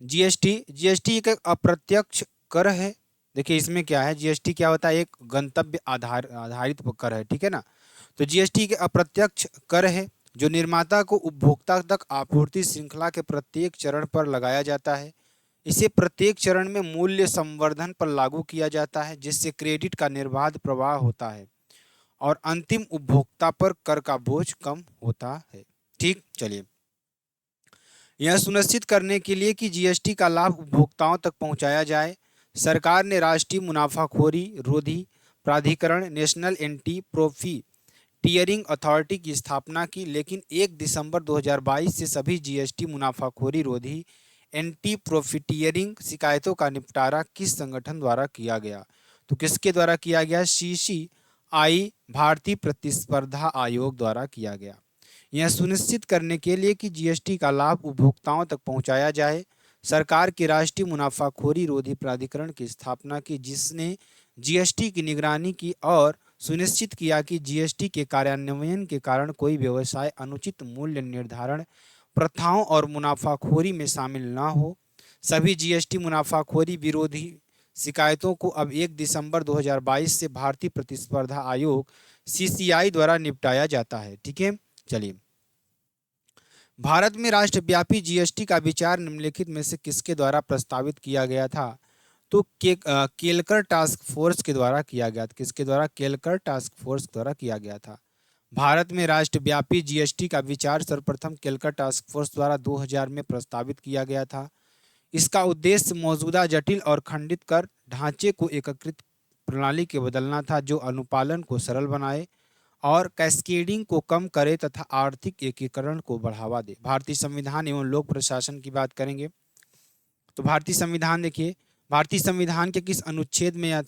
जीएसटी एक अप्रत्यक्ष कर है। देखिए इसमें क्या है, जीएसटी क्या होता है, एक गंतव्य आधारित कर है, ठीक है ना। तो जीएसटी एक अप्रत्यक्ष कर है जो निर्माता को उपभोक्ता तक आपूर्ति श्रृंखला के प्रत्येक चरण पर लगाया जाता है। इसे प्रत्येक चरण में मूल्य संवर्धन पर लागू किया जाता है, जिससे क्रेडिट का निर्बाध प्रवाह होता है और अंतिम उपभोक्ता पर कर का बोझ कम होता है। ठीक, चलिए। यह सुनिश्चित करने के लिए कि जीएसटी का लाभ उपभोक्ताओं तक पहुंचाया जाए, सरकार ने राष्ट्रीय मुनाफाखोरी रोधी प्राधिकरण नेशनल एंटी प्रॉफिटियरिंग अथॉरिटी की स्थापना की। लेकिन 1 दिसंबर 2022 से सभी जीएसटी मुनाफाखोरी रोधी एंटी प्रॉफिटियरिंग शिकायतों का निपटारा किस संगठन द्वारा किया गया? तो किसके द्वारा किया गया? सीसीआई, भारतीय प्रतिस्पर्धा आयोग द्वारा किया गया। यह सुनिश्चित करने के लिए कि जीएसटी का लाभ उपभोक्ताओं तक पहुंचाया जाए, सरकार की राष्ट्रीय मुनाफाखोरी रोधी प्राधिकरण की स्थापना की, जिसने जीएसटी की निगरानी की और सुनिश्चित किया कि जीएसटी के कार्यान्वयन के कारण कोई व्यवसाय अनुचित मूल्य निर्धारण प्रथाओं और मुनाफाखोरी में शामिल न हो। सभी जीएसटी मुनाफाखोरी विरोधी शिकायतों को अब 1 दिसंबर 2022 से भारतीय प्रतिस्पर्धा आयोग सीसीआई द्वारा निपटाया जाता है। ठीक है, चलिए। भारत में राष्ट्रव्यापी जीएसटी का विचार निम्नलिखित में से किसके द्वारा प्रस्तावित किया गया था? तो केलकर टास्क फोर्स के द्वारा किया गया था। किसके द्वारा? केलकर टास्क फोर्स द्वारा किया गया था। भारत में राष्ट्रव्यापी जीएसटी का विचार सर्वप्रथम केलकर टास्क फोर्स द्वारा 2000 में प्रस्तावित किया गया था। इसका उद्देश्य मौजूदा जटिल और खंडित कर ढांचे को एकीकृत प्रणाली के बदलना था, जो अनुपालन को सरल बनाए और कैस्केडिंग को कम करे तथा आर्थिक एकीकरण को बढ़ावा दे। भारतीय संविधान एवं लोक प्रशासन की बात करेंगे तो भारतीय संविधान देखिए, भारतीय संविधान के किस अनुच्छेद में यह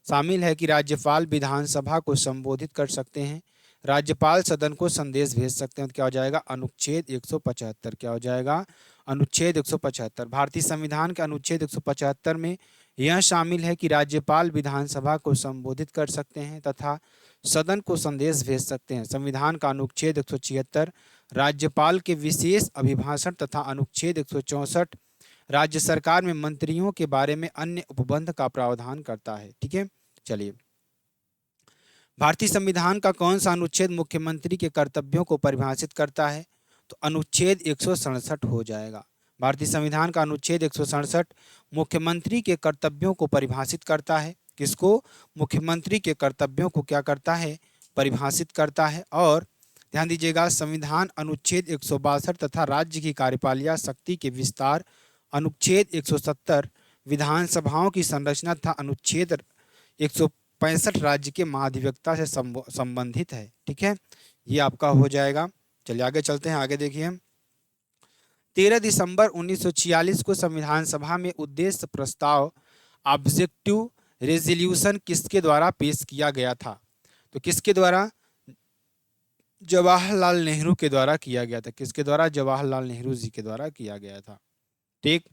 शामिल है कि राज्यपाल विधानसभा को संबोधित कर सकते हैं, राज्यपाल सदन को संदेश भेज सकते हैं? तो क्या हो जाएगा? अनुच्छेद 175। क्या हो जाएगा? अनुच्छेद 175। भारतीय संविधान के अनुच्छेद 175 में यह शामिल है कि राज्यपाल विधानसभा को संबोधित कर सकते हैं तथा सदन को संदेश भेज सकते हैं। संविधान का अनुच्छेद 176 राज्यपाल के विशेष अभिभाषण तथा अनुच्छेद 164 राज्य सरकार में मंत्रियों के बारे में अन्य उपबंध का प्रावधान करता है। ठीक है, चलिए। भारतीय संविधान का कौन सा अनुच्छेद मुख्यमंत्री के कर्तव्यों को परिभाषित करता है? तो अनुच्छेद 167 हो जाएगा। भारतीय संविधान का अनुच्छेद 167 मुख्यमंत्री के कर्तव्यों को परिभाषित करता है। किसको? मुख्यमंत्री के कर्तव्यों को क्या करता है? परिभाषित करता है। और ध्यान दीजिएगा, संविधान अनुच्छेद 162 तथा राज्य की कार्यपालिका शक्ति के विस्तार अनुच्छेद 170 विधानसभाओं की संरचना तथा अनुच्छेद 165 राज्य के महाधिवक्ता से संबंधित है। ठीक है, ये आपका हो जाएगा। चलिए आगे चलते हैं। आगे देखिए, 13 दिसंबर 1946 को संविधान सभा में उद्देश्य प्रस्ताव ऑब्जेक्टिव रेजोल्यूशन किसके द्वारा पेश किया गया था? तो किसके द्वारा? जवाहरलाल नेहरू के द्वारा किया गया था। किसके द्वारा? जवाहरलाल नेहरू जी के द्वारा किया गया था। ठीक,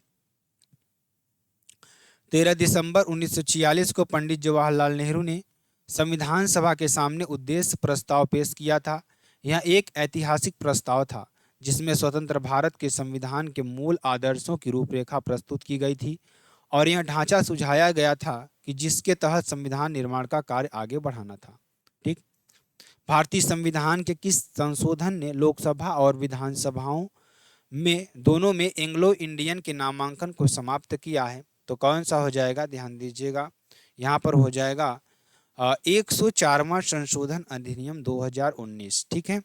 13 दिसंबर 1946 को पंडित जवाहरलाल नेहरू ने संविधान सभा के सामने उद्देश्य प्रस्ताव पेश किया था। यह एक ऐतिहासिक प्रस्ताव था जिसमें स्वतंत्र भारत के संविधान के मूल आदर्शों की रूपरेखा प्रस्तुत की गई थी और यह ढांचा सुझाया गया था कि जिसके तहत संविधान निर्माण का कार्य आगे बढ़ाना था। ठीक, भारतीय संविधान के किस संशोधन ने लोकसभा और विधानसभाओं में दोनों में एंग्लो इंडियन के नामांकन को समाप्त किया है? तो कौन सा हो जाएगा? ध्यान दीजिएगा, यहाँ पर हो जाएगा 104वां संशोधन अधिनियम 2019। ठीक है,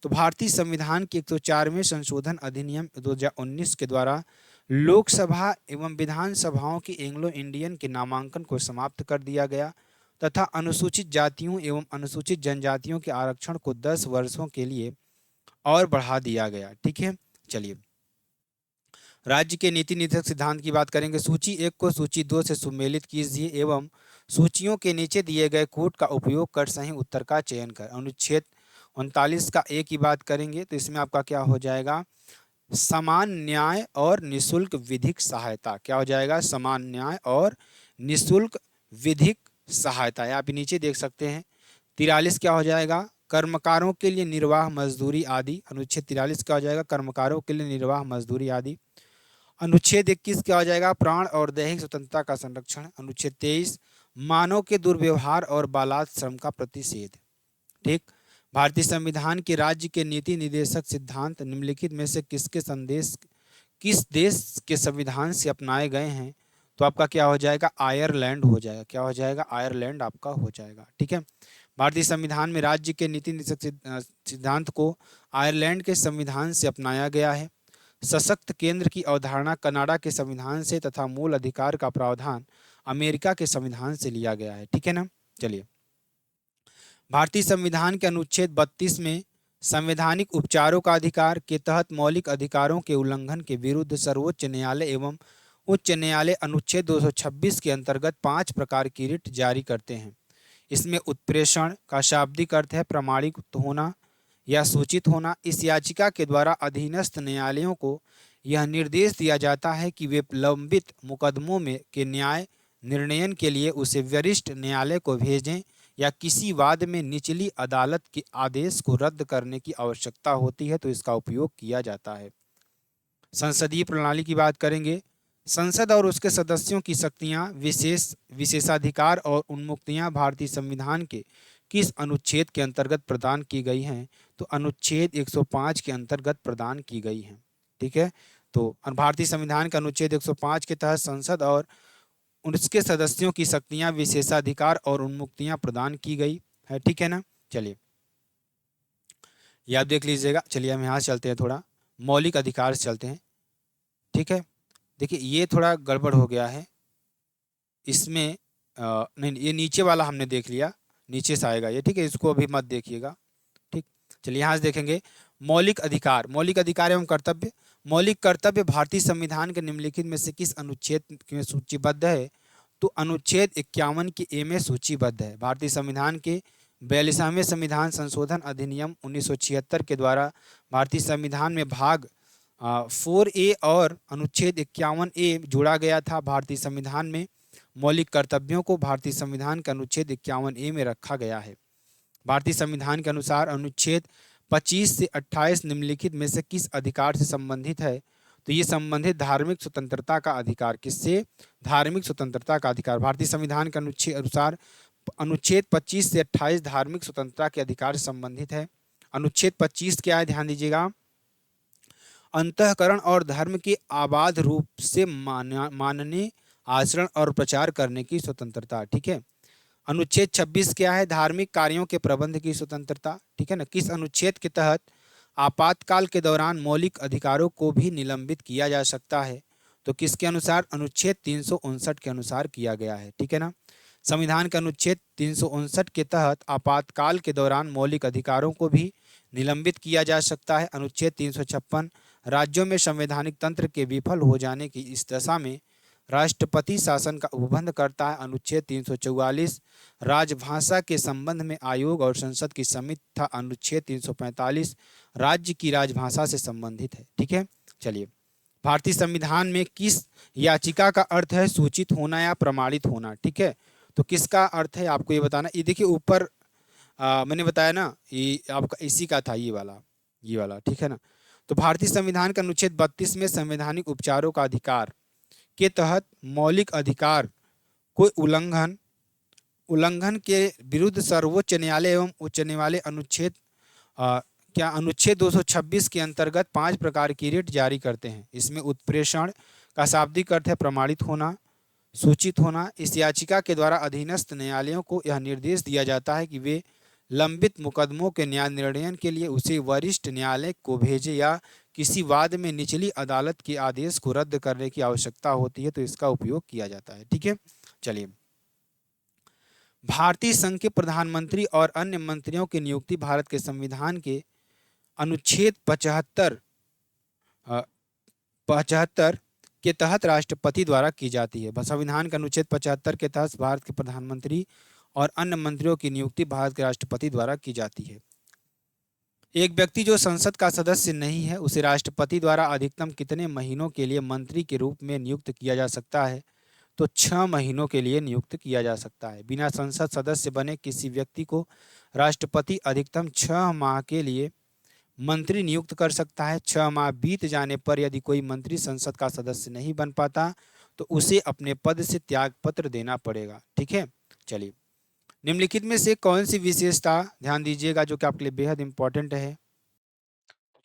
तो भारतीय संविधान के 104वें संशोधन अधिनियम 2019 के द्वारा लोकसभा एवं विधानसभाओं की एंग्लो इंडियन के नामांकन को समाप्त कर दिया गया तथा अनुसूचित जातियों एवं अनुसूचित जनजातियों के आरक्षण को 10 वर्षों के लिए और बढ़ा दिया गया। ठीक है, चलिए। राज्य के नीति निर्धारक सिद्धांत की बात करेंगे। सूची 1 को सूची 2 से सुमेलित कीजिए एवं सूचियों के नीचे दिए गए कोड का उपयोग कर सही उत्तर का चयन कर। अनुच्छेद 39 का ए की बात करेंगे तो इसमें आपका क्या हो जाएगा? समान न्याय और निःशुल्क विधिक सहायता। क्या हो जाएगा? समान न्याय और निःशुल्क विधिक सहायता। आप नीचे देख सकते हैं। 43 क्या हो जाएगा? कर्मकारों के लिए निर्वाह मजदूरी आदि। अनुच्छेद 43 क्या हो जाएगा? कर्मकारों के लिए निर्वाह मजदूरी आदि। अनुच्छेद 21 क्या हो जाएगा, प्राण और दैहिक स्वतंत्रता का संरक्षण। अनुच्छेद 23 मानव के दुर्व्यवहार और बालात श्रम का प्रतिषेध। ठीक। भारतीय संविधान के राज्य के नीति निर्देशक सिद्धांत निम्नलिखित में से किस देश के संविधान से अपनाए गए हैं? तो आपका क्या हो जाएगा, आयरलैंड हो जाएगा। क्या हो जाएगा, आयरलैंड आपका हो जाएगा। ठीक है। भारतीय संविधान में राज्य के नीति निर्देशक सिद्धांत को आयरलैंड के संविधान से अपनाया गया है। सशक्त केंद्र की अवधारणा कनाडा के संविधान से तथा मूल अधिकार का प्रावधान अमेरिका के संविधान से लिया गया है। ठीक है ना। चलिए, भारतीय संविधान के अनुच्छेद 32 में संवैधानिक उपचारों का अधिकार के तहत मौलिक अधिकारों के उल्लंघन के विरुद्ध सर्वोच्च न्यायालय एवं उच्च न्यायालय अनुच्छेद 226 के अंतर्गत 5 प्रकार की रिट जारी करते हैं। इसमें उत्प्रेषण का शाब्दिक अर्थ है प्रमाणित होना या सूचित होना। इस याचिका के द्वारा अधीनस्थ न्यायालयों को यह निर्देश दिया जाता है कि वे लंबित मुकदमों में के न्याय निर्णयन के लिए उसे वरिष्ठ न्यायालय को भेजें या किसी वाद में निचली अदालत के आदेश को रद्द करने की आवश्यकता होती है तो इसका उपयोग किया जाता है। संसदीय प्रणाली की बात करेंगे। संसद और उसके सदस्यों की शक्तियां, विशेषाधिकार और उन्मुक्तियां भारतीय संविधान के किस अनुच्छेद के अंतर्गत प्रदान की गई हैं? तो अनुच्छेद 105 के अंतर्गत प्रदान की गई हैं। ठीक है। तो भारतीय संविधान के अनुच्छेद 105 के तहत संसद और उसके सदस्यों की शक्तियां, विशेषाधिकार और उन्मुक्तियां प्रदान की गई है। ठीक है ना। चलिए, ये आप देख लीजिएगा। चलिए हम यहाँ चलते हैं, थोड़ा मौलिक अधिकार से चलते हैं। ठीक है। देखिए, ये थोड़ा गड़बड़ हो गया है इसमें। नहीं, ये नीचे वाला हमने देख लिया, नीचे से आएगा ये। ठीक है, इसको अभी मत देखिएगा। ठीक। चलिए, यहाँ से देखेंगे मौलिक अधिकार। मौलिक अधिकार एवं कर्तव्य। मौलिक कर्तव्य भारतीय संविधान के निम्नलिखित में से किस अनुच्छेद में सूचीबद्ध है? तो अनुच्छेद 51 के ए में सूचीबद्ध है। भारतीय संविधान के 42वें संविधान संशोधन अधिनियम 1976 के द्वारा भारतीय संविधान में भाग 4A और अनुच्छेद 51A जोड़ा गया था। भारतीय संविधान में मौलिक कर्तव्यों को भारतीय संविधान के अनुच्छेद 51A में रखा गया है। भारतीय संविधान के अनुसार अनुच्छेद 25 से 28 निम्नलिखित में से किस अधिकार से संबंधित है? तो ये संबंधित धार्मिक स्वतंत्रता का अधिकार। किससे? धार्मिक स्वतंत्रता का अधिकार। भारतीय संविधान के अनुसार अनुच्छेद 25 से 28 धार्मिक स्वतंत्रता के अधिकार से संबंधित है। अनुच्छेद 25 क्या है, ध्यान दीजिएगा। अंतःकरण और धर्म के अबाध रूप से मानने, आचरण और प्रचार करने की स्वतंत्रता। ठीक है। अनुच्छेद 26 क्या है? धार्मिक कार्यों के प्रबंध की स्वतंत्रता। ठीक है ना। किस अनुच्छेद के तहत आपातकाल के दौरान मौलिक अधिकारों को भी निलंबित किया जा सकता है? तो किसके अनुसार? अनुच्छेद 359 के अनुसार किया गया है। ठीक है ना। संविधान के अनुच्छेद 359 के तहत आपातकाल के दौरान मौलिक अधिकारों को भी निलंबित किया जा सकता है। अनुच्छेद 356 राज्यों में संवैधानिक तंत्र के विफल हो जाने की इस दशा में राष्ट्रपति शासन का उपबंध करता है। अनुच्छेद 344 राजभाषा के संबंध में आयोग और संसद की समिति था। अनुच्छेद 345 राज्य की राजभाषा से संबंधित है। ठीक है। चलिए, भारतीय संविधान में किस याचिका का अर्थ है सूचित होना या प्रमाणित होना? ठीक है। तो किसका अर्थ है आपको ये बताना। ये देखिए ऊपर मैंने बताया ना, ये आपका इसी का था, ये वाला। ठीक है ना। तो भारतीय संविधान का अनुच्छेद 32 में संवैधानिक उपचारों का अधिकार के तहत मौलिक अधिकार कोई उल्लंघन के विरुद्ध सर्वोच्च न्यायालय एवं उच्च न्यायालय अनुच्छेद 226 के अंतर्गत 5 प्रकार की रिट जारी करते हैं। इसमें उत्प्रेषण का शाब्दिक अर्थ है प्रमाणित होना, सूचित होना। इस याचिका के द्वारा अधीनस्थ न्यायालयों को यह निर्देश दिया जाता है कि वे लंबित मुकदमों के न्याय निर्णयन के लिए उसे वरिष्ठ न्यायालय को भेजे या किसी वाद में निचली अदालत के आदेश को रद्द करने की आवश्यकता होती है तो इसका उपयोग किया जाता है। ठीक है। चलिए, भारतीय संघ के प्रधानमंत्री और अन्य मंत्रियों की नियुक्ति भारत के संविधान के अनुच्छेद 75 के तहत राष्ट्रपति द्वारा की जाती है। संविधान के अनुच्छेद 75 के तहत भारत के प्रधानमंत्री और अन्य मंत्रियों की नियुक्ति भारत के राष्ट्रपति द्वारा की जाती है। एक व्यक्ति जो संसद का सदस्य नहीं है उसे राष्ट्रपति द्वारा अधिकतम कितने महीनों के लिए मंत्री के रूप में नियुक्त किया जा सकता है? तो 6 महीनों के लिए नियुक्त किया जा सकता है। बिना संसद सदस्य बने किसी व्यक्ति को राष्ट्रपति अधिकतम 6 माह के लिए मंत्री नियुक्त कर सकता है। 6 माह बीत जाने पर यदि कोई मंत्री संसद का सदस्य नहीं बन पाता तो उसे अपने पद से त्याग पत्र देना पड़ेगा। ठीक है, चलिए निम्नलिखित में से कौन सी विशेषता, ध्यान दीजिएगा, जो कि आपके लिए बेहद इंपॉर्टेंट है।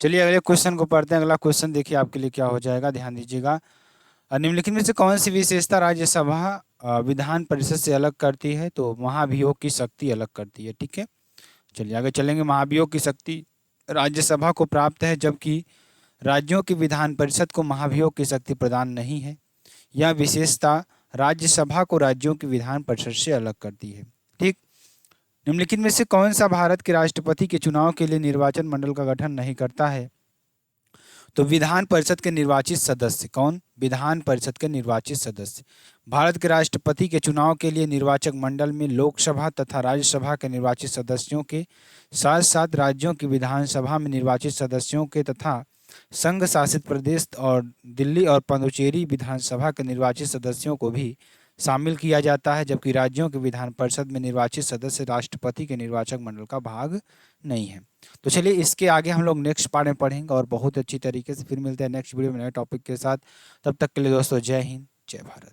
चलिए अगले क्वेश्चन को पढ़ते हैं। अगला क्वेश्चन देखिए आपके लिए क्या हो जाएगा, ध्यान दीजिएगा। निम्नलिखित में से कौन सी विशेषता राज्यसभा विधान परिषद से अलग करती है? तो महाभियोग की शक्ति अलग करती है। ठीक है, चलिए आगे चलेंगे। महाभियोग की शक्ति राज्यसभा को प्राप्त है, जबकि राज्यों की विधान परिषद को महाभियोग की शक्ति प्रदान नहीं है। यह विशेषता राज्यसभा को राज्यों की विधान परिषद से अलग करती है। ठीक, निम्नलिखित में से कौन सा भारत के राष्ट्रपति के चुनाव के लिए निर्वाचन मंडल का गठन नहीं करता है? तो विधान परिषद के निर्वाचित सदस्य। कौन? विधान परिषद के निर्वाचित सदस्य। भारत के राष्ट्रपति के चुनाव के लिए निर्वाचक मंडल में लोकसभा तथा राज्यसभा के निर्वाचित सदस्यों के साथ साथ राज्यों की विधानसभा में निर्वाचित सदस्यों के तथा संघ शासित प्रदेश और दिल्ली और पुडुचेरी विधानसभा के निर्वाचित सदस्यों को भी शामिल किया जाता है, जबकि राज्यों के विधान परिषद में निर्वाचित सदस्य राष्ट्रपति के निर्वाचक मंडल का भाग नहीं है। तो चलिए इसके आगे हम लोग नेक्स्ट पार्ट में पढ़ेंगे और बहुत अच्छी तरीके से फिर मिलते हैं नेक्स्ट वीडियो में नए टॉपिक के साथ। तब तक के लिए दोस्तों जय हिंद, जय भारत।